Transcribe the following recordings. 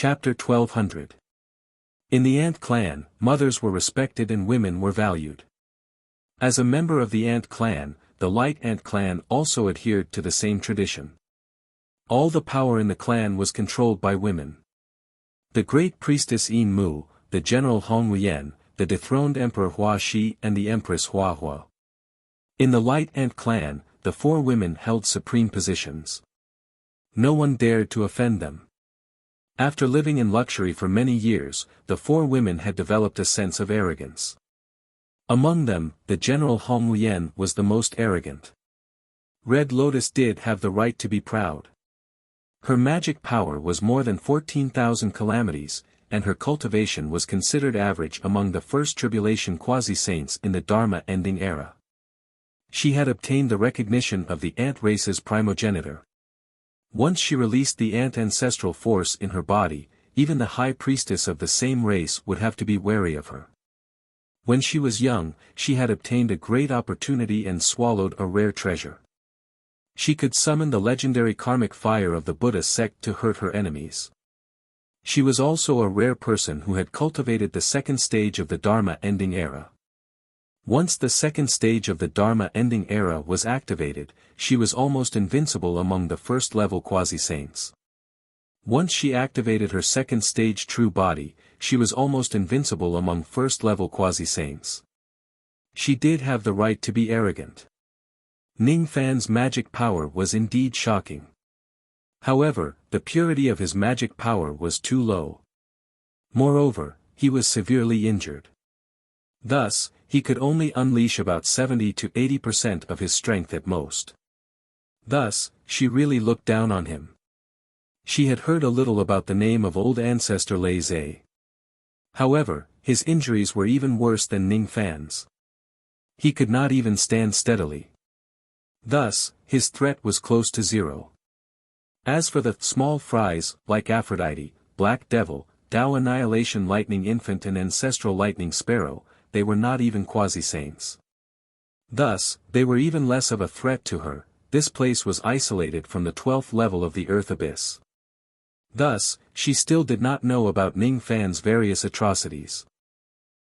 Chapter 1200. In the ant clan, mothers were respected and women were valued. As a member of the ant clan, the light ant clan also adhered to the same tradition. All the power in the clan was controlled by women. The great priestess Yin Mu, the general Hong Lian, the dethroned emperor Hua Shi and the empress Hua Hua. In the light ant clan, the four women held supreme positions. No one dared to offend them. After living in luxury for many years, the four women had developed a sense of arrogance. Among them, the general Hong Lian was the most arrogant. Red Lotus did have the right to be proud. Her magic power was more than 14,000 calamities, and her cultivation was considered average among the first tribulation quasi-saints in the Dharma ending era. She had obtained the recognition of the ant race's primogenitor. Once she released the ant ancestral force in her body, even the high priestess of the same race would have to be wary of her. When she was young, she had obtained a great opportunity and swallowed a rare treasure. She could summon the legendary karmic fire of the Buddha sect to hurt her enemies. She was also a rare person who had cultivated the second stage of the Dharma ending era. Once the second stage of the Dharma ending era was activated, she was almost invincible among the first-level quasi-saints. Once she activated her second stage true body, she was almost invincible among first-level quasi-saints. She did have the right to be arrogant. Ning Fan's magic power was indeed shocking. However, the purity of his magic power was too low. Moreover, he was severely injured. Thus, he could only unleash about 70 to 80% of his strength at most. Thus, she really looked down on him. She had heard a little about the name of old ancestor Lei Zhe. However, his injuries were even worse than Ning Fan's. He could not even stand steadily. Thus, his threat was close to zero. As for the small fries, like Aphrodite, Black Devil, Tao Annihilation Lightning Infant and Ancestral Lightning Sparrow, they were not even quasi-saints. Thus, they were even less of a threat to her. This place was isolated from the 12th level of the Earth Abyss. Thus, she still did not know about Ning Fan's various atrocities.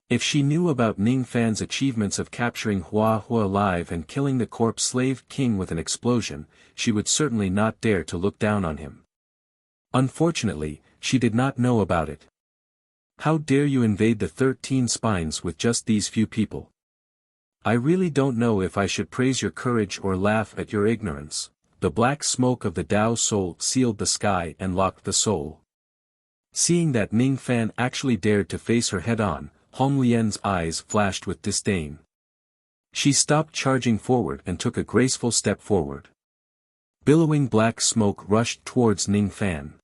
If she knew about Ning Fan's achievements of capturing Hua Hua alive and killing the corpse slave king with an explosion, she would certainly not dare to look down on him. Unfortunately, she did not know about it. How dare you invade the 13 spines with just these few people? I really don't know if I should praise your courage or laugh at your ignorance. The black smoke of the Tao soul sealed the sky and locked the soul. Seeing that Ning Fan actually dared to face her head-on, Hong Lian's eyes flashed with disdain. She stopped charging forward and took a graceful step forward. Billowing black smoke rushed towards Ning Fan.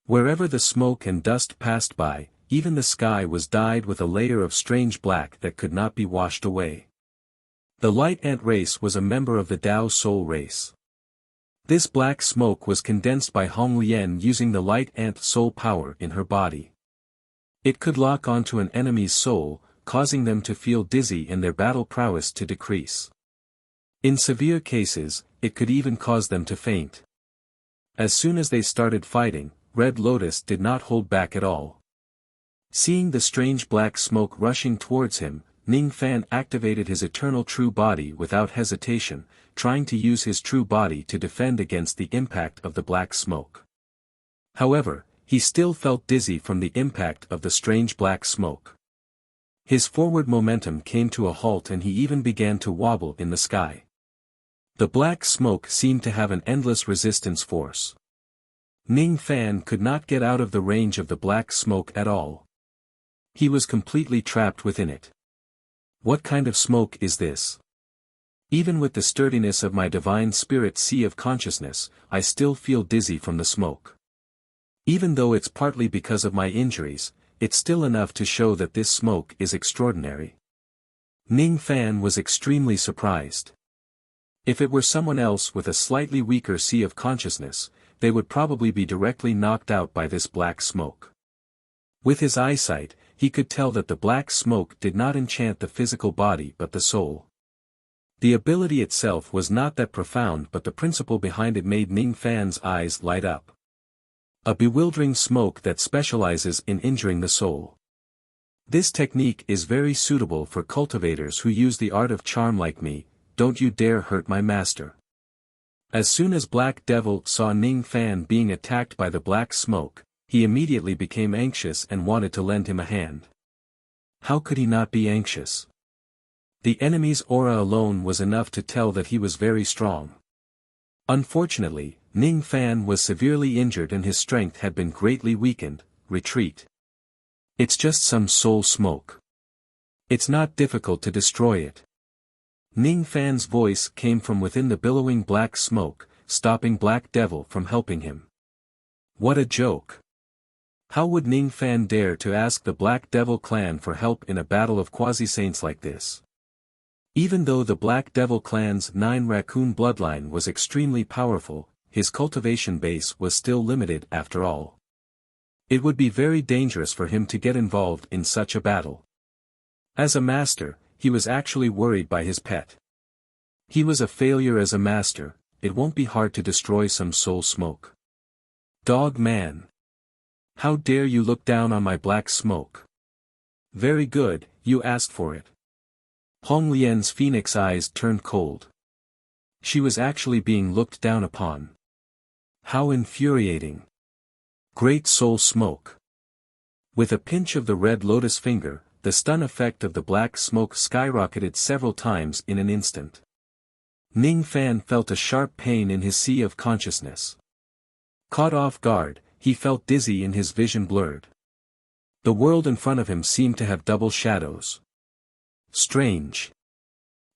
Wherever the smoke and dust passed by, even the sky was dyed with a layer of strange black that could not be washed away. The light ant race was a member of the Tao soul race. This black smoke was condensed by Hong Lian using the light ant soul power in her body. It could lock onto an enemy's soul, causing them to feel dizzy and their battle prowess to decrease. In severe cases, it could even cause them to faint. As soon as they started fighting, Red Lotus did not hold back at all. Seeing the strange black smoke rushing towards him, Ning Fan activated his eternal true body without hesitation, trying to use his true body to defend against the impact of the black smoke. However, he still felt dizzy from the impact of the strange black smoke. His forward momentum came to a halt and he even began to wobble in the sky. The black smoke seemed to have an endless resistance force. Ning Fan could not get out of the range of the black smoke at all. He was completely trapped within it. What kind of smoke is this? Even with the sturdiness of my divine spirit sea of consciousness, I still feel dizzy from the smoke. Even though it's partly because of my injuries, it's still enough to show that this smoke is extraordinary. Ning Fan was extremely surprised. If it were someone else with a slightly weaker sea of consciousness, they would probably be directly knocked out by this black smoke. With his eyesight, he could tell that the black smoke did not enchant the physical body but the soul. The ability itself was not that profound but the principle behind it made Ning Fan's eyes light up. A bewildering smoke that specializes in injuring the soul. This technique is very suitable for cultivators who use the art of charm like me. Don't you dare hurt my master. As soon as Black Devil saw Ning Fan being attacked by the black smoke, he immediately became anxious and wanted to lend him a hand. How could he not be anxious? The enemy's aura alone was enough to tell that he was very strong. Unfortunately, Ning Fan was severely injured and his strength had been greatly weakened. Retreat. It's just some soul smoke. It's not difficult to destroy it. Ning Fan's voice came from within the billowing black smoke, stopping Black Devil from helping him. What a joke. How would Ning Fan dare to ask the Black Devil clan for help in a battle of quasi-saints like this? Even though the Black Devil clan's 9 raccoon bloodline was extremely powerful, his cultivation base was still limited after all. It would be very dangerous for him to get involved in such a battle. As a master, he was actually worried by his pet. He was a failure as a master. It won't be hard to destroy some soul smoke. Dog man. How dare you look down on my black smoke? Very good, you asked for it. Hong Lian's phoenix eyes turned cold. She was actually being looked down upon. How infuriating. Great soul smoke. With a pinch of the red lotus finger, the stun effect of the black smoke skyrocketed several times in an instant. Ning Fan felt a sharp pain in his sea of consciousness. Caught off guard, he felt dizzy and his vision blurred. The world in front of him seemed to have double shadows. Strange.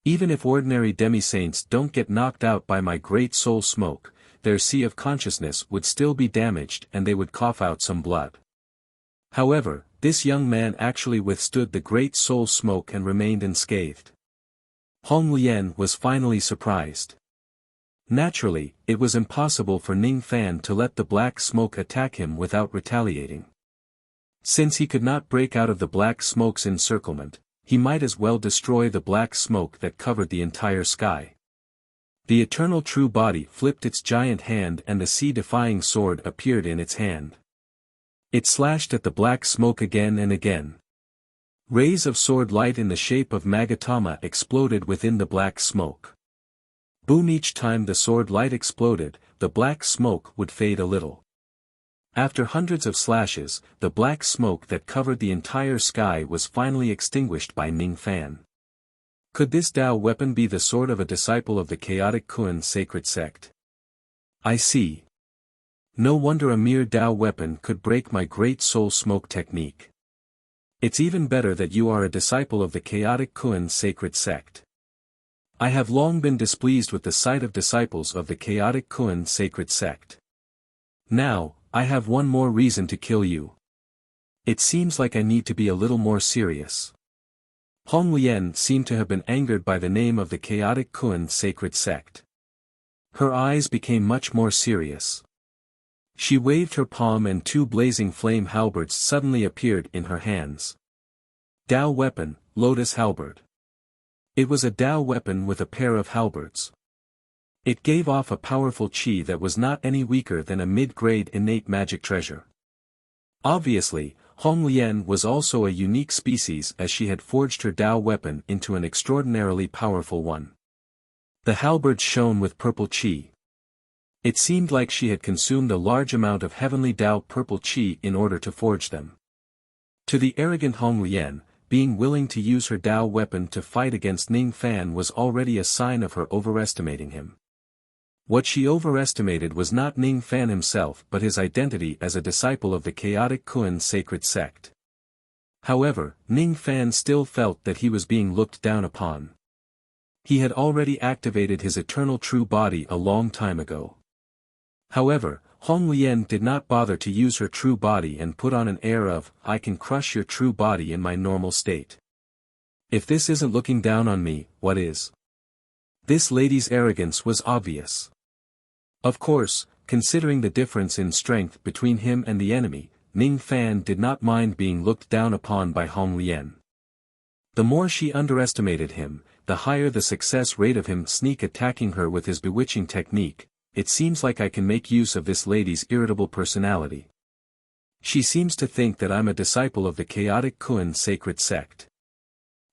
Even if ordinary demi-saints don't get knocked out by my great soul smoke, their sea of consciousness would still be damaged and they would cough out some blood. However, this young man actually withstood the great soul smoke and remained unscathed. Hong Lian was finally surprised. Naturally, it was impossible for Ning Fan to let the black smoke attack him without retaliating. Since he could not break out of the black smoke's encirclement, he might as well destroy the black smoke that covered the entire sky. The eternal true body flipped its giant hand and the sea-defying sword appeared in its hand. It slashed at the black smoke again and again. Rays of sword light in the shape of Magatama exploded within the black smoke. Boom! Each time the sword light exploded, the black smoke would fade a little. After hundreds of slashes, the black smoke that covered the entire sky was finally extinguished by Ning Fan. Could this Tao weapon be the sword of a disciple of the chaotic Kun sacred sect? I see. No wonder a mere Tao weapon could break my great soul smoke technique. It's even better that you are a disciple of the chaotic Kun sacred sect. I have long been displeased with the sight of disciples of the chaotic Kun sacred sect. Now, I have one more reason to kill you. It seems like I need to be a little more serious. Hong Lian seemed to have been angered by the name of the chaotic Kun sacred sect. Her eyes became much more serious. She waved her palm and 2 blazing flame halberds suddenly appeared in her hands. Tao weapon, Lotus halberd. It was a Tao weapon with a pair of halberds. It gave off a powerful chi that was not any weaker than a mid-grade innate magic treasure. Obviously, Hong Lian was also a unique species as she had forged her Tao weapon into an extraordinarily powerful one. The halberds shone with purple chi. It seemed like she had consumed a large amount of heavenly Tao purple chi in order to forge them. To the arrogant Hong Lian, being willing to use her Tao weapon to fight against Ning Fan was already a sign of her overestimating him. What she overestimated was not Ning Fan himself but his identity as a disciple of the chaotic Kun sacred sect. However, Ning Fan still felt that he was being looked down upon. He had already activated his eternal true body a long time ago. However, Hong Lian did not bother to use her true body and put on an air of, I can crush your true body in my normal state. If this isn't looking down on me, what is? This lady's arrogance was obvious. Of course, considering the difference in strength between him and the enemy, Ning Fan did not mind being looked down upon by Hong Lian. The more she underestimated him, the higher the success rate of him sneak attacking her with his bewitching technique. It seems like I can make use of this lady's irritable personality. She seems to think that I'm a disciple of the chaotic Kun sacred sect.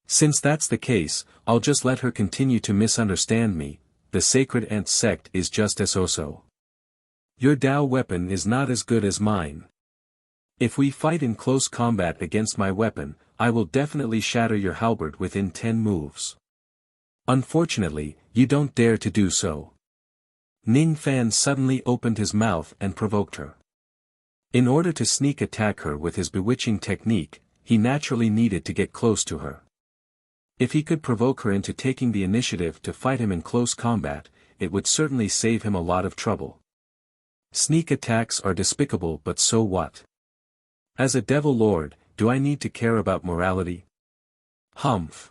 Since that's the case, I'll just let her continue to misunderstand me. The sacred ant sect is just so. Your Dao weapon is not as good as mine. If we fight in close combat against my weapon, I will definitely shatter your halberd within 10 moves. Unfortunately, you don't dare to do so. Ning Fan suddenly opened his mouth and provoked her. In order to sneak attack her with his bewitching technique, he naturally needed to get close to her. If he could provoke her into taking the initiative to fight him in close combat, it would certainly save him a lot of trouble. Sneak attacks are despicable, but so what? As a devil lord, do I need to care about morality? Humph.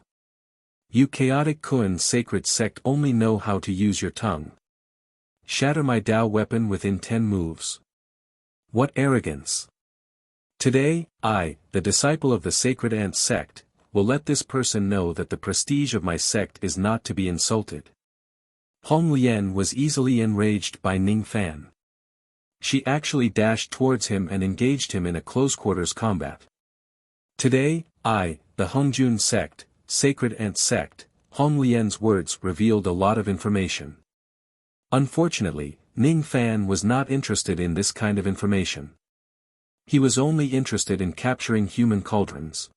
You chaotic Kun sacred sect only know how to use your tongue. Shatter my Dao weapon within 10 moves. What arrogance! Today, I, the disciple of the sacred ant sect, will let this person know that the prestige of my sect is not to be insulted. Hong Lian was easily enraged by Ning Fan. She actually dashed towards him and engaged him in a close-quarters combat. Today, I, the Hongjun sect, sacred ant sect, Hong Lian's words revealed a lot of information. Unfortunately, Ning Fan was not interested in this kind of information. He was only interested in capturing human cauldrons.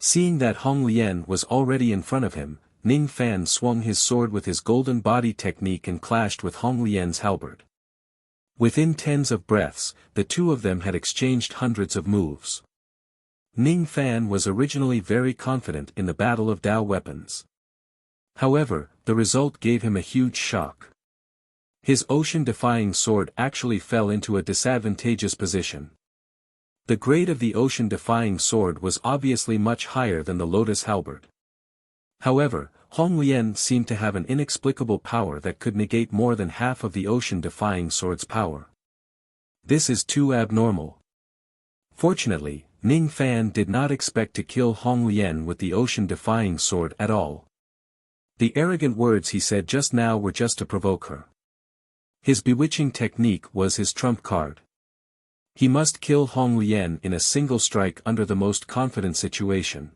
Seeing that Hong Lian was already in front of him, Ning Fan swung his sword with his golden body technique and clashed with Hong Lian's halberd. Within tens of breaths, the two of them had exchanged hundreds of moves. Ning Fan was originally very confident in the battle of Dao weapons. However, the result gave him a huge shock. His ocean-defying sword actually fell into a disadvantageous position. The grade of the ocean-defying sword was obviously much higher than the lotus halberd. However, Hong Lian seemed to have an inexplicable power that could negate more than half of the ocean-defying sword's power. This is too abnormal. Fortunately, Ning Fan did not expect to kill Hong Lian with the ocean-defying sword at all. The arrogant words he said just now were just to provoke her. His bewitching technique was his trump card. He must kill Hong Lian in a single strike under the most confident situation.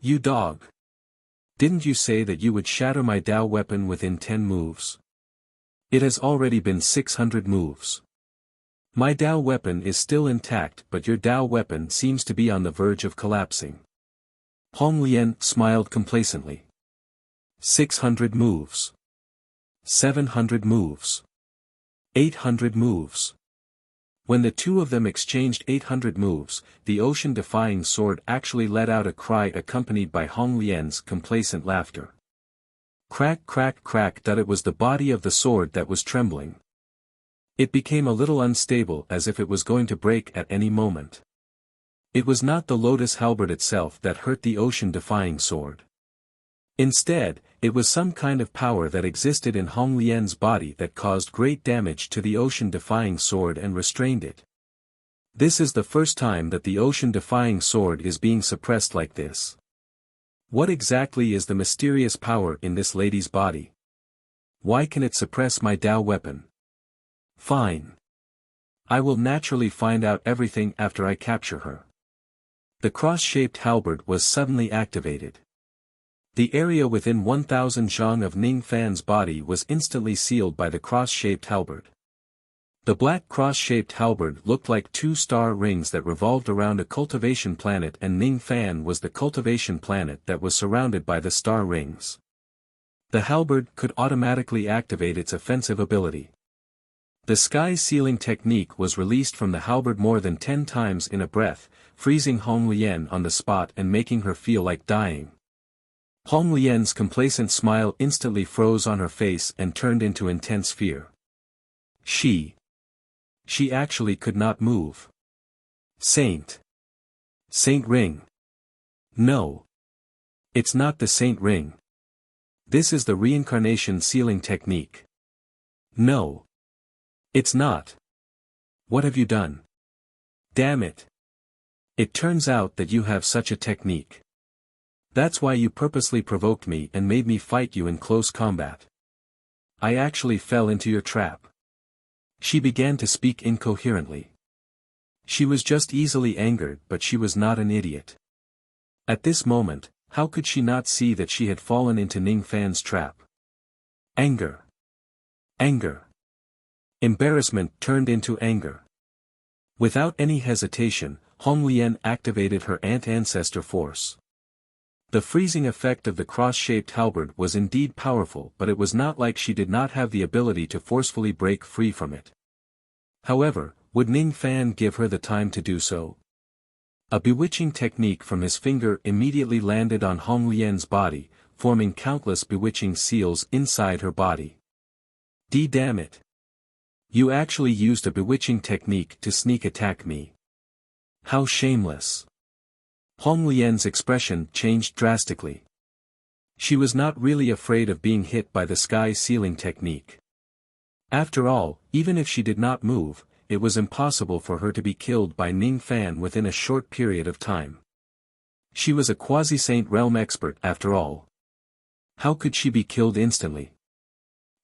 You dog! Didn't you say that you would shatter my Dao weapon within 10 moves? It has already been 600 moves. My Dao weapon is still intact, but your Dao weapon seems to be on the verge of collapsing. Hong Lian smiled complacently. 600 moves. 700 moves. 800 moves. When the two of them exchanged 800 moves, the ocean-defying sword actually let out a cry accompanied by Hong Lian's complacent laughter. Crack crack crack. That it was the body of the sword that was trembling. It became a little unstable as if it was going to break at any moment. It was not the lotus halberd itself that hurt the ocean-defying sword. Instead, it was some kind of power that existed in Hong Lian's body that caused great damage to the ocean-defying sword and restrained it. This is the first time that the ocean-defying sword is being suppressed like this. What exactly is the mysterious power in this lady's body? Why can it suppress my Dao weapon? Fine. I will naturally find out everything after I capture her. The cross-shaped halberd was suddenly activated. The area within 1000 zhang of Ning Fan's body was instantly sealed by the cross-shaped halberd. The black cross-shaped halberd looked like 2 star rings that revolved around a cultivation planet, and Ning Fan was the cultivation planet that was surrounded by the star rings. The halberd could automatically activate its offensive ability. The sky sealing technique was released from the halberd more than 10 times in a breath, freezing Hong Lian on the spot and making her feel like dying. Hong Lian's complacent smile instantly froze on her face and turned into intense fear. She actually could not move. Saint ring. No. It's not the saint ring. This is the reincarnation sealing technique. No. It's not. What have you done? Damn it. It turns out that you have such a technique. That's why you purposely provoked me and made me fight you in close combat. I actually fell into your trap. She began to speak incoherently. She was just easily angered, but she was not an idiot. At this moment, how could she not see that she had fallen into Ning Fan's trap? Anger. Anger. Embarrassment turned into anger. Without any hesitation, Hong Lian activated her ancestor force. The freezing effect of the cross-shaped halberd was indeed powerful, but it was not like she did not have the ability to forcefully break free from it. However, would Ning Fan give her the time to do so? A bewitching technique from his finger immediately landed on Hong Lian's body, forming countless bewitching seals inside her body. Damn it! You actually used a bewitching technique to sneak attack me. How shameless! Hong Lian's expression changed drastically. She was not really afraid of being hit by the sky sealing technique. After all, even if she did not move, it was impossible for her to be killed by Ning Fan within a short period of time. She was a quasi-saint realm expert after all. How could she be killed instantly?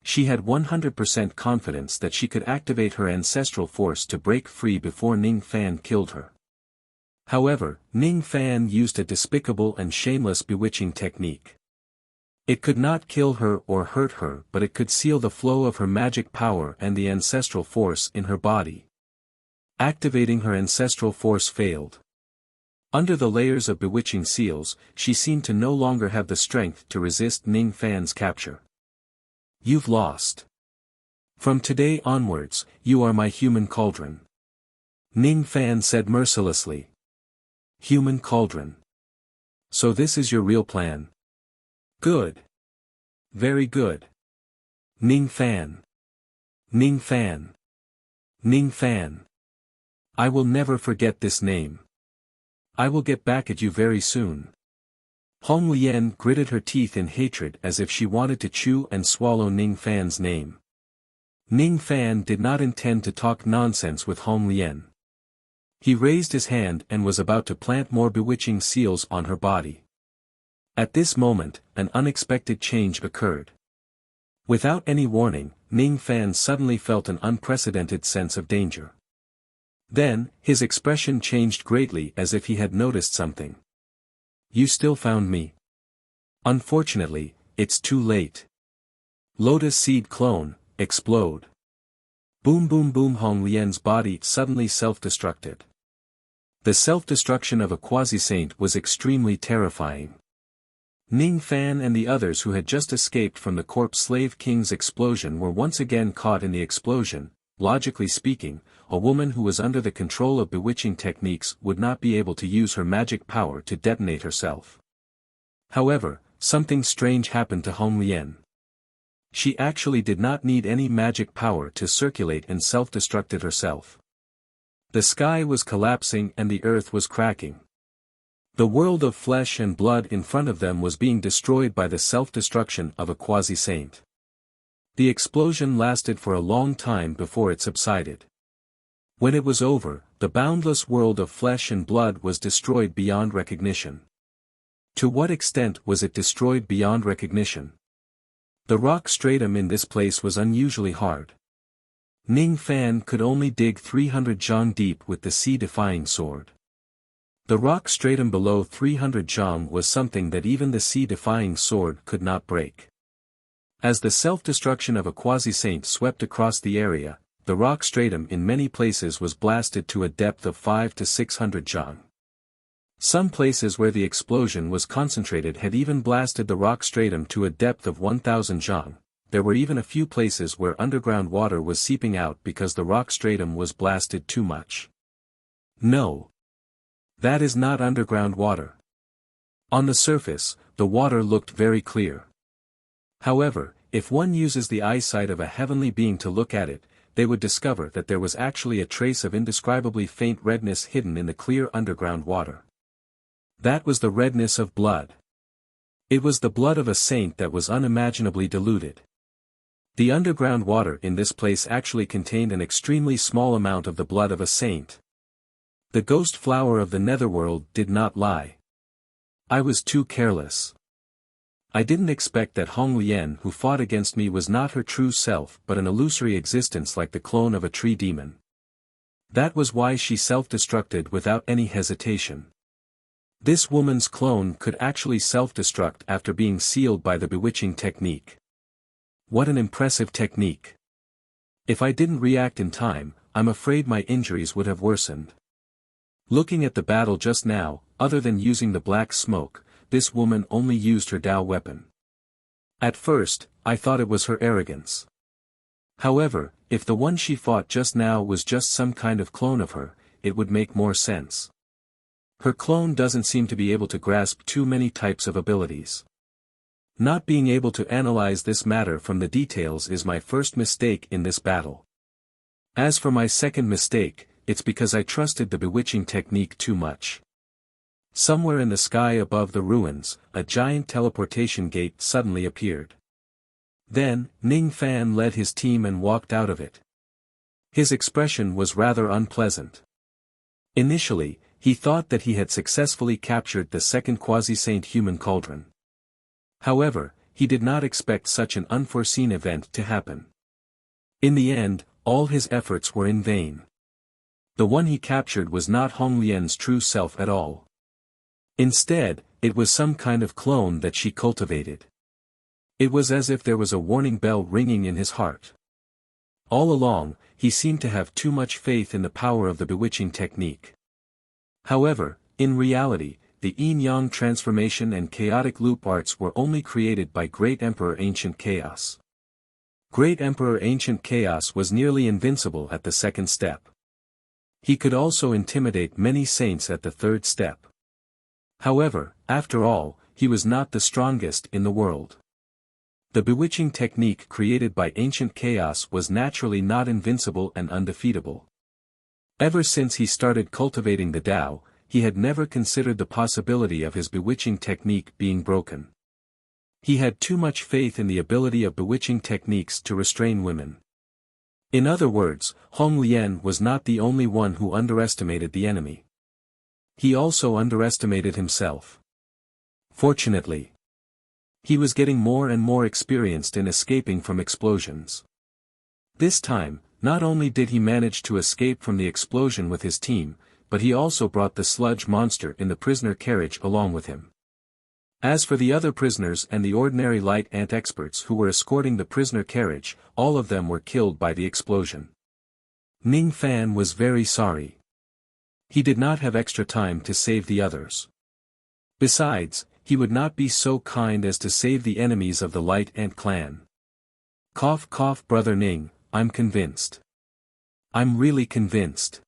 She had 100% confidence that she could activate her ancestral force to break free before Ning Fan killed her. However, Ning Fan used a despicable and shameless bewitching technique. It could not kill her or hurt her, but it could seal the flow of her magic power and the ancestral force in her body. Activating her ancestral force failed. Under the layers of bewitching seals, she seemed to no longer have the strength to resist Ning Fan's capture. You've lost. From today onwards, you are my human cauldron. Ning Fan said mercilessly. Human cauldron. So this is your real plan? Good. Very good. Ning Fan. Ning Fan. Ning Fan. I will never forget this name. I will get back at you very soon. Hong Lian gritted her teeth in hatred as if she wanted to chew and swallow Ning Fan's name. Ning Fan did not intend to talk nonsense with Hong Lian. He raised his hand and was about to plant more bewitching seals on her body. At this moment, an unexpected change occurred. Without any warning, Ning Fan suddenly felt an unprecedented sense of danger. Then, his expression changed greatly as if he had noticed something. You still found me. Unfortunately, it's too late. Lotus Seed Clone, explode. Boom boom boom. Hong Lian's body suddenly self-destructed. The self-destruction of a quasi-saint was extremely terrifying. Ning Fan and the others who had just escaped from the corpse slave king's explosion were once again caught in the explosion. Logically speaking, a woman who was under the control of bewitching techniques would not be able to use her magic power to detonate herself. However, something strange happened to Hong Lian. She actually did not need any magic power to circulate and self-destructed herself. The sky was collapsing and the earth was cracking. The world of flesh and blood in front of them was being destroyed by the self-destruction of a quasi-saint. The explosion lasted for a long time before it subsided. When it was over, the boundless world of flesh and blood was destroyed beyond recognition. To what extent was it destroyed beyond recognition? The rock stratum in this place was unusually hard. Ning Fan could only dig 300 zhang deep with the sea-defying sword. The rock stratum below 300 zhang was something that even the sea-defying sword could not break. As the self-destruction of a quasi-saint swept across the area, the rock stratum in many places was blasted to a depth of 500 to 600 zhang. Some places where the explosion was concentrated had even blasted the rock stratum to a depth of 1000 zhang. There were even a few places where underground water was seeping out because the rock stratum was blasted too much. No. That is not underground water. On the surface, the water looked very clear. However, if one uses the eyesight of a heavenly being to look at it, they would discover that there was actually a trace of indescribably faint redness hidden in the clear underground water. That was the redness of blood. It was the blood of a saint that was unimaginably diluted. The underground water in this place actually contained an extremely small amount of the blood of a saint. The ghost flower of the netherworld did not lie. I was too careless. I didn't expect that Hong Lian who fought against me was not her true self but an illusory existence like the clone of a tree demon. That was why she self-destructed without any hesitation. This woman's clone could actually self-destruct after being sealed by the bewitching technique. What an impressive technique. If I didn't react in time, I'm afraid my injuries would have worsened. Looking at the battle just now, other than using the black smoke, this woman only used her Dao weapon. At first, I thought it was her arrogance. However, if the one she fought just now was just some kind of clone of her, it would make more sense. Her clone doesn't seem to be able to grasp too many types of abilities. Not being able to analyze this matter from the details is my first mistake in this battle. As for my second mistake, it's because I trusted the bewitching technique too much. Somewhere in the sky above the ruins, a giant teleportation gate suddenly appeared. Then, Ning Fan led his team and walked out of it. His expression was rather unpleasant. Initially, he thought that he had successfully captured the second quasi-saint human cauldron. However, he did not expect such an unforeseen event to happen. In the end, all his efforts were in vain. The one he captured was not Hong Lian's true self at all. Instead, it was some kind of clone that she cultivated. It was as if there was a warning bell ringing in his heart. All along, he seemed to have too much faith in the power of the bewitching technique. However, in reality, the yin-yang transformation and chaotic loop arts were only created by Great Emperor Ancient Chaos. Great Emperor Ancient Chaos was nearly invincible at the second step. He could also intimidate many saints at the third step. However, after all, he was not the strongest in the world. The bewitching technique created by Ancient Chaos was naturally not invincible and undefeatable. Ever since he started cultivating the Tao, he had never considered the possibility of his bewitching technique being broken. He had too much faith in the ability of bewitching techniques to restrain women. In other words, Hong Lian was not the only one who underestimated the enemy. He also underestimated himself. Fortunately, he was getting more and more experienced in escaping from explosions. This time, not only did he manage to escape from the explosion with his team, but he also brought the sludge monster in the prisoner carriage along with him. As for the other prisoners and the ordinary light ant experts who were escorting the prisoner carriage, all of them were killed by the explosion. Ning Fan was very sorry. He did not have extra time to save the others. Besides, he would not be so kind as to save the enemies of the Light Ant clan. Cough cough Brother Ning, I'm convinced. I'm really convinced.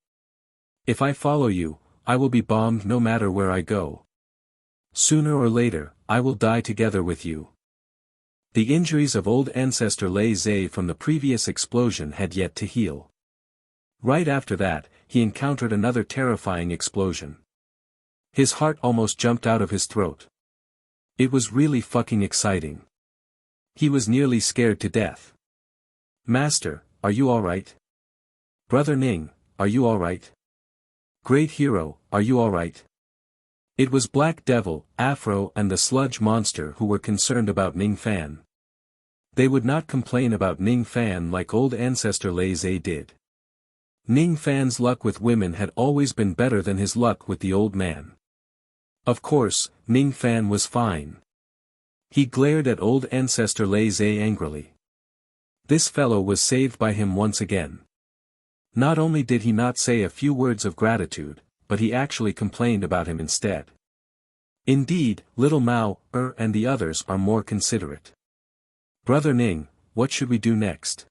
If I follow you, I will be bombed no matter where I go. Sooner or later, I will die together with you. The injuries of old ancestor Lei Zhe from the previous explosion had yet to heal. Right after that, he encountered another terrifying explosion. His heart almost jumped out of his throat. It was really fucking exciting. He was nearly scared to death. Master, are you alright? Brother Ning, are you alright? Great hero, are you alright? It was Black Devil, Afro and the sludge monster who were concerned about Ning Fan. They would not complain about Ning Fan like old ancestor Lei Zhe did. Ning Fan's luck with women had always been better than his luck with the old man. Of course, Ning Fan was fine. He glared at old ancestor Lei Zhe angrily. This fellow was saved by him once again. Not only did he not say a few words of gratitude, but he actually complained about him instead. Indeed, little Mao, and the others are more considerate. Brother Ning, what should we do next?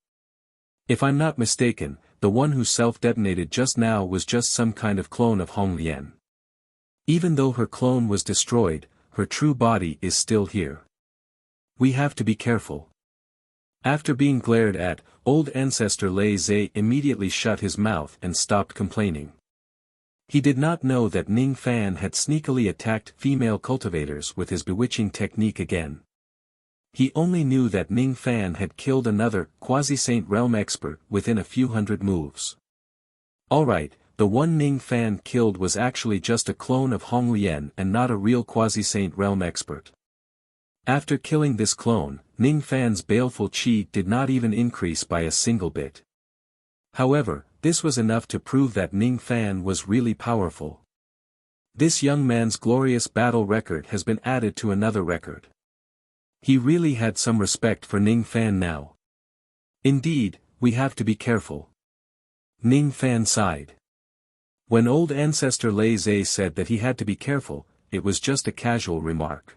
If I'm not mistaken, the one who self-detonated just now was just some kind of clone of Hong Lian. Even though her clone was destroyed, her true body is still here. We have to be careful. After being glared at, old ancestor Lei Zhe immediately shut his mouth and stopped complaining. He did not know that Ning Fan had sneakily attacked female cultivators with his bewitching technique again. He only knew that Ning Fan had killed another quasi-saint realm expert within a few hundred moves. Alright, the one Ning Fan killed was actually just a clone of Hong Lian and not a real quasi-saint realm expert. After killing this clone, Ning Fan's baleful chi did not even increase by a single bit. However, this was enough to prove that Ning Fan was really powerful. This young man's glorious battle record has been added to another record. He really had some respect for Ning Fan now. Indeed, we have to be careful. Ning Fan sighed. When old ancestor Lei Zhe said that he had to be careful, it was just a casual remark.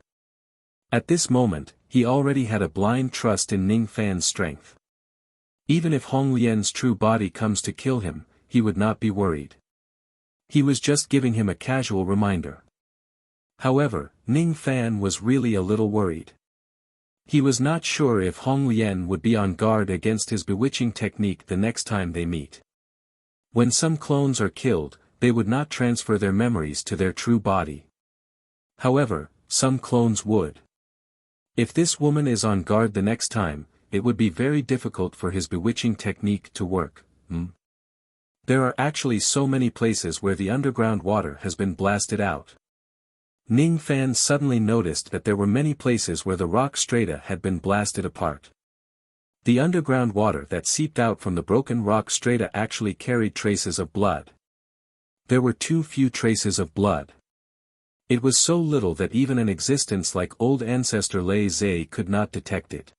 At this moment, he already had a blind trust in Ning Fan's strength. Even if Hong Lian's true body comes to kill him, he would not be worried. He was just giving him a casual reminder. However, Ning Fan was really a little worried. He was not sure if Hong Lian would be on guard against his bewitching technique the next time they meet. When some clones are killed, they would not transfer their memories to their true body. However, some clones would. If this woman is on guard the next time, it would be very difficult for his bewitching technique to work. There are actually so many places where the underground water has been blasted out. Ning Fan suddenly noticed that there were many places where the rock strata had been blasted apart. The underground water that seeped out from the broken rock strata actually carried traces of blood. There were too few traces of blood. It was so little that even an existence like old ancestor Lei Zhe could not detect it.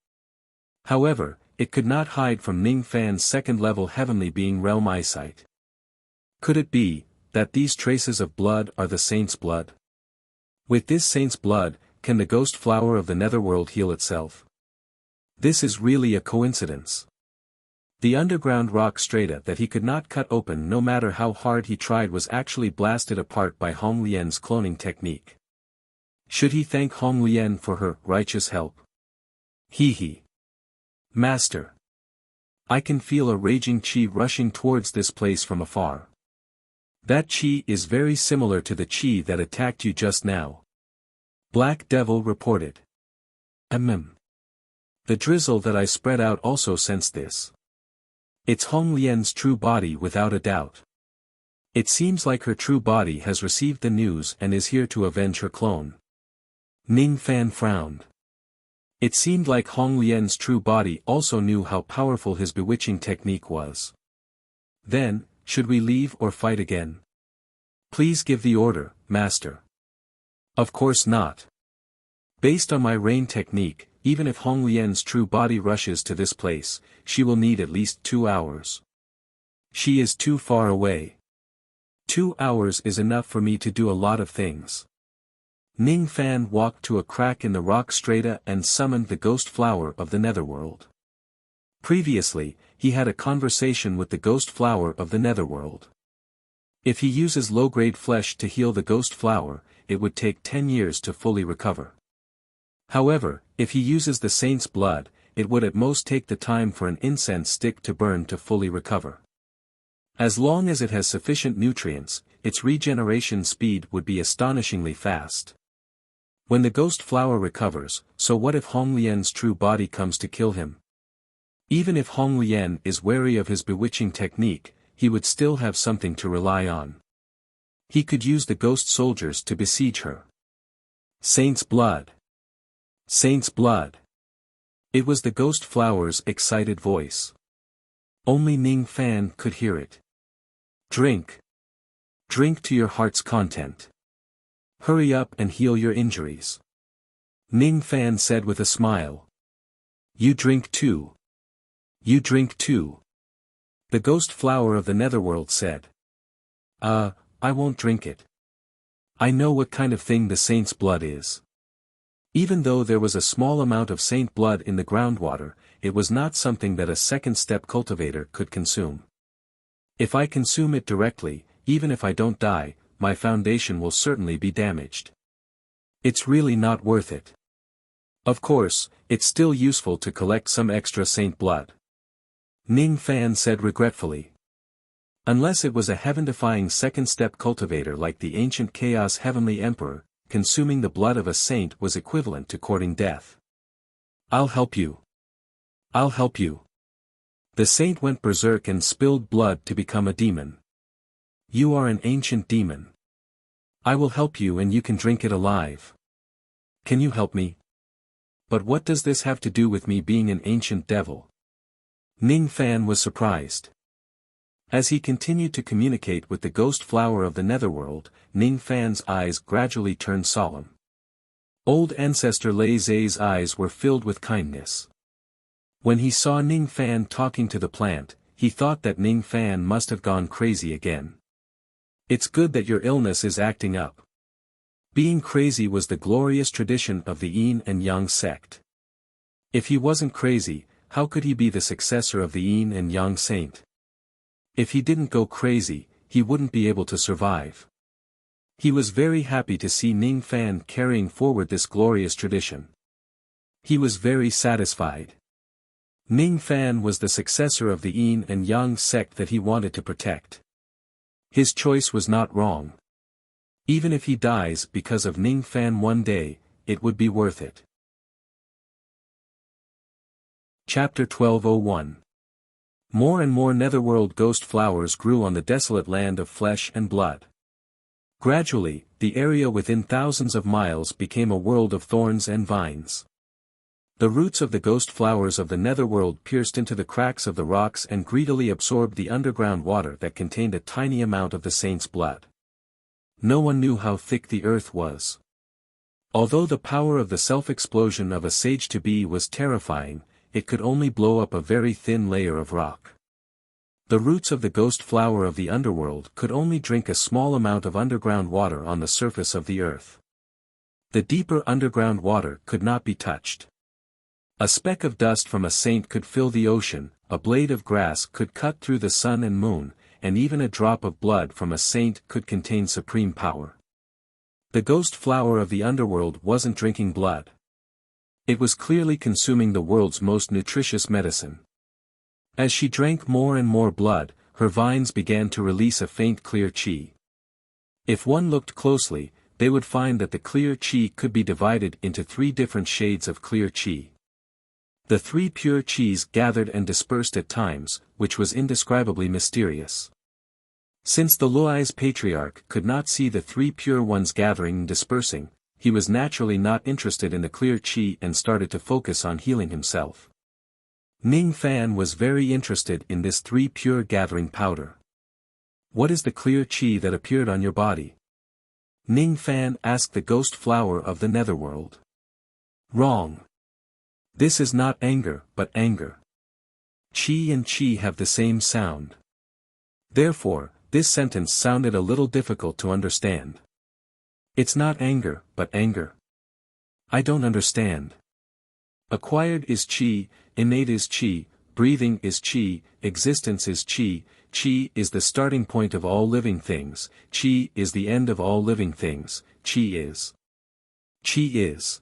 However, it could not hide from Ning Fan's second-level heavenly being realm eyesight. Could it be that these traces of blood are the saint's blood? With this saint's blood, can the ghost flower of the netherworld heal itself? This is really a coincidence. The underground rock strata that he could not cut open no matter how hard he tried was actually blasted apart by Hong Lian's cloning technique. Should he thank Hong Lian for her righteous help? He. Master. I can feel a raging qi rushing towards this place from afar. That qi is very similar to the qi that attacked you just now. Black Devil reported. The drizzle that I spread out also sensed this. It's Hong Lian's true body without a doubt. It seems like her true body has received the news and is here to avenge her clone. Ning Fan frowned. It seemed like Hong Lian's true body also knew how powerful his bewitching technique was. Then, should we leave or fight again? Please give the order, Master. Of course not. Based on my rain technique, even if Hong Lian's true body rushes to this place, she will need at least 2 hours. She is too far away. 2 hours is enough for me to do a lot of things. Ning Fan walked to a crack in the rock strata and summoned the ghost flower of the netherworld. Previously, he had a conversation with the ghost flower of the netherworld. If he uses low-grade flesh to heal the ghost flower, it would take 10 years to fully recover. However, if he uses the saint's blood, it would at most take the time for an incense stick to burn to fully recover. As long as it has sufficient nutrients, its regeneration speed would be astonishingly fast. When the ghost flower recovers, so what if Hong Lian's true body comes to kill him? Even if Hong Lian is wary of his bewitching technique, he would still have something to rely on. He could use the ghost soldiers to besiege her. Saint's blood. Saint's blood. It was the ghost flower's excited voice. Only Ning Fan could hear it. Drink. Drink to your heart's content. Hurry up and heal your injuries. Ning Fan said with a smile. You drink too. You drink too. The ghost flower of the netherworld said. I won't drink it. I know what kind of thing the saint's blood is. Even though there was a small amount of saint blood in the groundwater, it was not something that a second-step cultivator could consume. If I consume it directly, even if I don't die, my foundation will certainly be damaged. It's really not worth it. Of course, it's still useful to collect some extra saint blood. Ning Fan said regretfully. Unless it was a heaven-defying second-step cultivator like the ancient Chaos Heavenly Emperor, consuming the blood of a saint was equivalent to courting death. I'll help you. I'll help you. The saint went berserk and spilled blood to become a demon. You are an ancient demon. I will help you and you can drink it alive. Can you help me? But what does this have to do with me being an ancient devil? Ning Fan was surprised. As he continued to communicate with the ghost flower of the netherworld, Ning Fan's eyes gradually turned solemn. Old ancestor Lei Zai's eyes were filled with kindness. When he saw Ning Fan talking to the plant, he thought that Ning Fan must have gone crazy again. It's good that your illness is acting up. Being crazy was the glorious tradition of the Yin and Yang sect. If he wasn't crazy, how could he be the successor of the Yin and Yang saint? If he didn't go crazy, he wouldn't be able to survive. He was very happy to see Ning Fan carrying forward this glorious tradition. He was very satisfied. Ning Fan was the successor of the Yin and Yang sect that he wanted to protect. His choice was not wrong. Even if he dies because of Ning Fan one day, it would be worth it. Chapter 1201. More and more netherworld ghost flowers grew on the desolate land of flesh and blood. Gradually, the area within thousands of miles became a world of thorns and vines. The roots of the ghost flowers of the netherworld pierced into the cracks of the rocks and greedily absorbed the underground water that contained a tiny amount of the saint's blood. No one knew how thick the earth was. Although the power of the self-explosion of a sage-to-be was terrifying, it could only blow up a very thin layer of rock. The roots of the ghost flower of the underworld could only drink a small amount of underground water on the surface of the earth. The deeper underground water could not be touched. A speck of dust from a saint could fill the ocean, a blade of grass could cut through the sun and moon, and even a drop of blood from a saint could contain supreme power. The ghost flower of the underworld wasn't drinking blood. It was clearly consuming the world's most nutritious medicine. As she drank more and more blood, her vines began to release a faint clear qi. If one looked closely, they would find that the clear qi could be divided into 3 different shades of clear qi. The 3 pure qis gathered and dispersed at times, which was indescribably mysterious. Since the Luai's patriarch could not see the 3 pure ones gathering and dispersing, he was naturally not interested in the clear qi and started to focus on healing himself. Ning Fan was very interested in this 3 pure gathering powder. What is the clear qi that appeared on your body? Ning Fan asked the ghost flower of the netherworld. Wrong. This is not anger, but anger. Qi and qi have the same sound. Therefore, this sentence sounded a little difficult to understand. It's not anger, but anger. I don't understand. Acquired is qi, innate is qi, breathing is qi, existence is qi, qi is the starting point of all living things, qi is the end of all living things, qi is. Qi is.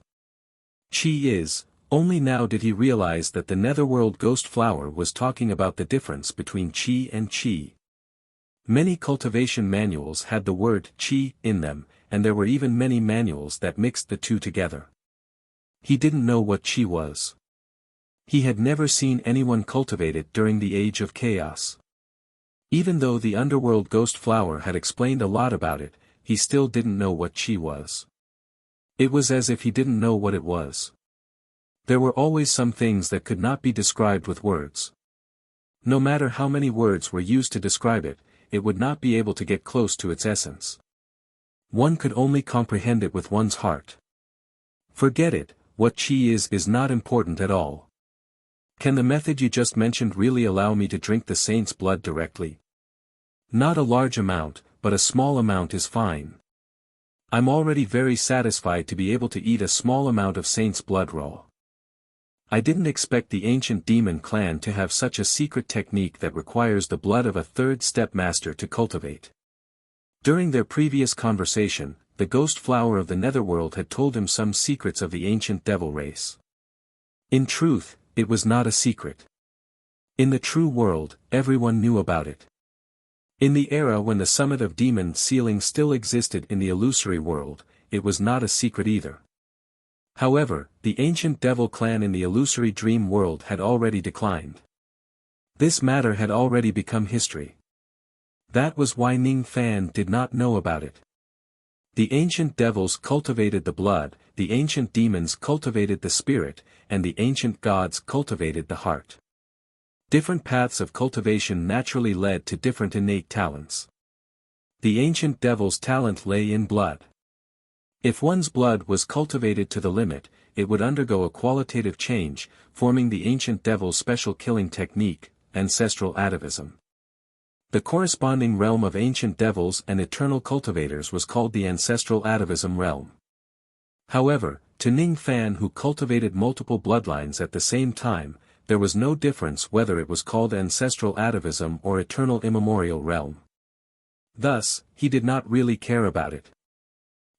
Qi is. Only now did he realize that the netherworld ghost flower was talking about the difference between qi and qi. Many cultivation manuals had the word qi in them, and there were even many manuals that mixed the two together. He didn't know what qi was. He had never seen anyone cultivate it during the age of chaos. Even though the underworld ghost flower had explained a lot about it, he still didn't know what qi was. It was as if he didn't know what it was. There were always some things that could not be described with words. No matter how many words were used to describe it, it would not be able to get close to its essence. One could only comprehend it with one's heart. Forget it, what qi is not important at all. Can the method you just mentioned really allow me to drink the saint's blood directly? Not a large amount, but a small amount is fine. I'm already very satisfied to be able to eat a small amount of saint's blood raw. I didn't expect the ancient demon clan to have such a secret technique that requires the blood of a 3rd step master to cultivate. During their previous conversation, the ghost flower of the netherworld had told him some secrets of the ancient devil race. In truth, it was not a secret. In the true world, everyone knew about it. In the era when the summit of demon sealing still existed in the illusory world, it was not a secret either. However, the ancient devil clan in the illusory dream world had already declined. This matter had already become history. That was why Ning Fan did not know about it. The ancient devils cultivated the blood, the ancient demons cultivated the spirit, and the ancient gods cultivated the heart. Different paths of cultivation naturally led to different innate talents. The ancient devil's talent lay in blood. If one's blood was cultivated to the limit, it would undergo a qualitative change, forming the ancient devil's special killing technique, ancestral atavism. The corresponding realm of ancient devils and eternal cultivators was called the ancestral atavism realm. However, to Ning Fan, who cultivated multiple bloodlines at the same time, there was no difference whether it was called ancestral atavism or eternal immemorial realm. Thus, he did not really care about it.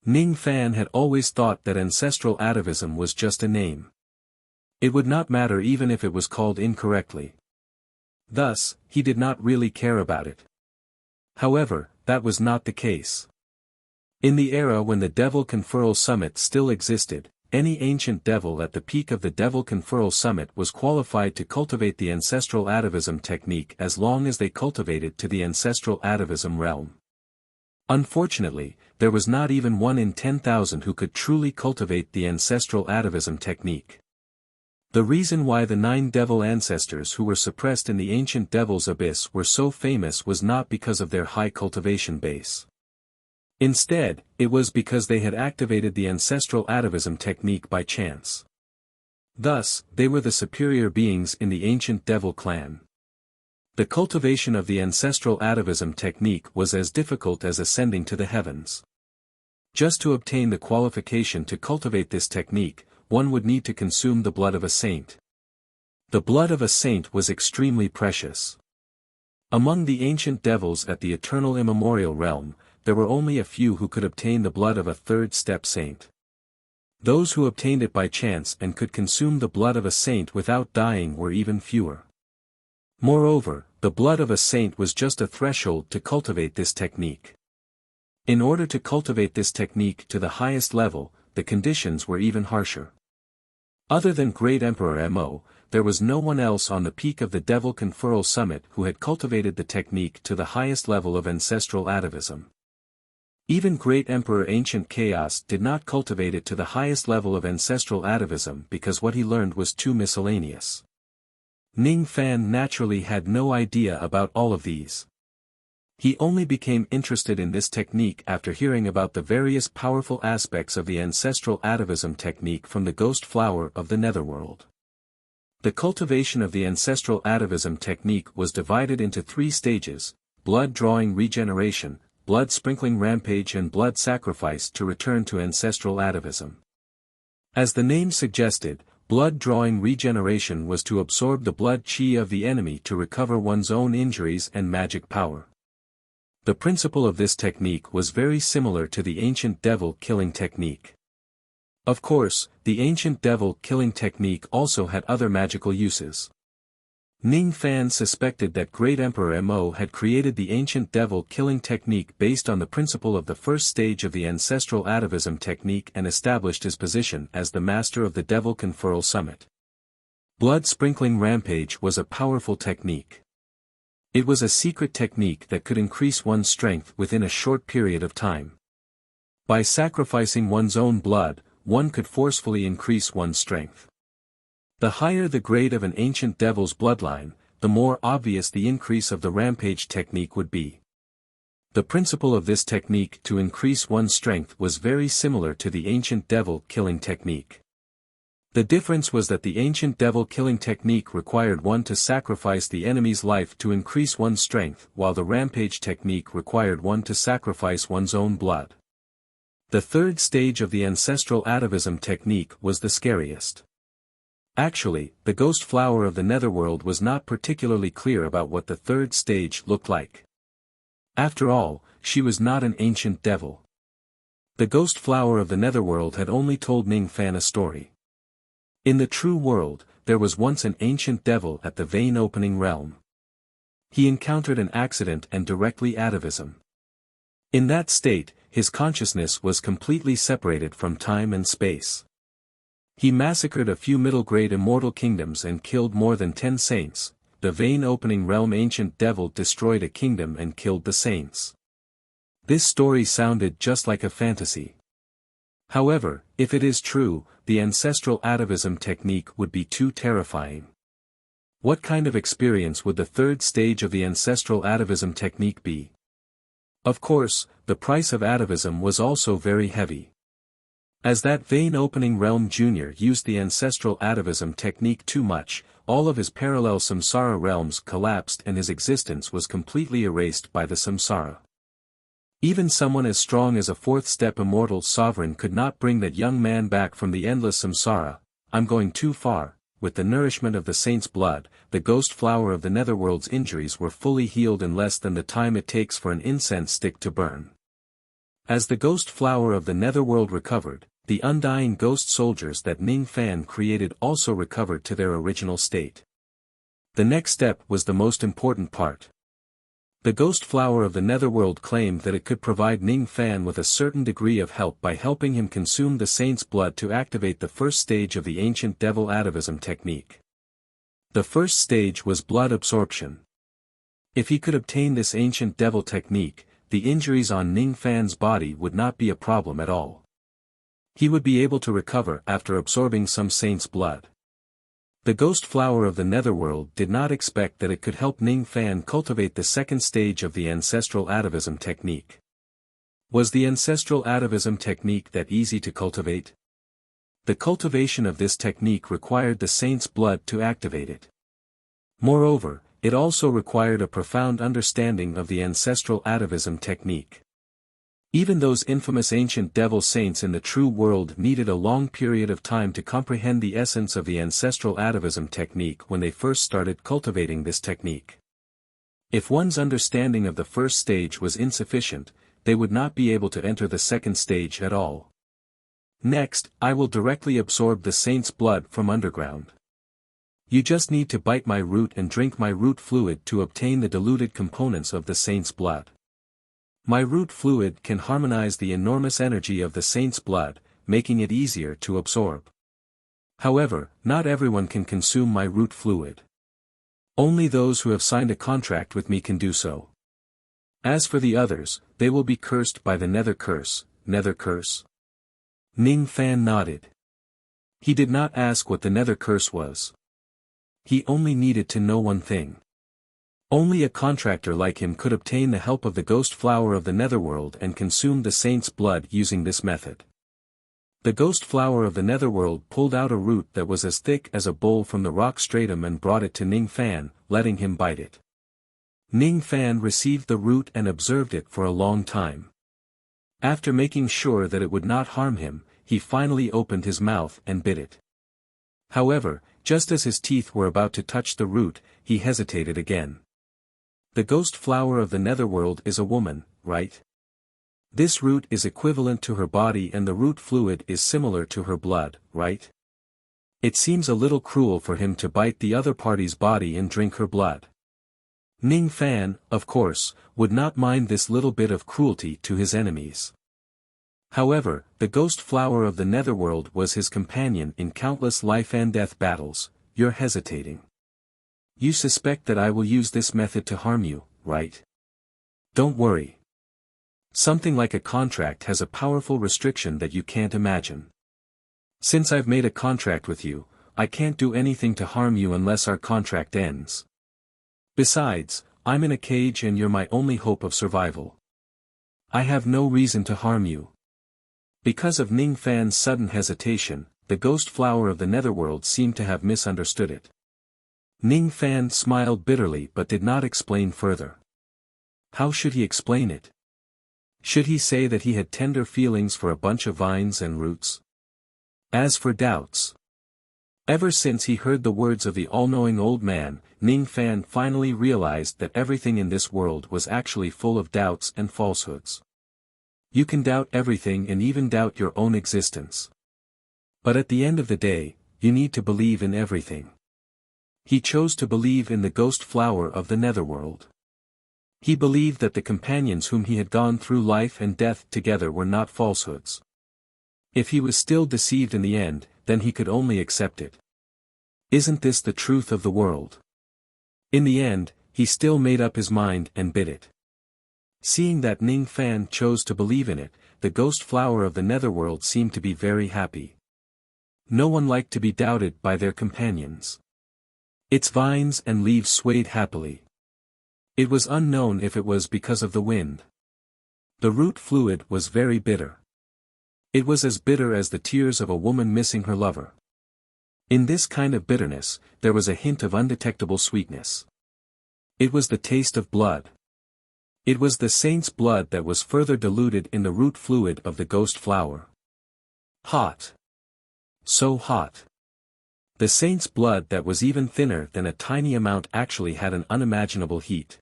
Ning Fan had always thought that ancestral atavism was just a name. It would not matter even if it was called incorrectly. Thus, he did not really care about it. However, that was not the case. In the era when the Devil Conferral Summit still existed, any ancient devil at the peak of the Devil Conferral Summit was qualified to cultivate the ancestral atavism technique as long as they cultivated to the ancestral atavism realm. Unfortunately, there was not even 1 in 10,000 who could truly cultivate the ancestral atavism technique. The reason why the 9 devil ancestors who were suppressed in the ancient devil's abyss were so famous was not because of their high cultivation base. Instead, it was because they had activated the ancestral atavism technique by chance. Thus, they were the superior beings in the ancient devil clan. The cultivation of the ancestral atavism technique was as difficult as ascending to the heavens. Just to obtain the qualification to cultivate this technique, one would need to consume the blood of a saint. The blood of a saint was extremely precious. Among the ancient devils at the eternal immemorial realm, there were only a few who could obtain the blood of a third-step saint. Those who obtained it by chance and could consume the blood of a saint without dying were even fewer. Moreover, the blood of a saint was just a threshold to cultivate this technique. In order to cultivate this technique to the highest level, the conditions were even harsher. Other than Great Emperor Mo, there was no one else on the peak of the Devil Conferral Summit who had cultivated the technique to the highest level of ancestral atavism. Even Great Emperor Ancient Chaos did not cultivate it to the highest level of ancestral atavism because what he learned was too miscellaneous. Ning Fan naturally had no idea about all of these. He only became interested in this technique after hearing about the various powerful aspects of the ancestral atavism technique from the ghost flower of the netherworld. The cultivation of the ancestral atavism technique was divided into 3 stages: blood drawing regeneration, blood sprinkling rampage and blood sacrifice to return to ancestral atavism. As the name suggested, blood drawing regeneration was to absorb the blood chi of the enemy to recover one's own injuries and magic power. The principle of this technique was very similar to the ancient devil killing technique. Of course, the ancient devil killing technique also had other magical uses. Ning Fan suspected that Great Emperor Mo had created the ancient devil killing technique based on the principle of the first stage of the ancestral atavism technique and established his position as the master of the Devil Conferral Summit. Blood sprinkling rampage was a powerful technique. It was a secret technique that could increase one's strength within a short period of time. By sacrificing one's own blood, one could forcefully increase one's strength. The higher the grade of an ancient devil's bloodline, the more obvious the increase of the rampage technique would be. The principle of this technique to increase one's strength was very similar to the ancient devil killing technique. The difference was that the ancient devil killing technique required one to sacrifice the enemy's life to increase one's strength, while the rampage technique required one to sacrifice one's own blood. The third stage of the ancestral atavism technique was the scariest. Actually, the ghost flower of the netherworld was not particularly clear about what the third stage looked like. After all, she was not an ancient devil. The ghost flower of the netherworld had only told Ning Fan a story. In the true world, there was once an ancient devil at the vein opening realm. He encountered an accident and directly atavism. In that state, his consciousness was completely separated from time and space. He massacred a few middle-grade immortal kingdoms and killed more than 10 saints. The vein-opening realm ancient devil destroyed a kingdom and killed the saints. This story sounded just like a fantasy. However, if it is true, the ancestral atavism technique would be too terrifying. What kind of experience would the third stage of the ancestral atavism technique be? Of course, the price of atavism was also very heavy. As that vein opening realm junior used the ancestral atavism technique too much, all of his parallel samsara realms collapsed and his existence was completely erased by the samsara. Even someone as strong as a fourth-step immortal sovereign could not bring that young man back from the endless samsara. I'm going too far. With the nourishment of the saint's blood, the ghost flower of the netherworld's injuries were fully healed in less than the time it takes for an incense stick to burn. As the ghost flower of the netherworld recovered, the undying ghost soldiers that Ning Fan created also recovered to their original state. The next step was the most important part. The ghost flower of the netherworld claimed that it could provide Ning Fan with a certain degree of help by helping him consume the saint's blood to activate the first stage of the ancient devil atavism technique. The first stage was blood absorption. If he could obtain this ancient devil technique, the injuries on Ning Fan's body would not be a problem at all. He would be able to recover after absorbing some saint's blood. The ghost flower of the netherworld did not expect that it could help Ning Fan cultivate the second stage of the ancestral atavism technique. Was the ancestral atavism technique that easy to cultivate? The cultivation of this technique required the saint's blood to activate it. Moreover, it also required a profound understanding of the ancestral atavism technique. Even those infamous ancient devil saints in the true world needed a long period of time to comprehend the essence of the ancestral atavism technique when they first started cultivating this technique. If one's understanding of the first stage was insufficient, they would not be able to enter the second stage at all. Next, I will directly absorb the saint's blood from underground. You just need to bite my root and drink my root fluid to obtain the diluted components of the saint's blood. My root fluid can harmonize the enormous energy of the saint's blood, making it easier to absorb. However, not everyone can consume my root fluid. Only those who have signed a contract with me can do so. As for the others, they will be cursed by the nether curse. Nether curse? Ning Fan nodded. He did not ask what the nether curse was. He only needed to know one thing. Only a contractor like him could obtain the help of the ghost flower of the netherworld and consume the saint's blood using this method. The ghost flower of the netherworld pulled out a root that was as thick as a bowl from the rock stratum and brought it to Ning Fan, letting him bite it. Ning Fan received the root and observed it for a long time. After making sure that it would not harm him, he finally opened his mouth and bit it. However, just as his teeth were about to touch the root, he hesitated again. The ghost flower of the netherworld is a woman, right? This root is equivalent to her body and the root fluid is similar to her blood, right? It seems a little cruel for him to bite the other party's body and drink her blood. Ning Fan, of course, would not mind this little bit of cruelty to his enemies. However, the ghost flower of the netherworld was his companion in countless life and death battles. You're hesitating. You suspect that I will use this method to harm you, right? Don't worry. Something like a contract has a powerful restriction that you can't imagine. Since I've made a contract with you, I can't do anything to harm you unless our contract ends. Besides, I'm in a cage and you're my only hope of survival. I have no reason to harm you. Because of Ning Fan's sudden hesitation, the ghost flower of the netherworld seemed to have misunderstood it. Ning Fan smiled bitterly but did not explain further. How should he explain it? Should he say that he had tender feelings for a bunch of vines and roots? As for doubts. Ever since he heard the words of the all-knowing old man, Ning Fan finally realized that everything in this world was actually full of doubts and falsehoods. You can doubt everything and even doubt your own existence. But at the end of the day, you need to believe in everything. He chose to believe in the ghost flower of the netherworld. He believed that the companions whom he had gone through life and death together were not falsehoods. If he was still deceived in the end, then he could only accept it. Isn't this the truth of the world? In the end, he still made up his mind and bit it. Seeing that Ning Fan chose to believe in it, the ghost flower of the netherworld seemed to be very happy. No one liked to be doubted by their companions. Its vines and leaves swayed happily. It was unknown if it was because of the wind. The root fluid was very bitter. It was as bitter as the tears of a woman missing her lover. In this kind of bitterness, there was a hint of undetectable sweetness. It was the taste of blood. It was the saint's blood that was further diluted in the root fluid of the ghost flower. Hot. So hot. The saint's blood that was even thinner than a tiny amount actually had an unimaginable heat.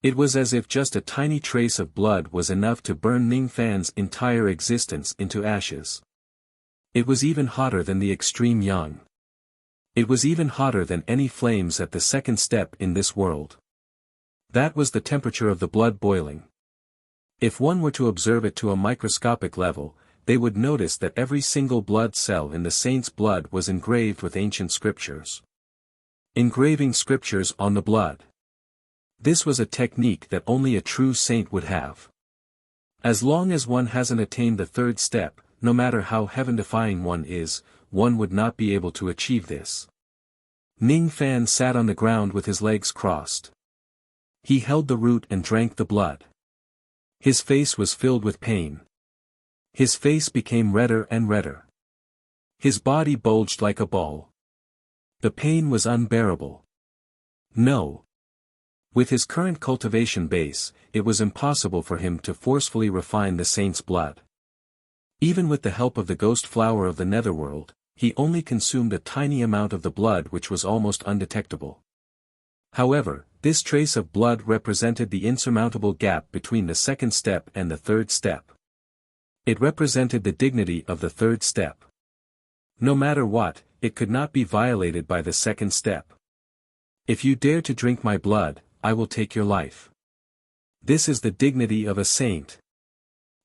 It was as if just a tiny trace of blood was enough to burn Ning Fan's entire existence into ashes. It was even hotter than the extreme yang. It was even hotter than any flames at the second step in this world. That was the temperature of the blood boiling. If one were to observe it to a microscopic level, they would notice that every single blood cell in the saint's blood was engraved with ancient scriptures. Engraving scriptures on the blood. This was a technique that only a true saint would have. As long as one hasn't attained the third step, no matter how heaven-defying one is, one would not be able to achieve this. Ning Fan sat on the ground with his legs crossed. He held the root and drank the blood. His face was filled with pain. His face became redder and redder. His body bulged like a ball. The pain was unbearable. No. With his current cultivation base, it was impossible for him to forcefully refine the saint's blood. Even with the help of the ghost flower of the netherworld, he only consumed a tiny amount of the blood which was almost undetectable. However, this trace of blood represented the insurmountable gap between the second step and the third step. It represented the dignity of the third step. No matter what, it could not be violated by the second step. If you dare to drink my blood, I will take your life. This is the dignity of a saint.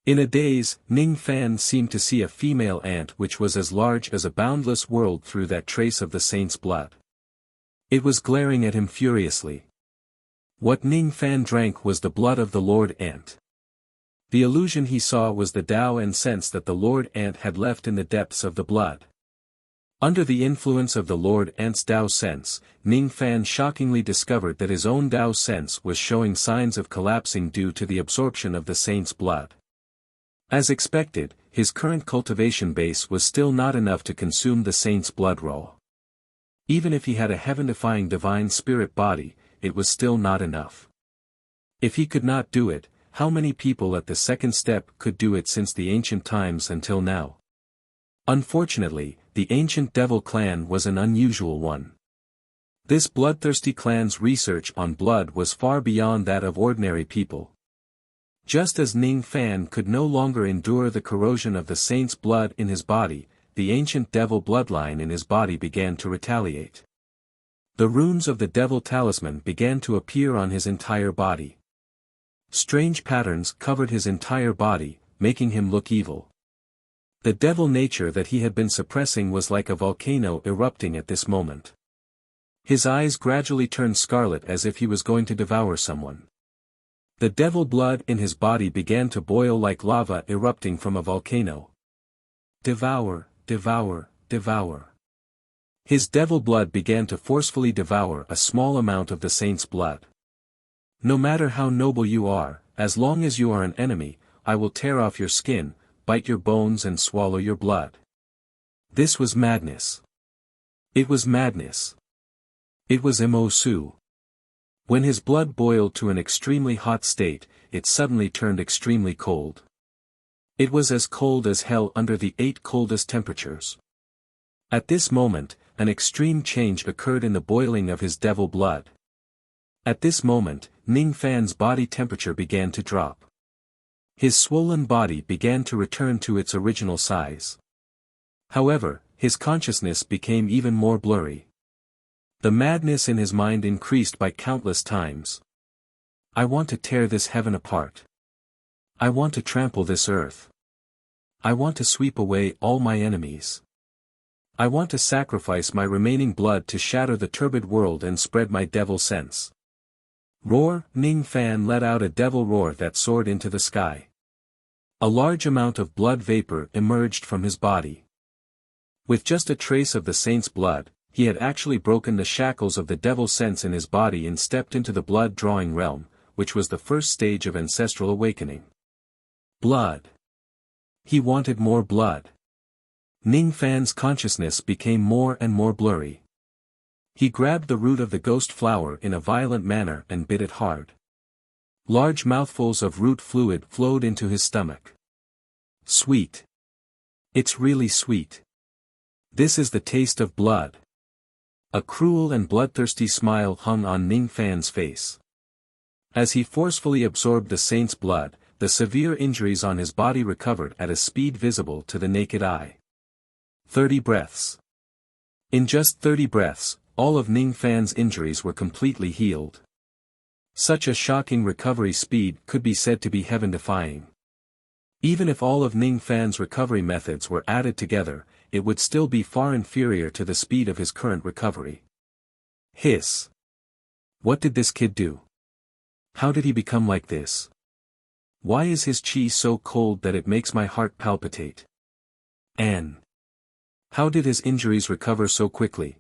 In a daze, Ning Fan seemed to see a female ant which was as large as a boundless world through that trace of the saint's blood. It was glaring at him furiously. What Ning Fan drank was the blood of the Lord Ant. The illusion he saw was the Tao and sense that the Lord Ant had left in the depths of the blood. Under the influence of the Lord Ant's Tao sense, Ning Fan shockingly discovered that his own Tao sense was showing signs of collapsing due to the absorption of the saint's blood. As expected, his current cultivation base was still not enough to consume the saint's blood raw. Even if he had a heaven-defying divine spirit body, it was still not enough. If he could not do it, how many people at the second step could do it since the ancient times until now? Unfortunately, the ancient devil clan was an unusual one. This bloodthirsty clan's research on blood was far beyond that of ordinary people. Just as Ning Fan could no longer endure the corrosion of the saint's blood in his body, the ancient devil bloodline in his body began to retaliate. The runes of the devil talisman began to appear on his entire body. Strange patterns covered his entire body, making him look evil. The devil nature that he had been suppressing was like a volcano erupting at this moment. His eyes gradually turned scarlet as if he was going to devour someone. The devil blood in his body began to boil like lava erupting from a volcano. Devour, devour, devour. His devil blood began to forcefully devour a small amount of the saint's blood. No matter how noble you are, as long as you are an enemy, I will tear off your skin, bite your bones and swallow your blood. This was madness. It was madness. It was Emosu. When his blood boiled to an extremely hot state, it suddenly turned extremely cold. It was as cold as hell under the 8 coldest temperatures. At this moment, an extreme change occurred in the boiling of his devil blood. At this moment, Ning Fan's body temperature began to drop. His swollen body began to return to its original size. However, his consciousness became even more blurry. The madness in his mind increased by countless times. I want to tear this heaven apart. I want to trample this earth. I want to sweep away all my enemies. I want to sacrifice my remaining blood to shatter the turbid world and spread my devil sense. Roar! Ning Fan let out a devil roar that soared into the sky. A large amount of blood vapor emerged from his body. With just a trace of the saint's blood, he had actually broken the shackles of the devil sense in his body and stepped into the blood-drawing realm, which was the first stage of ancestral awakening. Blood. He wanted more blood. Ning Fan's consciousness became more and more blurry. He grabbed the root of the ghost flower in a violent manner and bit it hard. Large mouthfuls of root fluid flowed into his stomach. Sweet. It's really sweet. This is the taste of blood. A cruel and bloodthirsty smile hung on Ning Fan's face. As he forcefully absorbed the saint's blood, the severe injuries on his body recovered at a speed visible to the naked eye. 30 breaths. In just 30 breaths, all of Ning Fan's injuries were completely healed. Such a shocking recovery speed could be said to be heaven-defying. Even if all of Ning Fan's recovery methods were added together, it would still be far inferior to the speed of his current recovery. Hiss. What did this kid do? How did he become like this? Why is his chi so cold that it makes my heart palpitate? And how did his injuries recover so quickly?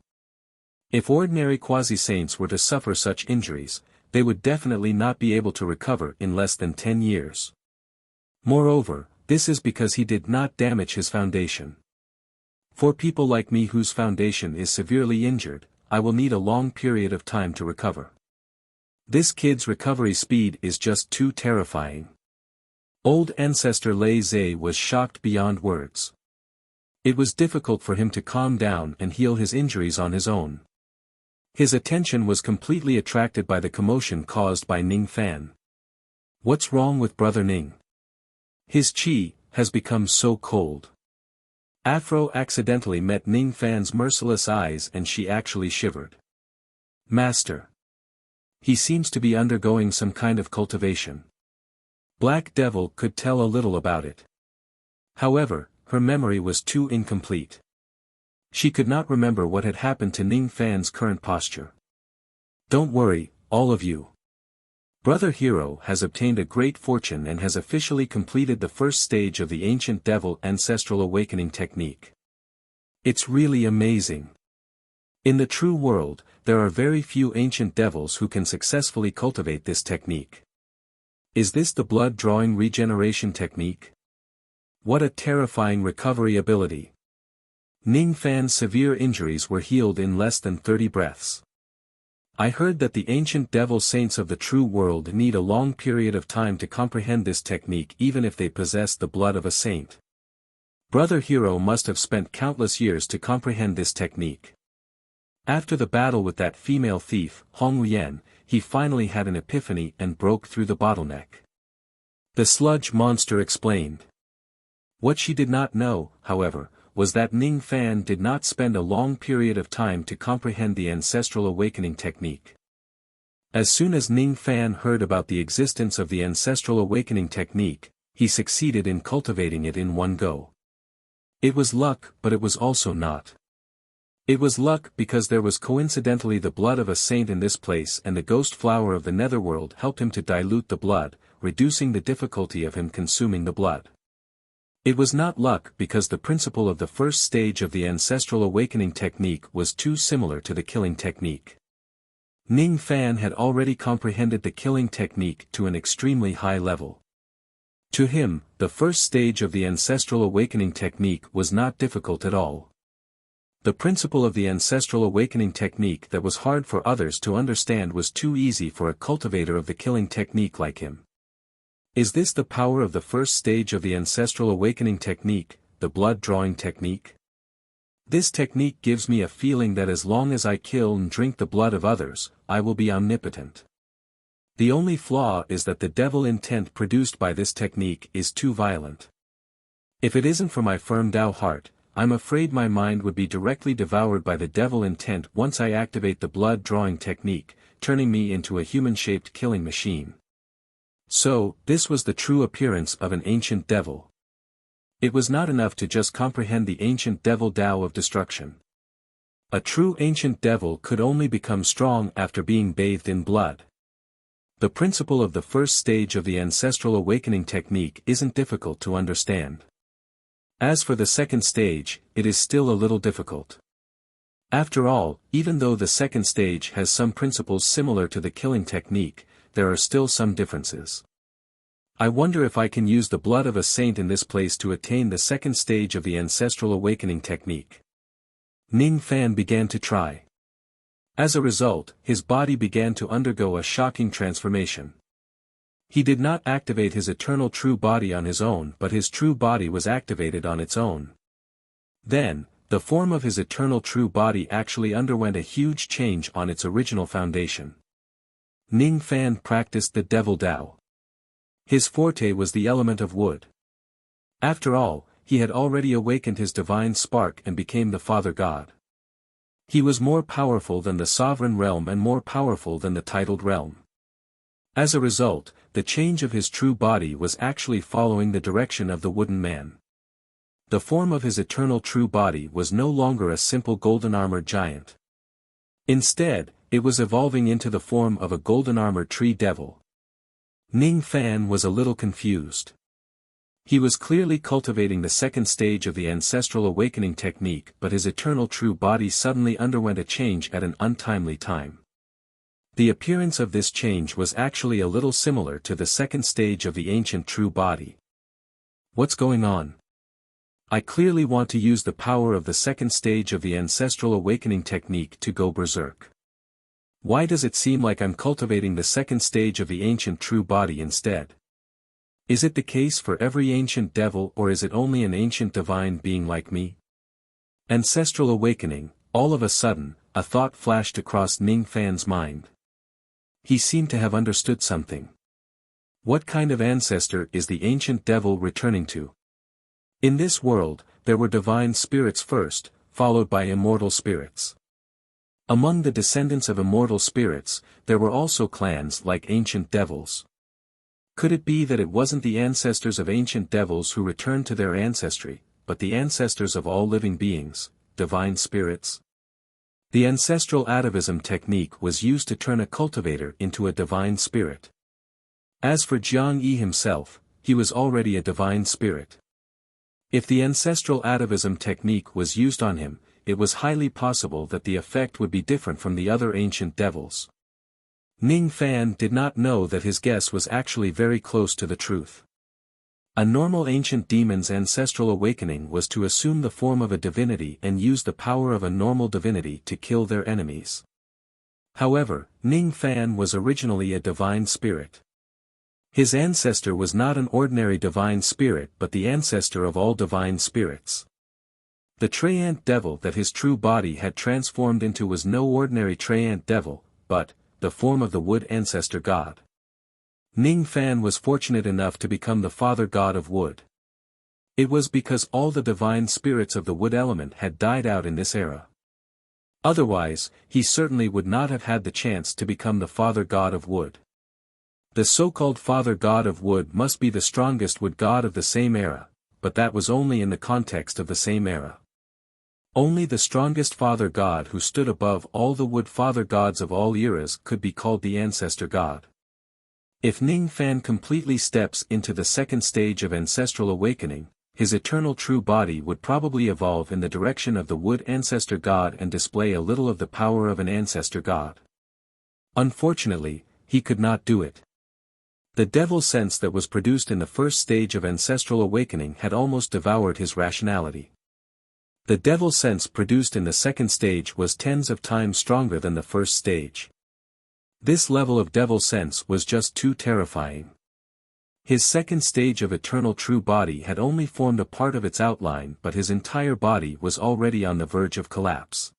If ordinary quasi-saints were to suffer such injuries, they would definitely not be able to recover in less than 10 years. Moreover, this is because he did not damage his foundation. For people like me whose foundation is severely injured, I will need a long period of time to recover. This kid's recovery speed is just too terrifying. Old ancestor Lei Zhe was shocked beyond words. It was difficult for him to calm down and heal his injuries on his own. His attention was completely attracted by the commotion caused by Ning Fan. What's wrong with Brother Ning? His chi has become so cold. Afro accidentally met Ning Fan's merciless eyes and she actually shivered. Master. He seems to be undergoing some kind of cultivation. Black Devil could tell a little about it. However, her memory was too incomplete. She could not remember what had happened to Ning Fan's current posture. Don't worry, all of you. Brother Hero has obtained a great fortune and has officially completed the first stage of the Ancient Devil Ancestral Awakening technique. It's really amazing. In the true world, there are very few ancient devils who can successfully cultivate this technique. Is this the blood-drawing regeneration technique? What a terrifying recovery ability. Ning Fan's severe injuries were healed in less than 30 breaths. I heard that the ancient devil saints of the true world need a long period of time to comprehend this technique even if they possess the blood of a saint. Brother Hero must have spent countless years to comprehend this technique. After the battle with that female thief, Hong Lian, he finally had an epiphany and broke through the bottleneck. The sludge monster explained. What she did not know, however, was that Ning Fan did not spend a long period of time to comprehend the ancestral awakening technique. As soon as Ning Fan heard about the existence of the ancestral awakening technique, he succeeded in cultivating it in one go. It was luck, but it was also not. It was luck because there was coincidentally the blood of a saint in this place and the ghost flower of the netherworld helped him to dilute the blood, reducing the difficulty of him consuming the blood. It was not luck because the principle of the first stage of the ancestral awakening technique was too similar to the killing technique. Ning Fan had already comprehended the killing technique to an extremely high level. To him, the first stage of the ancestral awakening technique was not difficult at all. The principle of the ancestral awakening technique that was hard for others to understand was too easy for a cultivator of the killing technique like him. Is this the power of the first stage of the ancestral awakening technique, the blood-drawing technique? This technique gives me a feeling that as long as I kill and drink the blood of others, I will be omnipotent. The only flaw is that the devil intent produced by this technique is too violent. If it isn't for my firm Tao heart, I'm afraid my mind would be directly devoured by the devil intent once I activate the blood-drawing technique, turning me into a human-shaped killing machine. So, this was the true appearance of an ancient devil. It was not enough to just comprehend the ancient devil Tao of destruction. A true ancient devil could only become strong after being bathed in blood. The principle of the first stage of the ancestral awakening technique isn't difficult to understand. As for the second stage, it is still a little difficult. After all, even though the second stage has some principles similar to the killing technique, there are still some differences. I wonder if I can use the blood of a saint in this place to attain the second stage of the ancestral awakening technique. Ning Fan began to try. As a result, his body began to undergo a shocking transformation. He did not activate his eternal true body on his own, but his true body was activated on its own. Then, the form of his eternal true body actually underwent a huge change on its original foundation. Ning Fan practiced the Devil Tao. His forte was the element of wood. After all, he had already awakened his divine spark and became the Father God. He was more powerful than the sovereign realm and more powerful than the titled realm. As a result, the change of his true body was actually following the direction of the wooden man. The form of his eternal true body was no longer a simple golden-armored giant. Instead, it was evolving into the form of a golden-armored tree devil. Ning Fan was a little confused. He was clearly cultivating the second stage of the ancestral awakening technique, but his eternal true body suddenly underwent a change at an untimely time. The appearance of this change was actually a little similar to the second stage of the ancient true body. What's going on? I clearly want to use the power of the second stage of the ancestral awakening technique to go berserk. Why does it seem like I'm cultivating the second stage of the ancient true body instead? Is it the case for every ancient devil, or is it only an ancient divine being like me? Ancestral awakening. All of a sudden, a thought flashed across Ning Fan's mind. He seemed to have understood something. What kind of ancestor is the ancient devil returning to? In this world, there were divine spirits first, followed by immortal spirits. Among the descendants of immortal spirits, there were also clans like ancient devils. Could it be that it wasn't the ancestors of ancient devils who returned to their ancestry, but the ancestors of all living beings, divine spirits? The ancestral atavism technique was used to turn a cultivator into a divine spirit. As for Jiang Yi himself, he was already a divine spirit. If the ancestral atavism technique was used on him, it was highly possible that the effect would be different from the other ancient devils. Ning Fan did not know that his guess was actually very close to the truth. A normal ancient demon's ancestral awakening was to assume the form of a divinity and use the power of a normal divinity to kill their enemies. However, Ning Fan was originally a divine spirit. His ancestor was not an ordinary divine spirit but the ancestor of all divine spirits. The Treant devil that his true body had transformed into was no ordinary Treant devil, but the form of the wood ancestor god. Ning Fan was fortunate enough to become the father god of wood. It was because all the divine spirits of the wood element had died out in this era. Otherwise, he certainly would not have had the chance to become the father god of wood. The so-called father god of wood must be the strongest wood god of the same era, but that was only in the context of the same era. Only the strongest father god who stood above all the wood father gods of all eras could be called the ancestor god. If Ning Fan completely steps into the second stage of ancestral awakening, his eternal true body would probably evolve in the direction of the wood ancestor god and display a little of the power of an ancestor god. Unfortunately, he could not do it. The devil sense that was produced in the first stage of ancestral awakening had almost devoured his rationality. The devil sense produced in the second stage was tens of times stronger than the first stage. This level of devil sense was just too terrifying. His second stage of eternal true body had only formed a part of its outline, but his entire body was already on the verge of collapse.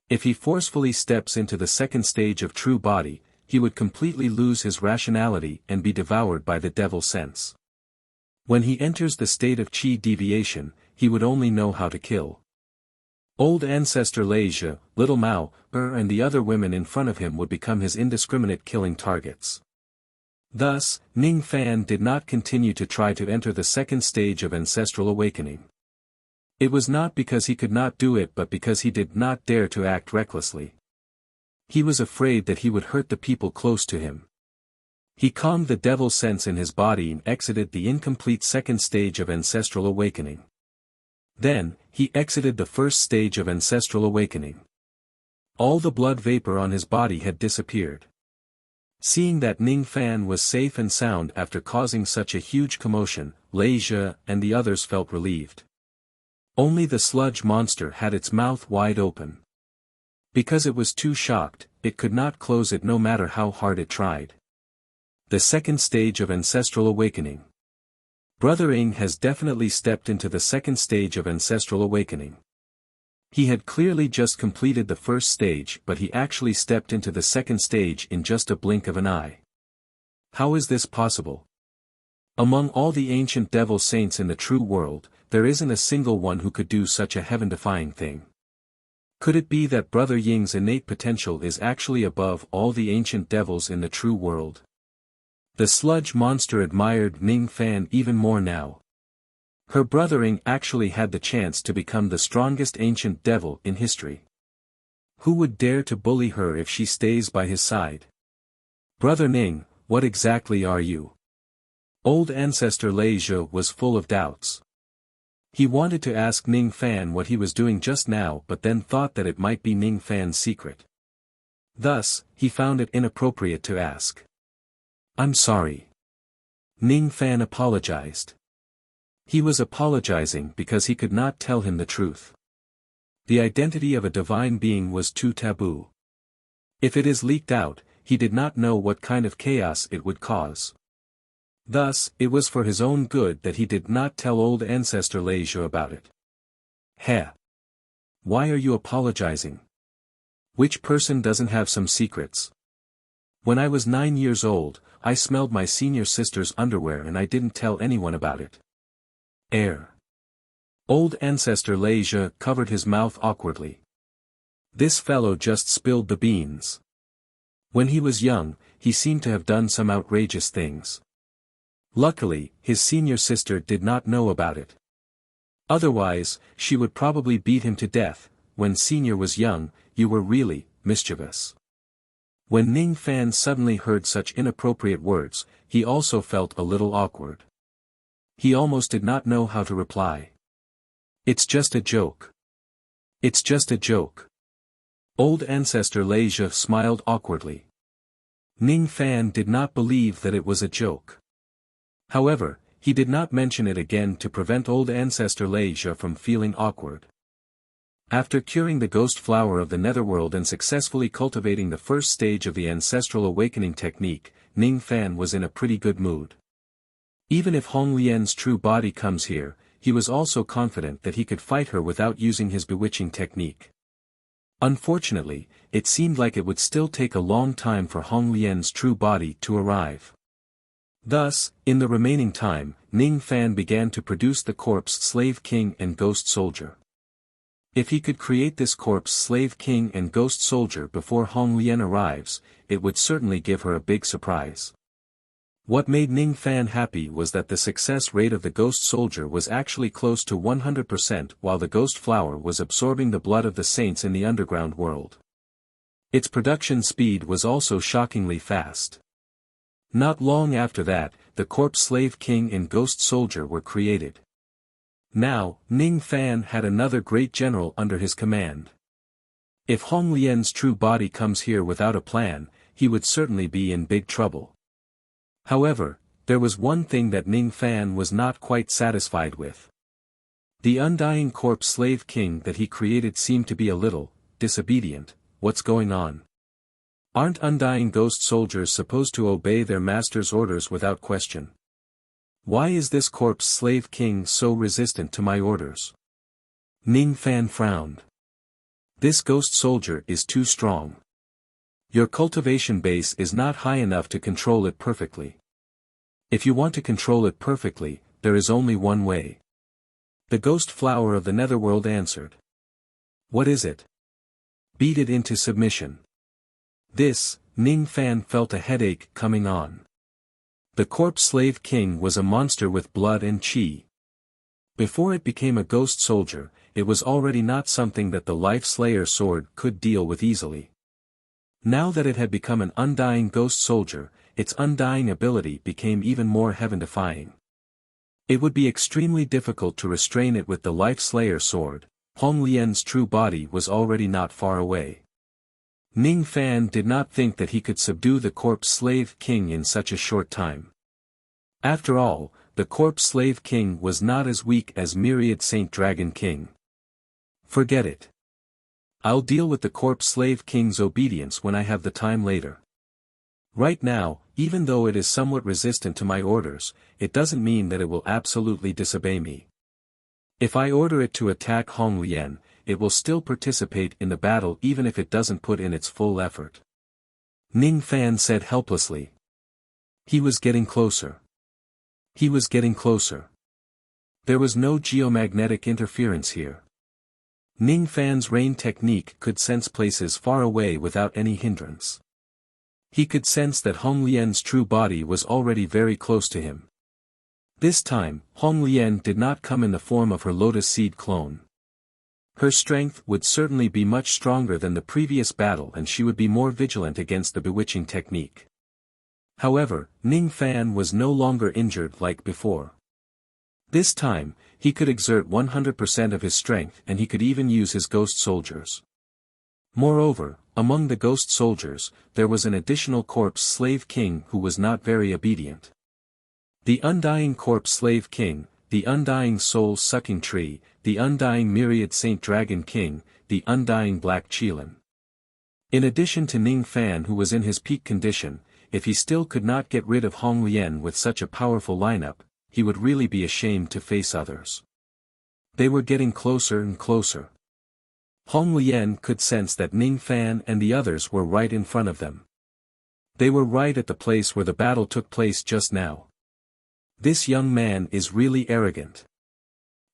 If he forcefully steps into the second stage of true body, he would completely lose his rationality and be devoured by the devil sense. When he enters the state of chi deviation, he would only know how to kill. Old ancestor Lei Zhe, little Mao, and the other women in front of him would become his indiscriminate killing targets. Thus, Ning Fan did not continue to try to enter the second stage of ancestral awakening. It was not because he could not do it but because he did not dare to act recklessly. He was afraid that he would hurt the people close to him. He calmed the devil sense in his body and exited the incomplete second stage of ancestral awakening. Then, he exited the first stage of ancestral awakening. All the blood vapor on his body had disappeared. Seeing that Ning Fan was safe and sound after causing such a huge commotion, Lei Zhe and the others felt relieved. Only the sludge monster had its mouth wide open. Because it was too shocked, it could not close it no matter how hard it tried. The second stage of ancestral awakening. Brother Ing has definitely stepped into the second stage of ancestral awakening. He had clearly just completed the first stage, but he actually stepped into the second stage in just a blink of an eye. How is this possible? Among all the ancient devil saints in the true world, there isn't a single one who could do such a heaven-defying thing. Could it be that Brother Ying's innate potential is actually above all the ancient devils in the true world? The sludge monster admired Ning Fan even more now. Her brother Ing actually had the chance to become the strongest ancient devil in history. Who would dare to bully her if she stays by his side? Brother Ning, what exactly are you? Old ancestor Lei Zhe was full of doubts. He wanted to ask Ning Fan what he was doing just now, but then thought that it might be Ning Fan's secret. Thus, he found it inappropriate to ask. I'm sorry. Ning Fan apologized. He was apologizing because he could not tell him the truth. The identity of a divine being was too taboo. If it is leaked out, he did not know what kind of chaos it would cause. Thus, it was for his own good that he did not tell old ancestor Lei Zhe about it. Heh. Why are you apologizing? Which person doesn't have some secrets? When I was 9 years old, I smelled my senior sister's underwear and I didn't tell anyone about it. Old ancestor Lei Zhe covered his mouth awkwardly. This fellow just spilled the beans. When he was young, he seemed to have done some outrageous things. Luckily, his senior sister did not know about it. Otherwise, she would probably beat him to death. When senior was young, you were really mischievous. When Ning Fan suddenly heard such inappropriate words, he also felt a little awkward. He almost did not know how to reply. It's just a joke. It's just a joke. Old ancestor Lei Zhe smiled awkwardly. Ning Fan did not believe that it was a joke. However, he did not mention it again to prevent old ancestor Lei Zhe from feeling awkward. After curing the ghost flower of the netherworld and successfully cultivating the first stage of the ancestral awakening technique, Ning Fan was in a pretty good mood. Even if Hong Lian's true body comes here, he was also confident that he could fight her without using his bewitching technique. Unfortunately, it seemed like it would still take a long time for Hong Lian's true body to arrive. Thus, in the remaining time, Ning Fan began to produce the corpse slave king and ghost soldier. If he could create this corpse slave king and ghost soldier before Hong Lian arrives, it would certainly give her a big surprise. What made Ning Fan happy was that the success rate of the ghost soldier was actually close to 100% while the ghost flower was absorbing the blood of the saints in the underground world. Its production speed was also shockingly fast. Not long after that, the corpse slave king and ghost soldier were created. Now, Ning Fan had another great general under his command. If Hong Lian's true body comes here without a plan, he would certainly be in big trouble. However, there was one thing that Ning Fan was not quite satisfied with. The undying corpse slave king that he created seemed to be a little disobedient. What's going on? Aren't undying ghost soldiers supposed to obey their master's orders without question? Why is this corpse slave king so resistant to my orders? Ning Fan frowned. This ghost soldier is too strong. Your cultivation base is not high enough to control it perfectly. If you want to control it perfectly, there is only one way. The ghost flower of the netherworld answered. What is it? Beat it into submission. This, Ning Fan felt a headache coming on. The corpse slave king was a monster with blood and chi. Before it became a ghost soldier, it was already not something that the Life Slayer sword could deal with easily. Now that it had become an undying ghost soldier, its undying ability became even more heaven-defying. It would be extremely difficult to restrain it with the Life Slayer sword. Hong Lian's true body was already not far away. Ning Fan did not think that he could subdue the corpse slave king in such a short time. After all, the corpse slave king was not as weak as Myriad Saint Dragon King. Forget it. I'll deal with the corpse slave king's obedience when I have the time later. Right now, even though it is somewhat resistant to my orders, it doesn't mean that it will absolutely disobey me. If I order it to attack Hong Lian, it will still participate in the battle even if it doesn't put in its full effort. Ning Fan said helplessly. He was getting closer. He was getting closer. There was no geomagnetic interference here. Ning Fan's rain technique could sense places far away without any hindrance. He could sense that Hong Lian's true body was already very close to him. This time, Hong Lian did not come in the form of her lotus seed clone. Her strength would certainly be much stronger than the previous battle and she would be more vigilant against the bewitching technique. However, Ning Fan was no longer injured like before. This time, he could exert 100% of his strength and he could even use his ghost soldiers. Moreover, among the ghost soldiers, there was an additional corpse slave king who was not very obedient. The undying corpse slave king, the undying soul-sucking tree, the undying Myriad Saint Dragon King, the undying Black Qilin. In addition to Ning Fan who was in his peak condition, if he still could not get rid of Hong Lian with such a powerful lineup, he would really be ashamed to face others. They were getting closer and closer. Hong Lian could sense that Ning Fan and the others were right in front of them. They were right at the place where the battle took place just now. This young man is really arrogant.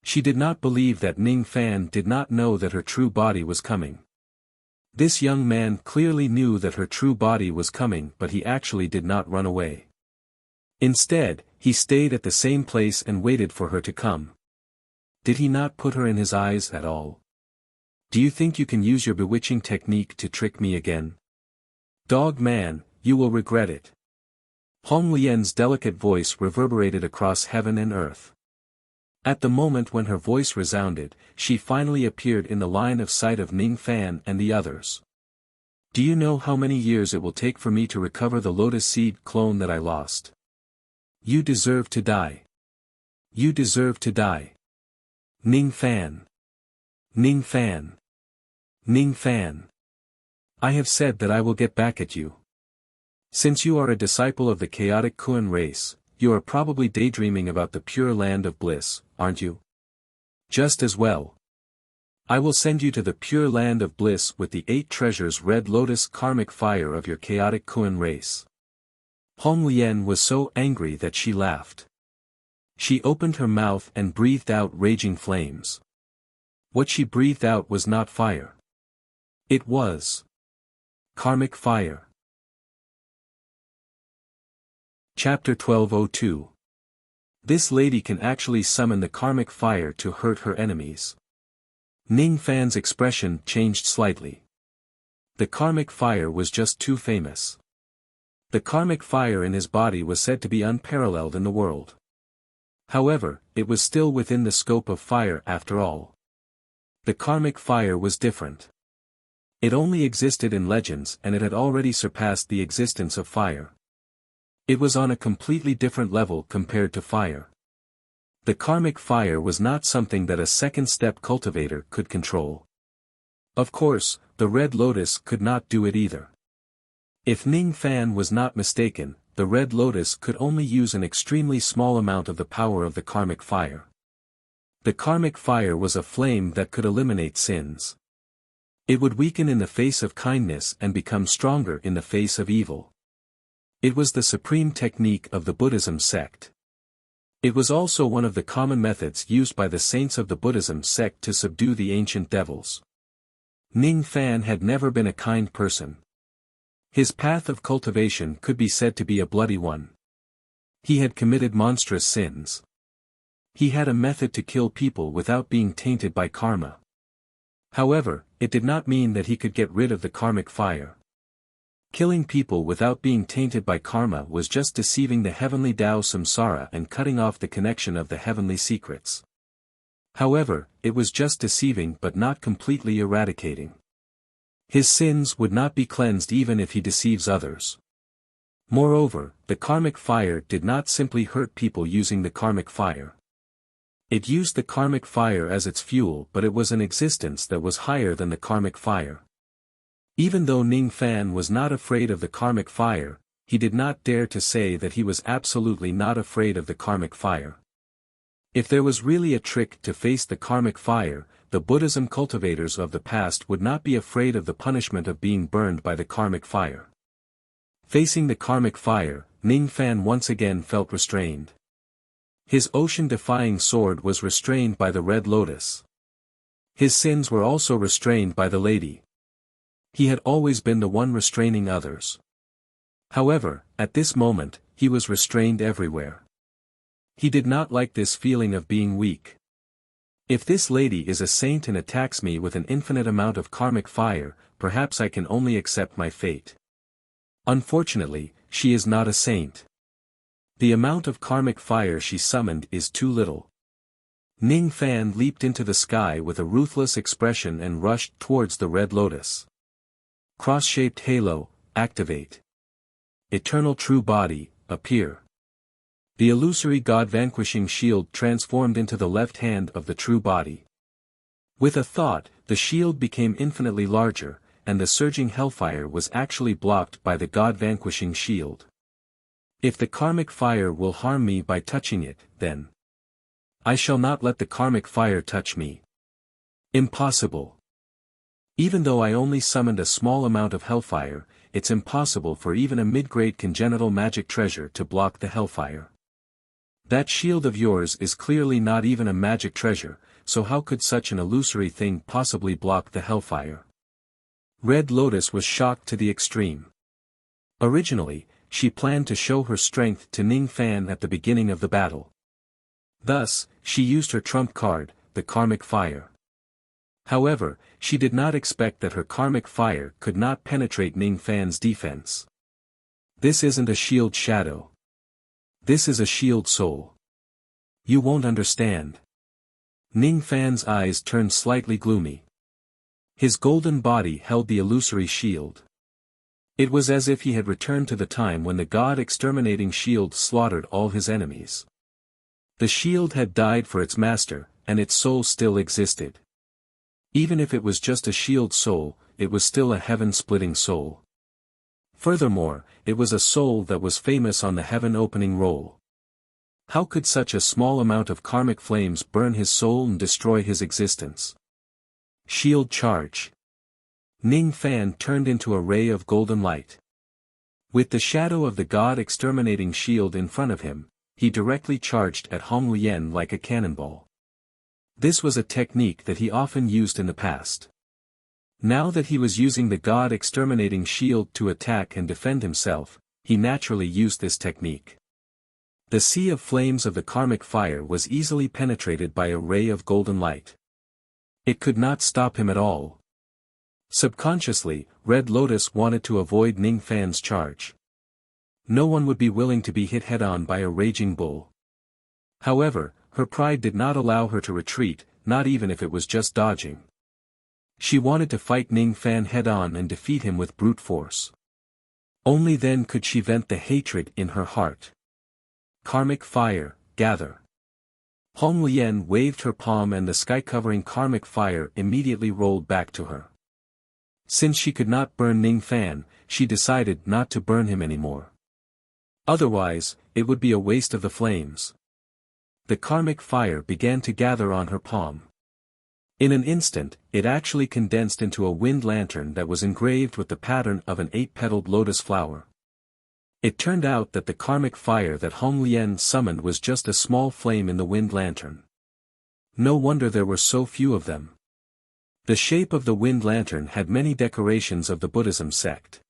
She did not believe that Ning Fan did not know that her true body was coming. This young man clearly knew that her true body was coming but he actually did not run away. Instead, he stayed at the same place and waited for her to come. Did he not put her in his eyes at all? Do you think you can use your bewitching technique to trick me again? Dog man, you will regret it. Hong Lian's delicate voice reverberated across heaven and earth. At the moment when her voice resounded, she finally appeared in the line of sight of Ning Fan and the others. Do you know how many years it will take for me to recover the lotus seed clone that I lost? You deserve to die. You deserve to die. Ning Fan. Ning Fan. Ning Fan. I have said that I will get back at you. Since you are a disciple of the chaotic Kuan race, you are probably daydreaming about the pure land of bliss, aren't you? Just as well. I will send you to the pure land of bliss with the 8 treasures red lotus karmic fire of your chaotic Kuan race. Hong Lian was so angry that she laughed. She opened her mouth and breathed out raging flames. What she breathed out was not fire. It was karmic fire. Chapter 1202. This lady can actually summon the karmic fire to hurt her enemies. Ning Fan's expression changed slightly. The karmic fire was just too famous. The karmic fire in his body was said to be unparalleled in the world. However, it was still within the scope of fire after all. The karmic fire was different. It only existed in legends and it had already surpassed the existence of fire. It was on a completely different level compared to fire. The karmic fire was not something that a second-step cultivator could control. Of course, the Red Lotus could not do it either. If Ning Fan was not mistaken, the Red Lotus could only use an extremely small amount of the power of the karmic fire. The karmic fire was a flame that could eliminate sins. It would weaken in the face of kindness and become stronger in the face of evil. It was the supreme technique of the Buddhism sect. It was also one of the common methods used by the saints of the Buddhism sect to subdue the ancient devils. Ning Fan had never been a kind person. His path of cultivation could be said to be a bloody one. He had committed monstrous sins. He had a method to kill people without being tainted by karma. However, it did not mean that he could get rid of the karmic fire. Killing people without being tainted by karma was just deceiving the heavenly Tao samsara and cutting off the connection of the heavenly secrets. However, it was just deceiving but not completely eradicating. His sins would not be cleansed even if he deceives others. Moreover, the karmic fire did not simply hurt people using the karmic fire. It used the karmic fire as its fuel, but it was an existence that was higher than the karmic fire. Even though Ning Fan was not afraid of the karmic fire, he did not dare to say that he was absolutely not afraid of the karmic fire. If there was really a trick to face the karmic fire, the Buddhism cultivators of the past would not be afraid of the punishment of being burned by the karmic fire. Facing the karmic fire, Ning Fan once again felt restrained. His ocean-defying sword was restrained by the red lotus. His sins were also restrained by the lady. He had always been the one restraining others. However, at this moment, he was restrained everywhere. He did not like this feeling of being weak. If this lady is a saint and attacks me with an infinite amount of karmic fire, perhaps I can only accept my fate. Unfortunately, she is not a saint. The amount of karmic fire she summoned is too little. Ning Fan leaped into the sky with a ruthless expression and rushed towards the red lotus. Cross-shaped halo, activate. Eternal true body, appear. The illusory God-vanquishing shield transformed into the left hand of the true body. With a thought, the shield became infinitely larger, and the surging hellfire was actually blocked by the God-vanquishing shield. If the karmic fire will harm me by touching it, then I shall not let the karmic fire touch me. Impossible. Even though I only summoned a small amount of hellfire, it's impossible for even a mid-grade congenital magic treasure to block the hellfire. That shield of yours is clearly not even a magic treasure, so how could such an illusory thing possibly block the hellfire? Red Lotus was shocked to the extreme. Originally, she planned to show her strength to Ning Fan at the beginning of the battle. Thus, she used her trump card, the karmic fire. However, she did not expect that her karmic fire could not penetrate Ning Fan's defense. This isn't a shield shadow. This is a shield soul. You won't understand. Ning Fan's eyes turned slightly gloomy. His golden body held the illusory shield. It was as if he had returned to the time when the God-exterminating shield slaughtered all his enemies. The shield had died for its master, and its soul still existed. Even if it was just a shield soul, it was still a heaven-splitting soul. Furthermore, it was a soul that was famous on the heaven-opening roll. How could such a small amount of karmic flames burn his soul and destroy his existence? Shield charge. Ning Fan turned into a ray of golden light. With the shadow of the God-exterminating shield in front of him, he directly charged at Hong Lian like a cannonball. This was a technique that he often used in the past. Now that he was using the God-exterminating shield to attack and defend himself, he naturally used this technique. The sea of flames of the karmic fire was easily penetrated by a ray of golden light. It could not stop him at all. Subconsciously, Red Lotus wanted to avoid Ning Fan's charge. No one would be willing to be hit head-on by a raging bull. However, her pride did not allow her to retreat, not even if it was just dodging. She wanted to fight Ning Fan head-on and defeat him with brute force. Only then could she vent the hatred in her heart. Karmic fire, gather. Hong Lian waved her palm and the sky-covering karmic fire immediately rolled back to her. Since she could not burn Ning Fan, she decided not to burn him anymore. Otherwise, it would be a waste of the flames. The karmic fire began to gather on her palm. In an instant, it actually condensed into a wind lantern that was engraved with the pattern of an 8-petaled lotus flower. It turned out that the karmic fire that Hong Lian summoned was just a small flame in the wind lantern. No wonder there were so few of them. The shape of the wind lantern had many decorations of the Buddhism sect.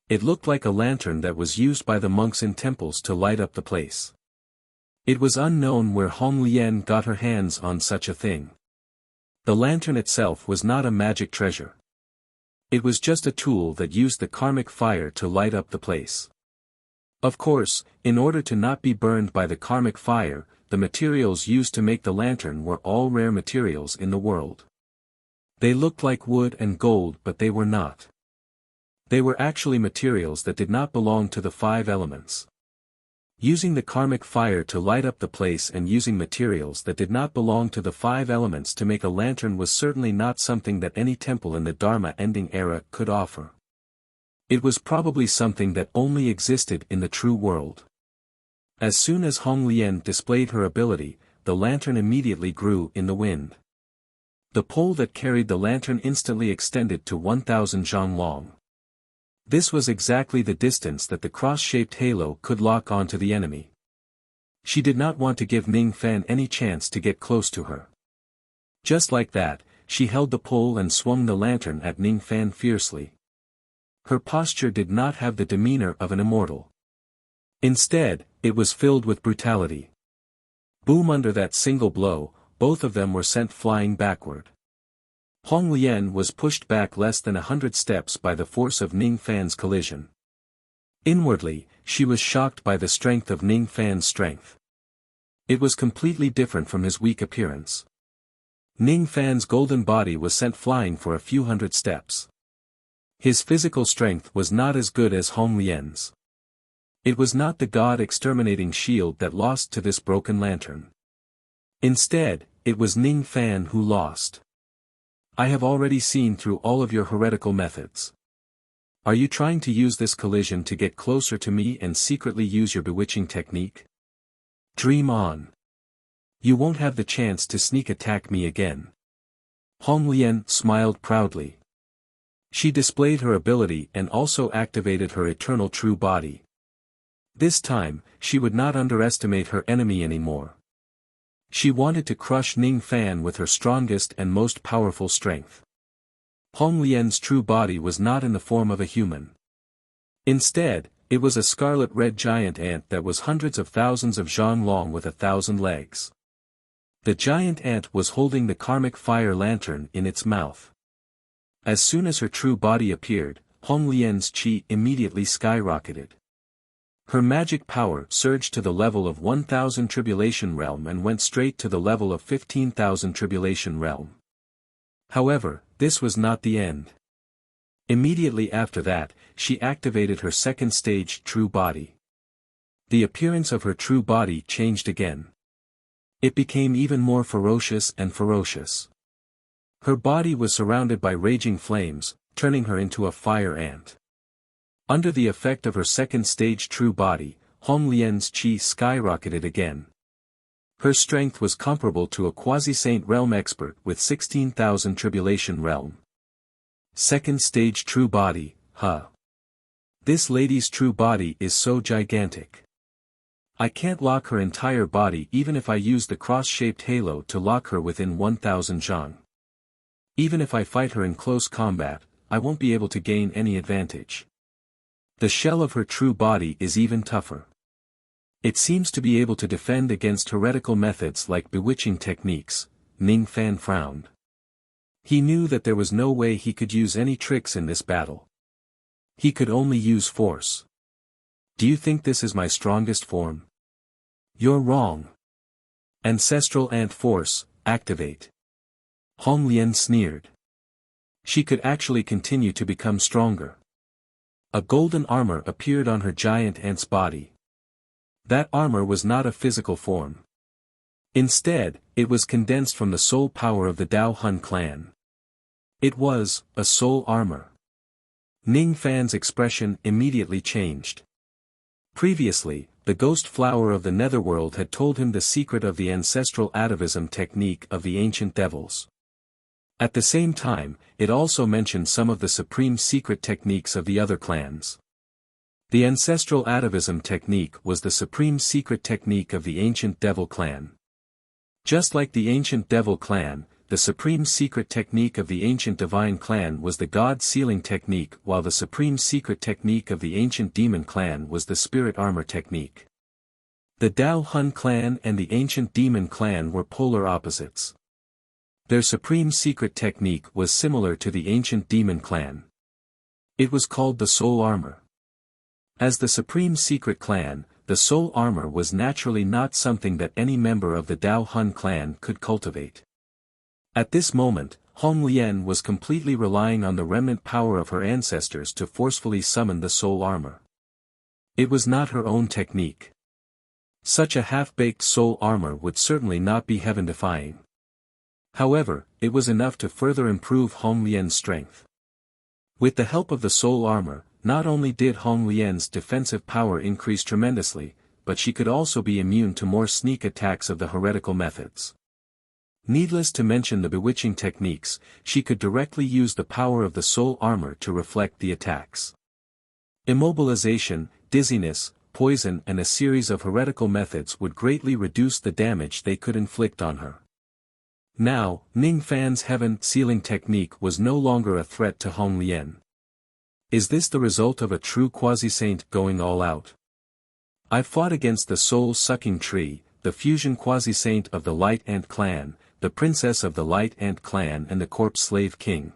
It looked like a lantern that was used by the monks in temples to light up the place. It was unknown where Hong Lian got her hands on such a thing. The lantern itself was not a magic treasure. It was just a tool that used the karmic fire to light up the place. Of course, in order to not be burned by the karmic fire, the materials used to make the lantern were all rare materials in the world. They looked like wood and gold, but they were not. They were actually materials that did not belong to the 5 elements. Using the karmic fire to light up the place and using materials that did not belong to the 5 elements to make a lantern was certainly not something that any temple in the Dharma-ending era could offer. It was probably something that only existed in the true world. As soon as Hong Lian displayed her ability, the lantern immediately grew in the wind. The pole that carried the lantern instantly extended to 1,000 zhang long. This was exactly the distance that the cross-shaped halo could lock onto the enemy. She did not want to give Ning Fan any chance to get close to her. Just like that, she held the pole and swung the lantern at Ning Fan fiercely. Her posture did not have the demeanor of an immortal. Instead, it was filled with brutality. Boom! Under that single blow, both of them were sent flying backward. Hong Lian was pushed back less than 100 steps by the force of Ning Fan's collision. Inwardly, she was shocked by the strength of Ning Fan's strength. It was completely different from his weak appearance. Ning Fan's golden body was sent flying for a few hundred steps. His physical strength was not as good as Hong Lian's. It was not the god-exterminating shield that lost to this broken lantern. Instead, it was Ning Fan who lost. I have already seen through all of your heretical methods. Are you trying to use this collision to get closer to me and secretly use your bewitching technique? Dream on. You won't have the chance to sneak attack me again. Hong Lian smiled proudly. She displayed her ability and also activated her eternal true body. This time, she would not underestimate her enemy anymore. She wanted to crush Ning Fan with her strongest and most powerful strength. Hong Lian's true body was not in the form of a human. Instead, it was a scarlet-red giant ant that was hundreds of thousands of zhang long with 1,000 legs. The giant ant was holding the karmic fire lantern in its mouth. As soon as her true body appeared, Hong Lian's qi immediately skyrocketed. Her magic power surged to the level of 1,000 Tribulation Realm and went straight to the level of 15,000 Tribulation Realm. However, this was not the end. Immediately after that, she activated her second stage true body. The appearance of her true body changed again. It became even more ferocious and ferocious. Her body was surrounded by raging flames, turning her into a fire ant. Under the effect of her second stage true body, Hong Lian's qi skyrocketed again. Her strength was comparable to a quasi-saint realm expert with 16,000 Tribulation Realm. Second stage true body, huh? This lady's true body is so gigantic. I can't lock her entire body even if I use the cross-shaped halo to lock her within 1,000 zhang. Even if I fight her in close combat, I won't be able to gain any advantage. The shell of her true body is even tougher. It seems to be able to defend against heretical methods like bewitching techniques. Ning Fan frowned. He knew that there was no way he could use any tricks in this battle. He could only use force. Do you think this is my strongest form? You're wrong. Ancestral Ant Force, activate. Hong Lian sneered. She could actually continue to become stronger. A golden armor appeared on her giant ant's body. That armor was not a physical form. Instead, it was condensed from the soul power of the Dao Hun clan. It was a soul armor. Ning Fan's expression immediately changed. Previously, the ghost flower of the netherworld had told him the secret of the ancestral atavism technique of the ancient devils. At the same time, it also mentioned some of the supreme secret techniques of the other clans. The ancestral atavism technique was the supreme secret technique of the ancient devil clan. Just like the ancient devil clan, the supreme secret technique of the ancient divine clan was the god sealing technique, while the supreme secret technique of the ancient demon clan was the spirit armor technique. The Dao Hun clan and the ancient demon clan were polar opposites. Their supreme secret technique was similar to the ancient demon clan. It was called the Soul Armor. As the supreme secret clan, the Soul Armor was naturally not something that any member of the Dao Hun clan could cultivate. At this moment, Hong Lian was completely relying on the remnant power of her ancestors to forcefully summon the Soul Armor. It was not her own technique. Such a half-baked soul armor would certainly not be heaven-defying. However, it was enough to further improve Hong Lian's strength. With the help of the soul armor, not only did Hong Lian's defensive power increase tremendously, but she could also be immune to more sneak attacks of the heretical methods. Needless to mention the bewitching techniques, she could directly use the power of the soul armor to reflect the attacks. Immobilization, dizziness, poison and a series of heretical methods would greatly reduce the damage they could inflict on her. Now, Ning Fan's heaven-sealing technique was no longer a threat to Hong Lian. Is this the result of a true quasi-saint going all out? I fought against the soul-sucking tree, the fusion quasi-saint of the Light Ant clan, the princess of the Light Ant clan and the corpse slave king.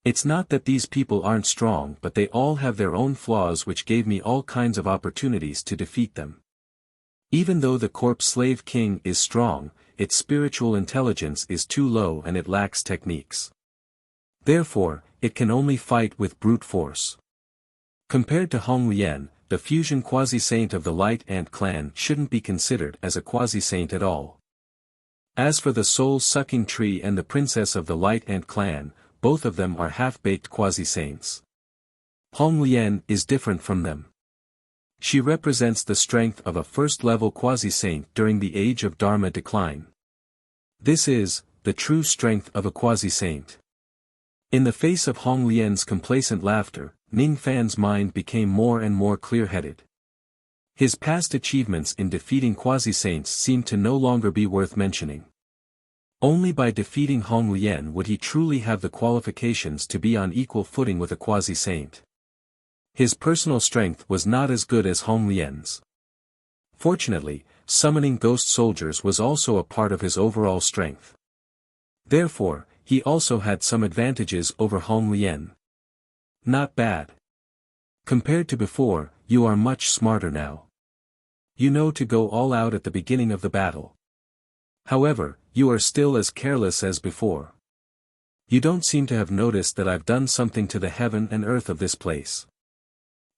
It's not that these people aren't strong, but they all have their own flaws which gave me all kinds of opportunities to defeat them. Even though the corpse slave king is strong, its spiritual intelligence is too low and it lacks techniques. Therefore, it can only fight with brute force. Compared to Hong Lian, the fusion quasi-saint of the Light Ant clan shouldn't be considered as a quasi-saint at all. As for the soul-sucking tree and the princess of the Light Ant clan, both of them are half-baked quasi-saints. Hong Lian is different from them. She represents the strength of a first-level quasi-saint during the age of Dharma decline. This is, the true strength of a quasi-saint. In the face of Hong Lian's complacent laughter, Ning Fan's mind became more and more clear-headed. His past achievements in defeating quasi-saints seemed to no longer be worth mentioning. Only by defeating Hong Lian would he truly have the qualifications to be on equal footing with a quasi-saint. His personal strength was not as good as Hong Lian's. Fortunately, summoning ghost soldiers was also a part of his overall strength. Therefore, he also had some advantages over Hong Lian. Not bad. Compared to before, you are much smarter now. You know to go all out at the beginning of the battle. However, you are still as careless as before. You don't seem to have noticed that I've done something to the heaven and earth of this place.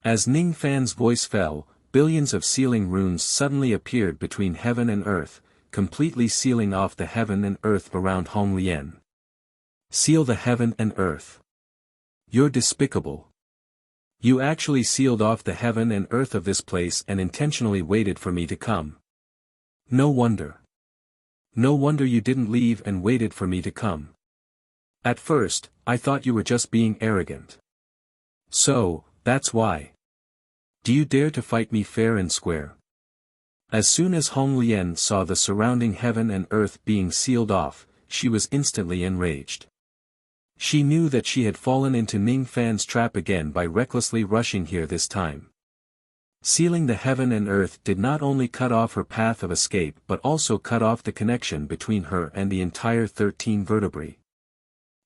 As Ning Fan's voice fell, billions of sealing runes suddenly appeared between heaven and earth, completely sealing off the heaven and earth around Hong Lian. Seal the heaven and earth. You're despicable. You actually sealed off the heaven and earth of this place and intentionally waited for me to come. No wonder. No wonder you didn't leave and waited for me to come. At first, I thought you were just being arrogant. So, that's why. Do you dare to fight me fair and square? As soon as Hong Lian saw the surrounding heaven and earth being sealed off, she was instantly enraged. She knew that she had fallen into Ning Fan's trap again by recklessly rushing here this time. Sealing the heaven and earth did not only cut off her path of escape but also cut off the connection between her and the entire 13 vertebrae.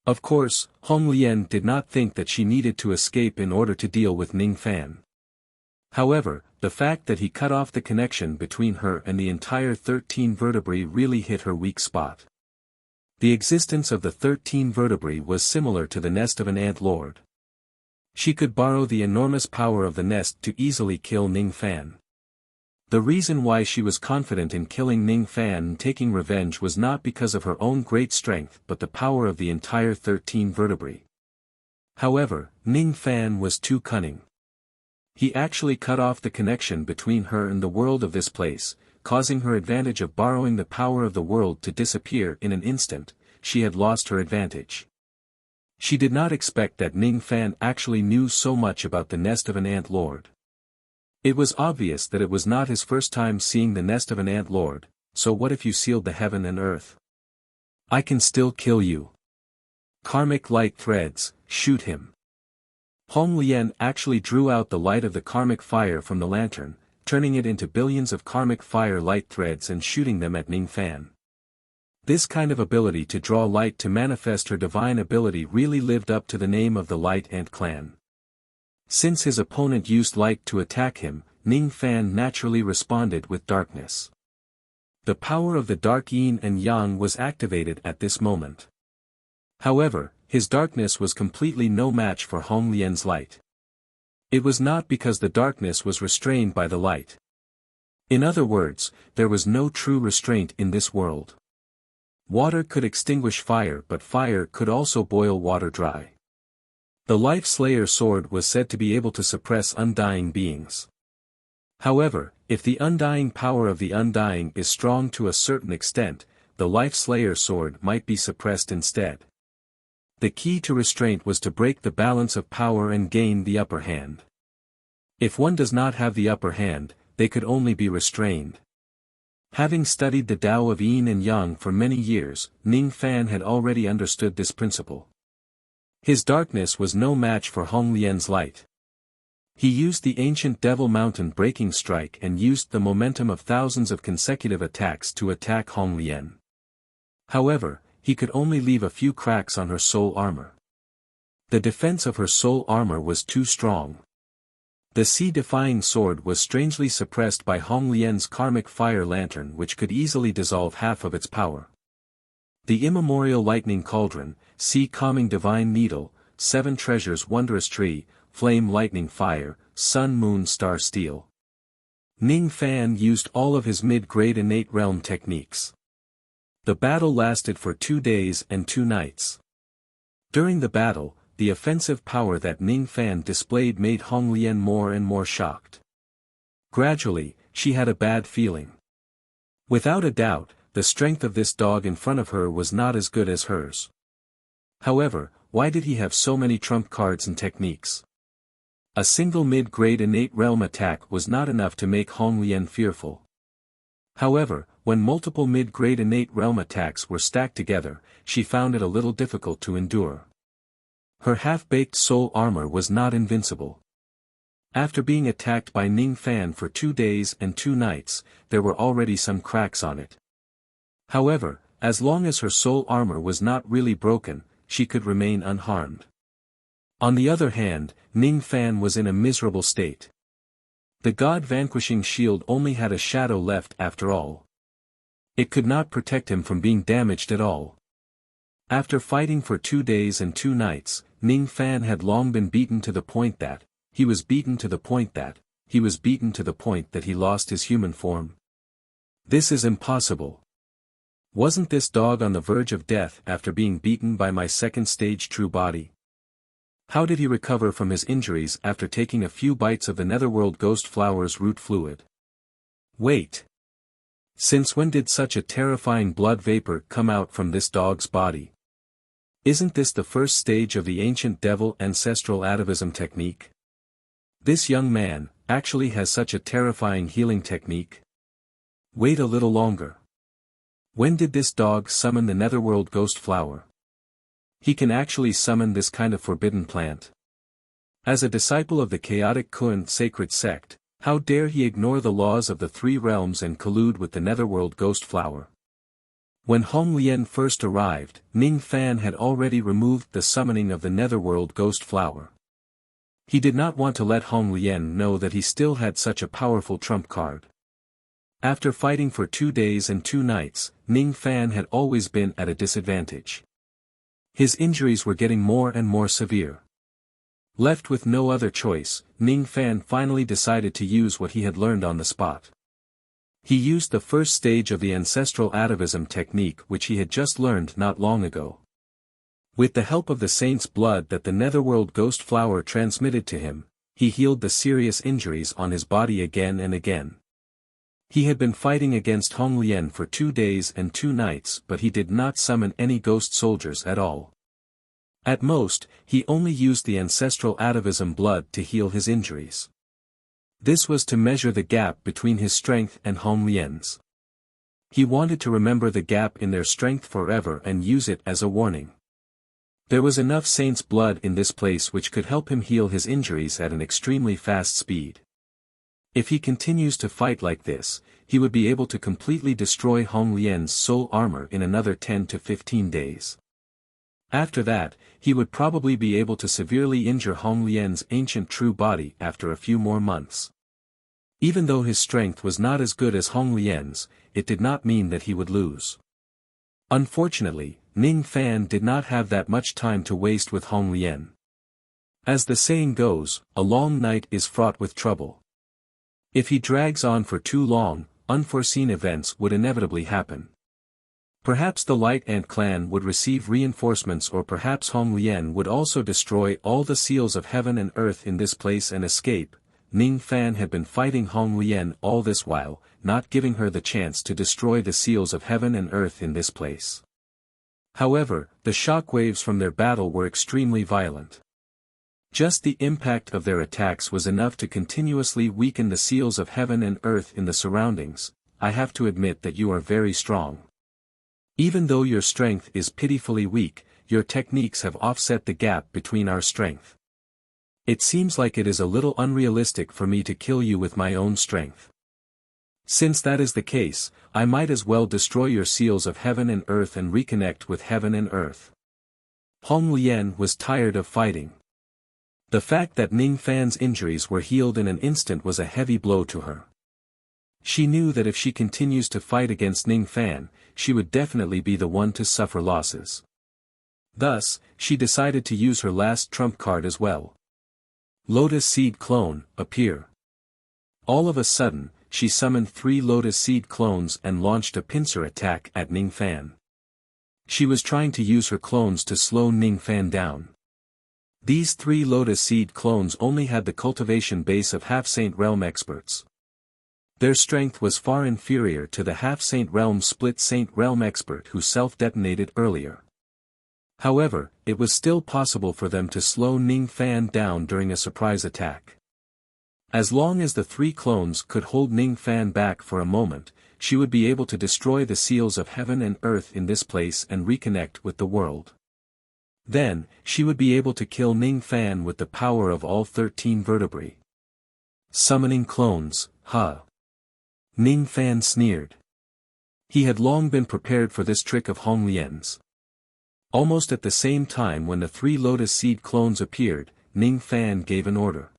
Of course, Hong Lian did not think that she needed to escape in order to deal with Ning Fan. However, the fact that he cut off the connection between her and the entire 13 vertebrae really hit her weak spot. The existence of the 13 vertebrae was similar to the nest of an ant lord. She could borrow the enormous power of the nest to easily kill Ning Fan. The reason why she was confident in killing Ning Fan and taking revenge was not because of her own great strength but the power of the entire 13 vertebrae. However, Ning Fan was too cunning. He actually cut off the connection between her and the world of this place, causing her advantage of borrowing the power of the world to disappear in an instant. She had lost her advantage. She did not expect that Ning Fan actually knew so much about the nest of an ant lord. It was obvious that it was not his first time seeing the nest of an ant lord, so what if you sealed the heaven and earth? I can still kill you. Karmic light threads, shoot him. Hong Lian actually drew out the light of the karmic fire from the lantern, turning it into billions of karmic fire light threads and shooting them at Ning Fan. This kind of ability to draw light to manifest her divine ability really lived up to the name of the Light Ant clan. Since his opponent used light to attack him, Ning Fan naturally responded with darkness. The power of the dark yin and yang was activated at this moment. However, his darkness was completely no match for Hong Lian's light. It was not because the darkness was restrained by the light. In other words, there was no true restraint in this world. Water could extinguish fire, but fire could also boil water dry. The Life Slayer sword was said to be able to suppress undying beings. However, if the undying power of the undying is strong to a certain extent, the Life Slayer sword might be suppressed instead. The key to restraint was to break the balance of power and gain the upper hand. If one does not have the upper hand, they could only be restrained. Having studied the Tao of Yin and Yang for many years, Ning Fan had already understood this principle. His darkness was no match for Hong Lian's light. He used the ancient Devil Mountain breaking strike and used the momentum of thousands of consecutive attacks to attack Hong Lian. However, he could only leave a few cracks on her soul armor. The defense of her soul armor was too strong. The sea-defying sword was strangely suppressed by Hong Lian's karmic fire lantern, which could easily dissolve half of its power. The immemorial lightning cauldron, sea calming divine needle, seven treasures wondrous tree, flame lightning fire, sun moon star steel. Ning Fan used all of his mid-grade innate realm techniques. The battle lasted for 2 days and 2 nights. During the battle, the offensive power that Ning Fan displayed made Hong Lian more and more shocked. Gradually, she had a bad feeling. Without a doubt, the strength of this dog in front of her was not as good as hers. However, why did he have so many trump cards and techniques? A single mid-grade innate realm attack was not enough to make Hong Lian fearful. However, when multiple mid-grade innate realm attacks were stacked together, she found it a little difficult to endure. Her half-baked soul armor was not invincible. After being attacked by Ning Fan for 2 days and 2 nights, there were already some cracks on it. However, as long as her soul armor was not really broken, she could remain unharmed. On the other hand, Ning Fan was in a miserable state. The God-vanquishing shield only had a shadow left after all. It could not protect him from being damaged at all. After fighting for 2 days and 2 nights, Ning Fan had long been beaten to the point that, he was beaten to the point that, he was beaten to the point that he lost his human form. This is impossible. Wasn't this dog on the verge of death after being beaten by my second stage true body? How did he recover from his injuries after taking a few bites of the Netherworld Ghost Flower's root fluid? Wait. Since when did such a terrifying blood vapor come out from this dog's body? Isn't this the first stage of the ancient devil ancestral atavism technique? This young man actually has such a terrifying healing technique? Wait a little longer. When did this dog summon the Netherworld Ghost Flower? He can actually summon this kind of forbidden plant. As a disciple of the chaotic Kun sacred sect, how dare he ignore the laws of the 3 realms and collude with the Netherworld Ghost Flower? When Hong Lian first arrived, Ning Fan had already removed the summoning of the Netherworld Ghost Flower. He did not want to let Hong Lian know that he still had such a powerful trump card. After fighting for 2 days and 2 nights, Ning Fan had always been at a disadvantage. His injuries were getting more and more severe. Left with no other choice, Ning Fan finally decided to use what he had learned on the spot. He used the first stage of the ancestral atavism technique which he had just learned not long ago. With the help of the saint's blood that the Netherworld Ghost Flower transmitted to him, he healed the serious injuries on his body again and again. He had been fighting against Hong Lian for 2 days and 2 nights, but he did not summon any ghost soldiers at all. At most, he only used the ancestral atavism blood to heal his injuries. This was to measure the gap between his strength and Hong Lian's. He wanted to remember the gap in their strength forever and use it as a warning. There was enough saint's blood in this place which could help him heal his injuries at an extremely fast speed. If he continues to fight like this, he would be able to completely destroy Hong Lian's soul armor in another 10 to 15 days. After that, he would probably be able to severely injure Hong Lian's ancient true body after a few more months. Even though his strength was not as good as Hong Lian's, it did not mean that he would lose. Unfortunately, Ning Fan did not have that much time to waste with Hong Lian. As the saying goes, a long night is fraught with trouble. If he drags on for too long, unforeseen events would inevitably happen. Perhaps the Light Ant clan would receive reinforcements, or perhaps Hong Lian would also destroy all the seals of heaven and earth in this place and escape. Ning Fan had been fighting Hong Lian all this while, not giving her the chance to destroy the seals of heaven and earth in this place. However, the shockwaves from their battle were extremely violent. Just the impact of their attacks was enough to continuously weaken the seals of heaven and earth in the surroundings. I have to admit that you are very strong. Even though your strength is pitifully weak, your techniques have offset the gap between our strength. It seems like it is a little unrealistic for me to kill you with my own strength. Since that is the case, I might as well destroy your seals of heaven and earth and reconnect with heaven and earth. Hong Lian was tired of fighting. The fact that Ning Fan's injuries were healed in an instant was a heavy blow to her. She knew that if she continues to fight against Ning Fan, she would definitely be the one to suffer losses. Thus, she decided to use her last trump card as well. Lotus Seed Clone, appear. All of a sudden, she summoned 3 Lotus Seed clones and launched a pincer attack at Ning Fan. She was trying to use her clones to slow Ning Fan down. These 3 Lotus Seed clones only had the cultivation base of Half-Saint Realm experts. Their strength was far inferior to the Half-Saint Realm Split Saint Realm expert who self-detonated earlier. However, it was still possible for them to slow Ning Fan down during a surprise attack. As long as the 3 clones could hold Ning Fan back for a moment, she would be able to destroy the seals of heaven and earth in this place and reconnect with the world. Then, she would be able to kill Ning Fan with the power of all 13 vertebrae. Summoning clones, huh? Ning Fan sneered. He had long been prepared for this trick of Hong Lian's. Almost at the same time when the 3 Lotus Seed clones appeared, Ning Fan gave an order.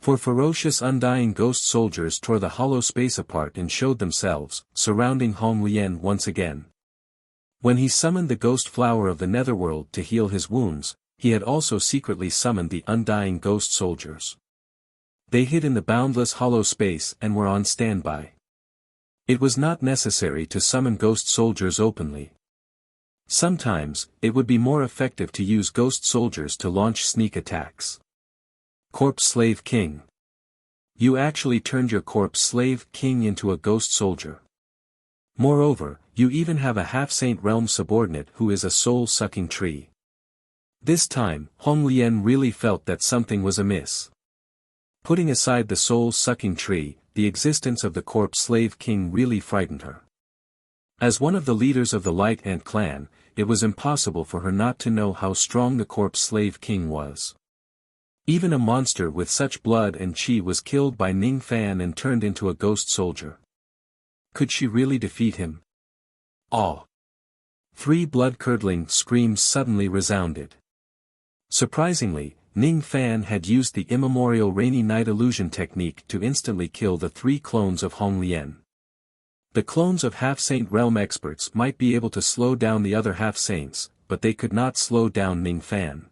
4 ferocious undying ghost soldiers tore the hollow space apart and showed themselves, surrounding Hong Lian once again. When he summoned the ghost flower of the netherworld to heal his wounds, he had also secretly summoned the undying ghost soldiers. They hid in the boundless hollow space and were on standby. It was not necessary to summon ghost soldiers openly. Sometimes, it would be more effective to use ghost soldiers to launch sneak attacks. Corpse Slave King. You actually turned your Corpse Slave King into a ghost soldier. Moreover, you even have a Half-Saint Realm subordinate who is a soul-sucking tree. This time, Hong Lian really felt that something was amiss. Putting aside the soul-sucking tree, the existence of the Corpse Slave King really frightened her. As one of the leaders of the Light Ant clan, it was impossible for her not to know how strong the Corpse Slave King was. Even a monster with such blood and chi was killed by Ning Fan and turned into a ghost soldier. Could she really defeat him? Awe! 3 blood-curdling screams suddenly resounded. Surprisingly, Ning Fan had used the immemorial Rainy Night illusion technique to instantly kill the 3 clones of Hong Lian. The clones of Half-Saint Realm experts might be able to slow down the other Half-Saints, but they could not slow down Ning Fan.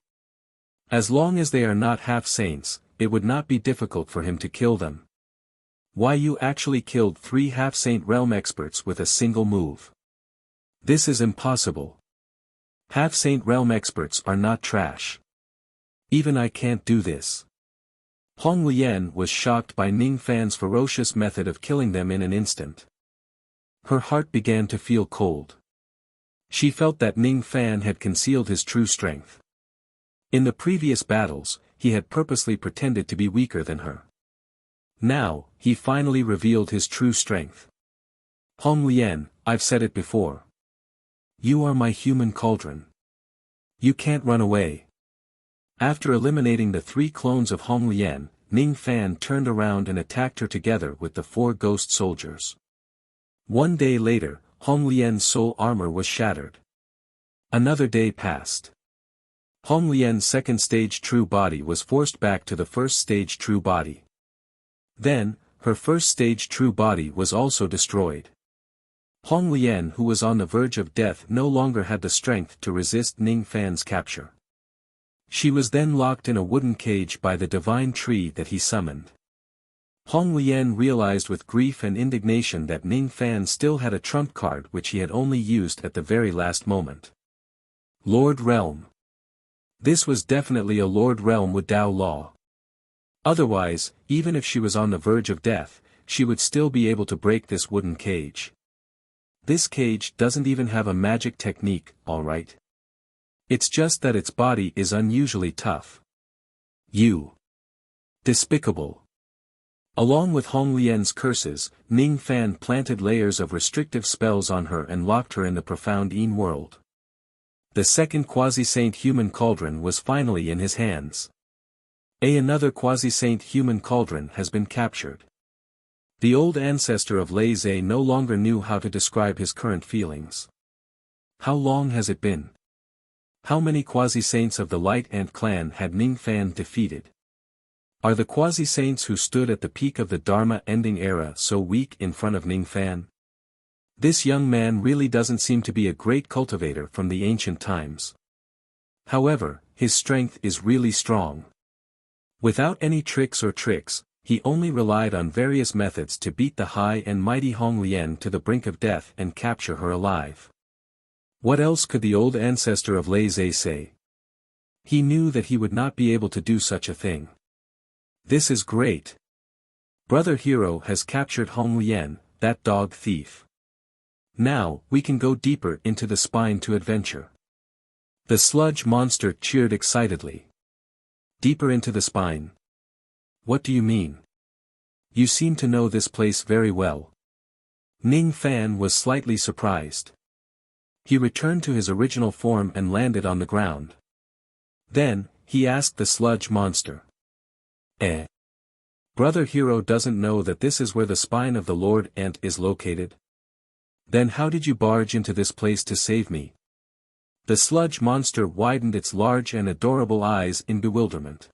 As long as they are not Half-Saints, it would not be difficult for him to kill them. Why, you actually killed 3 Half-Saint Realm experts with a single move. This is impossible. Half-Saint Realm experts are not trash. Even I can't do this. Hong Lian was shocked by Ning Fan's ferocious method of killing them in an instant. Her heart began to feel cold. She felt that Ning Fan had concealed his true strength. In the previous battles, he had purposely pretended to be weaker than her. Now, he finally revealed his true strength. Hong Lian, I've said it before. You are my human cauldron. You can't run away. After eliminating the 3 clones of Hong Lian, Ning Fan turned around and attacked her together with the 4 ghost soldiers. One day later, Hong Lian's soul armor was shattered. Another day passed. Hong Lian's second stage true body was forced back to the first stage true body. Then, her first stage true body was also destroyed. Hong Lian, who was on the verge of death, no longer had the strength to resist Ning Fan's capture. She was then locked in a wooden cage by the divine tree that he summoned. Hong Lian realized with grief and indignation that Ning Fan still had a trump card which he had only used at the very last moment. Lord Realm. This was definitely a Lord Realm with Dao Law. Otherwise, even if she was on the verge of death, she would still be able to break this wooden cage. This cage doesn't even have a magic technique, alright? It's just that its body is unusually tough. You. Despicable. Along with Hong Lian's curses, Ning Fan planted layers of restrictive spells on her and locked her in the profound Yin world. The second quasi-saint human cauldron was finally in his hands. Another quasi-saint human cauldron has been captured. The old ancestor of Lei Zhe no longer knew how to describe his current feelings. How long has it been? How many quasi-saints of the Light Ant clan had Ning Fan defeated? Are the quasi-saints who stood at the peak of the Dharma-ending era so weak in front of Ning Fan? This young man really doesn't seem to be a great cultivator from the ancient times. However, his strength is really strong. Without any tricks, he only relied on various methods to beat the high and mighty Hong Lian to the brink of death and capture her alive. What else could the old ancestor of Lei Zhe say? He knew that he would not be able to do such a thing. This is great. Brother Hero has captured Hong Lian, that dog thief. Now, we can go deeper into the spine to adventure. The sludge monster cheered excitedly. Deeper into the spine. What do you mean? You seem to know this place very well. Ning Fan was slightly surprised. He returned to his original form and landed on the ground. Then, he asked the sludge monster. Brother Hero doesn't know that this is where the spine of the Lord Ant is located? Then how did you barge into this place to save me? The sludge monster widened its large and adorable eyes in bewilderment.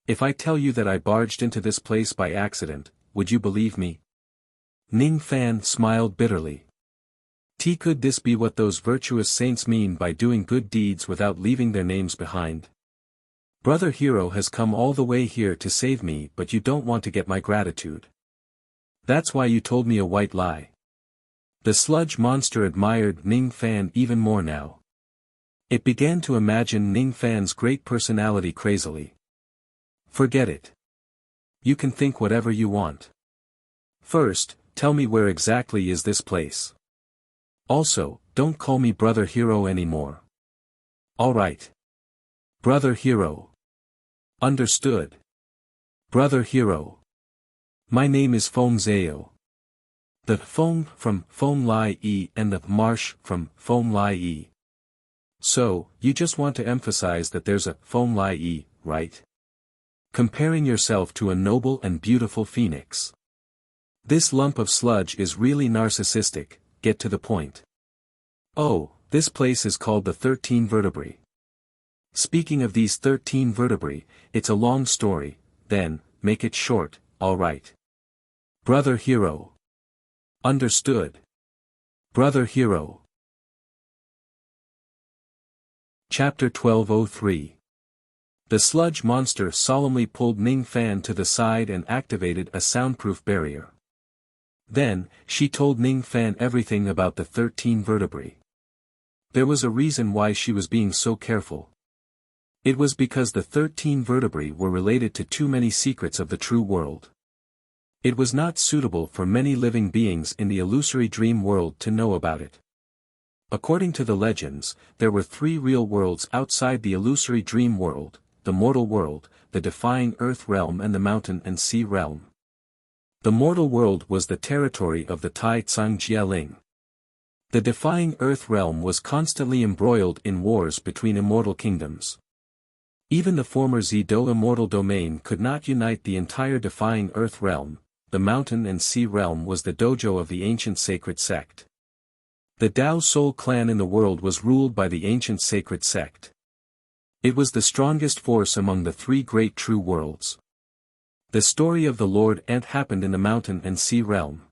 If I tell you that I barged into this place by accident, would you believe me? Ning Fan smiled bitterly. Could this be what those virtuous saints mean by doing good deeds without leaving their names behind? Brother Hero has come all the way here to save me, but you don't want to get my gratitude. That's why you told me a white lie. The sludge monster admired Ning Fan even more now. It began to imagine Ning Fan's great personality crazily. Forget it. You can think whatever you want. First, tell me where exactly is this place. Also, don't call me Brother Hero anymore. Alright. Brother Hero. Understood. Brother Hero. My name is Feng Zhao. The Feng from Feng Lai Yi and the Marsh from Feng Lai Yi. So, you just want to emphasize that there's a Feng Lai Yi, right? Comparing yourself to a noble and beautiful phoenix. This lump of sludge is really narcissistic, get to the point. Oh, this place is called the 13 vertebrae. Speaking of these 13 vertebrae, it's a long story, then, make it short, alright. Brother Hero. Understood. Brother Hero. Chapter 1203. The sludge monster solemnly pulled Ning Fan to the side and activated a soundproof barrier. Then, she told Ning Fan everything about the 13 vertebrae. There was a reason why she was being so careful. It was because the 13 vertebrae were related to too many secrets of the true world. It was not suitable for many living beings in the illusory dream world to know about it. According to the legends, there were 3 real worlds outside the illusory dream world, the mortal world, the defying earth realm and the mountain and sea realm. The mortal world was the territory of the Tai Tsang Jialing. The defying earth realm was constantly embroiled in wars between immortal kingdoms. Even the former Zido immortal domain could not unite the entire defying earth realm. The mountain and sea realm was the dojo of the ancient sacred sect. The Dao Soul clan in the world was ruled by the ancient sacred sect. It was the strongest force among the three great true worlds. The story of the Lord Ant happened in the mountain and sea realm.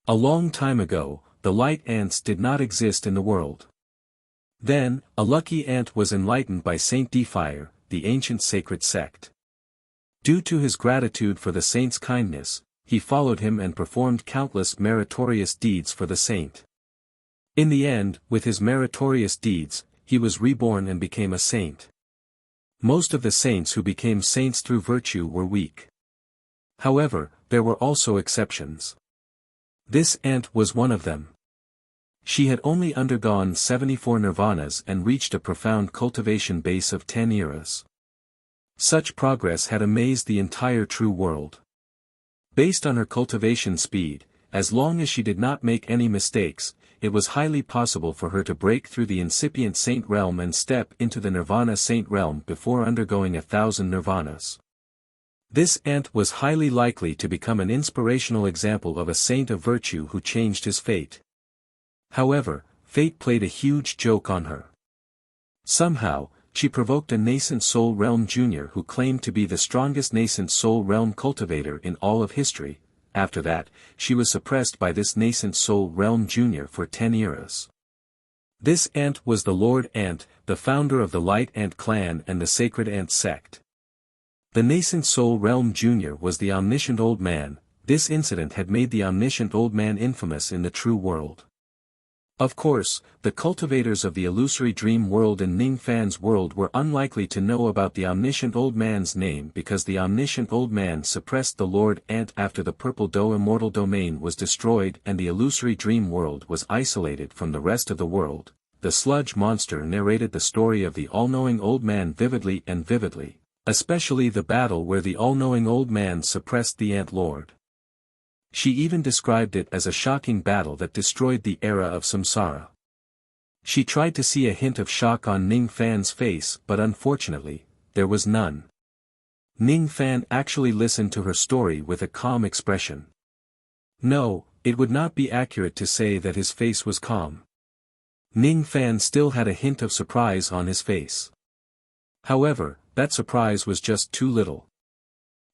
A long time ago, the light ants did not exist in the world. Then, a lucky ant was enlightened by Saint Defire, the ancient sacred sect. Due to his gratitude for the saint's kindness, he followed him and performed countless meritorious deeds for the saint. In the end, with his meritorious deeds, he was reborn and became a saint. Most of the saints who became saints through virtue were weak. However, there were also exceptions. This ant was one of them. She had only undergone 74 nirvanas and reached a profound cultivation base of 10 eras. Such progress had amazed the entire true world. Based on her cultivation speed, as long as she did not make any mistakes, it was highly possible for her to break through the incipient saint realm and step into the nirvana saint realm before undergoing 1,000 nirvanas. This ant was highly likely to become an inspirational example of a saint of virtue who changed his fate. However, fate played a huge joke on her. Somehow, she provoked a nascent soul realm junior who claimed to be the strongest nascent soul realm cultivator in all of history. After that, she was suppressed by this nascent soul realm junior for 10 eras. This ant was the Lord Ant, the founder of the Light Ant clan and the Sacred Ant sect. The nascent soul realm junior was the omniscient old man. This incident had made the omniscient old man infamous in the true world. Of course, the cultivators of the illusory dream world and Ning Fan's world were unlikely to know about the omniscient old man's name because the omniscient old man suppressed the Lord Ant after the Purple Do immortal domain was destroyed and the illusory dream world was isolated from the rest of the world. The sludge monster narrated the story of the all-knowing old man vividly and vividly, especially the battle where the all-knowing old man suppressed the Ant Lord. She even described it as a shocking battle that destroyed the era of samsara. She tried to see a hint of shock on Ning Fan's face but unfortunately, there was none. Ning Fan actually listened to her story with a calm expression. No, it would not be accurate to say that his face was calm. Ning Fan still had a hint of surprise on his face. However, that surprise was just too little.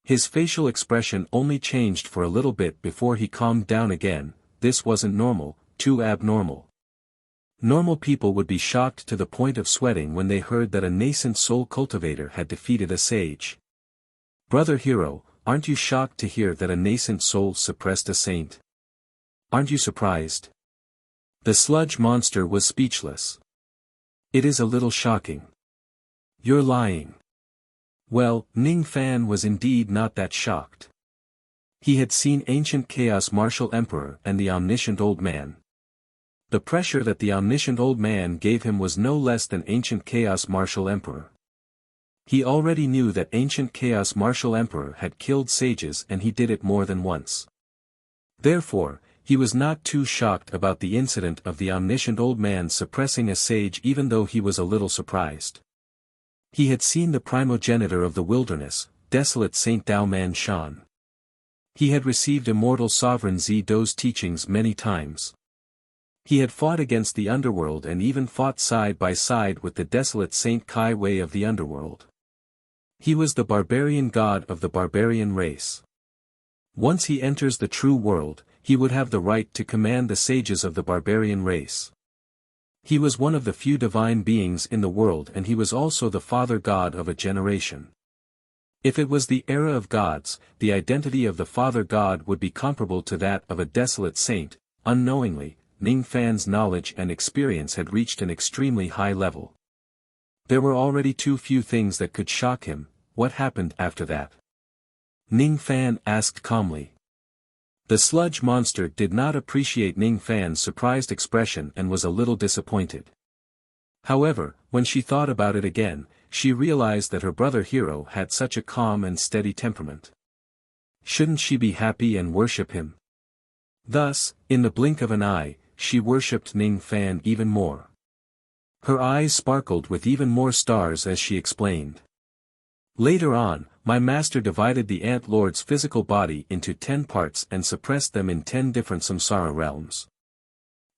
His facial expression only changed for a little bit before he calmed down again. This wasn't normal, too abnormal. Normal people would be shocked to the point of sweating when they heard that a nascent soul cultivator had defeated a sage. Brother Hero, aren't you shocked to hear that a nascent soul suppressed a saint? Aren't you surprised? The sludge monster was speechless. It is a little shocking. You're lying. Well, Ning Fan was indeed not that shocked. He had seen ancient Chaos Martial Emperor and the omniscient old man. The pressure that the omniscient old man gave him was no less than ancient Chaos Martial Emperor. He already knew that ancient Chaos Martial Emperor had killed sages and he did it more than once. Therefore, he was not too shocked about the incident of the omniscient old man suppressing a sage even though he was a little surprised. He had seen the primogenitor of the wilderness, desolate Saint Dao Man Shan. He had received immortal sovereign Zido's teachings many times. He had fought against the underworld and even fought side by side with the desolate Saint Kai Wei of the underworld. He was the barbarian god of the barbarian race. Once he enters the true world, he would have the right to command the sages of the barbarian race. He was one of the few divine beings in the world and he was also the father god of a generation. If it was the era of gods, the identity of the father god would be comparable to that of a desolate saint. Unknowingly, Ning Fan's knowledge and experience had reached an extremely high level. There were already too few things that could shock him. What happened after that? Ning Fan asked calmly. The sludge monster did not appreciate Ning Fan's surprised expression and was a little disappointed. However, when she thought about it again, she realized that her brother Hero had such a calm and steady temperament. Shouldn't she be happy and worship him? Thus, in the blink of an eye, she worshipped Ning Fan even more. Her eyes sparkled with even more stars as she explained. Later on, my master divided the Ant Lord's physical body into 10 parts and suppressed them in 10 different samsara realms.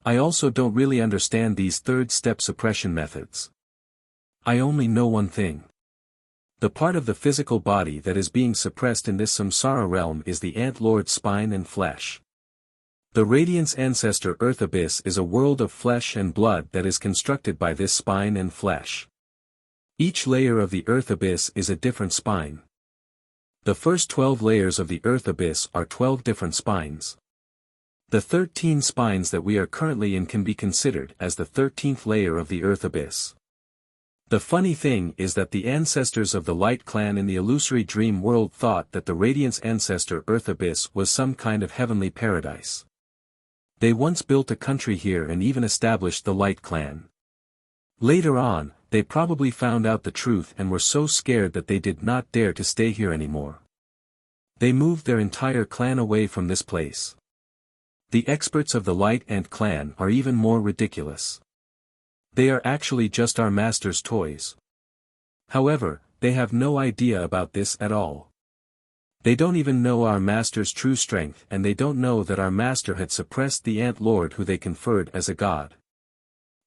I also don't really understand these third-step suppression methods. I only know one thing. The part of the physical body that is being suppressed in this samsara realm is the Ant Lord's spine and flesh. The Radiance Ancestor Earth Abyss is a world of flesh and blood that is constructed by this spine and flesh. Each layer of the Earth Abyss is a different spine. The first 12 layers of the Earth Abyss are 12 different spines. The 13 spines that we are currently in can be considered as the 13th layer of the Earth Abyss. The funny thing is that the ancestors of the Light Clan in the illusory dream world thought that the Radiance Ancestor Earth Abyss was some kind of heavenly paradise. They once built a country here and even established the Light Clan. Later on, they probably found out the truth and were so scared that they did not dare to stay here anymore. They moved their entire clan away from this place. The experts of the Light Ant Clan are even more ridiculous. They are actually just our master's toys. However, they have no idea about this at all. They don't even know our master's true strength, and they don't know that our master had suppressed the Ant Lord who they conferred as a god.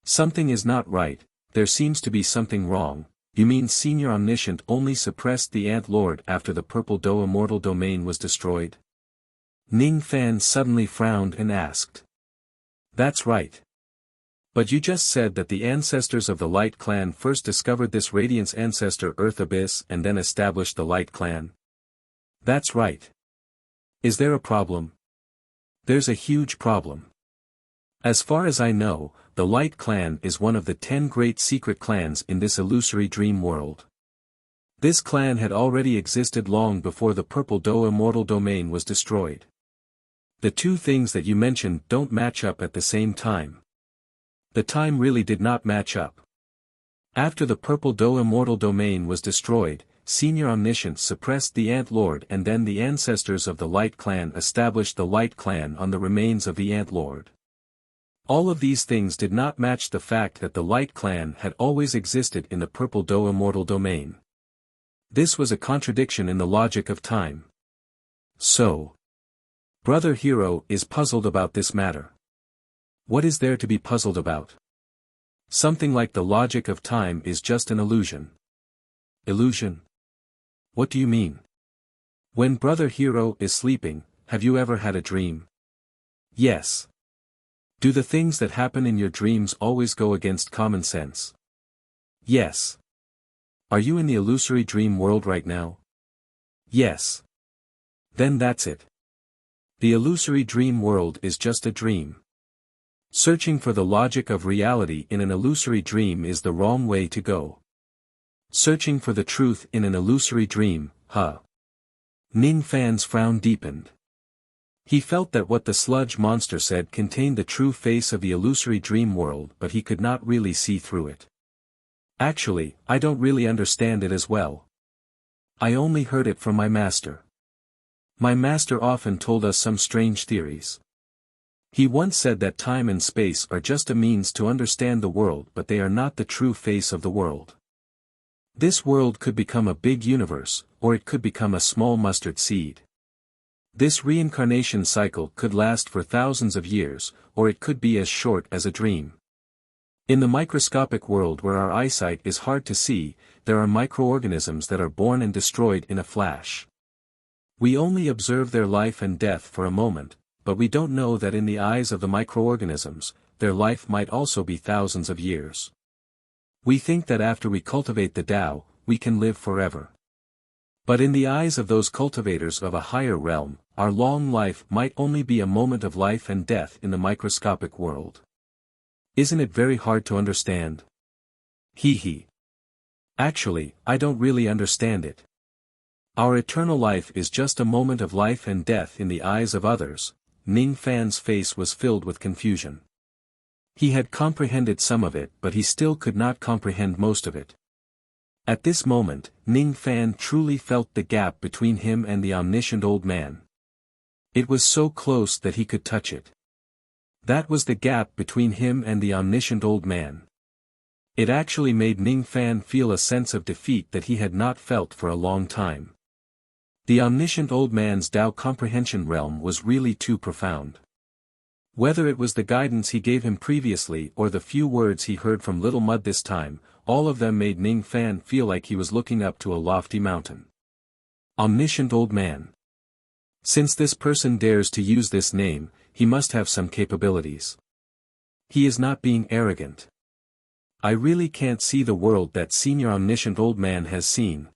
Something is not right, there seems to be something wrong. You mean Senior Omniscient only suppressed the Ant Lord after the Purple Doe Immortal Domain was destroyed? Ning Fan suddenly frowned and asked. That's right. But you just said that the ancestors of the Light Clan first discovered this Radiance Ancestor Earth Abyss and then established the Light Clan. That's right. Is there a problem? There's a huge problem. As far as I know, the Light Clan is one of the 10 great secret clans in this illusory dream world. This clan had already existed long before the Purple Doe Immortal Domain was destroyed. The two things that you mentioned don't match up at the same time. The time really did not match up. After the Purple Doe Immortal Domain was destroyed, Senior Omniscient suppressed the Ant Lord, and then the ancestors of the Light Clan established the Light Clan on the remains of the Ant Lord. All of these things did not match the fact that the Light Clan had always existed in the Purple Doe Immortal Domain. This was a contradiction in the logic of time. So, Brother Hero is puzzled about this matter. What is there to be puzzled about? Something like the logic of time is just an illusion. Illusion? What do you mean? When Brother Hero is sleeping, have you ever had a dream? Yes. Do the things that happen in your dreams always go against common sense? Yes. Are you in the illusory dream world right now? Yes. Then that's it. The illusory dream world is just a dream. Searching for the logic of reality in an illusory dream is the wrong way to go. Searching for the truth in an illusory dream, huh? Ning Fan's frown deepened. He felt that what the sludge monster said contained the true face of the illusory dream world, but he could not really see through it. Actually, I don't really understand it as well. I only heard it from my master. My master often told us some strange theories. He once said that time and space are just a means to understand the world, but they are not the true face of the world. This world could become a big universe, or it could become a small mustard seed. This reincarnation cycle could last for thousands of years, or it could be as short as a dream. In the microscopic world where our eyesight is hard to see, there are microorganisms that are born and destroyed in a flash. We only observe their life and death for a moment, but we don't know that in the eyes of the microorganisms, their life might also be thousands of years. We think that after we cultivate the Tao, we can live forever. But in the eyes of those cultivators of a higher realm, our long life might only be a moment of life and death in the microscopic world. Isn't it very hard to understand? Hee hee. Actually, I don't really understand it. Our eternal life is just a moment of life and death in the eyes of others. Ning Fan's face was filled with confusion. He had comprehended some of it, but he still could not comprehend most of it. At this moment, Ning Fan truly felt the gap between him and the omniscient old man. It was so close that he could touch it. That was the gap between him and the omniscient old man. It actually made Ning Fan feel a sense of defeat that he had not felt for a long time. The omniscient old man's Tao comprehension realm was really too profound. Whether it was the guidance he gave him previously or the few words he heard from Little Mud this time, all of them made Ning Fan feel like he was looking up to a lofty mountain. Omniscient old man. Since this person dares to use this name, he must have some capabilities. He is not being arrogant. I really can't see the world that senior omniscient old man has seen.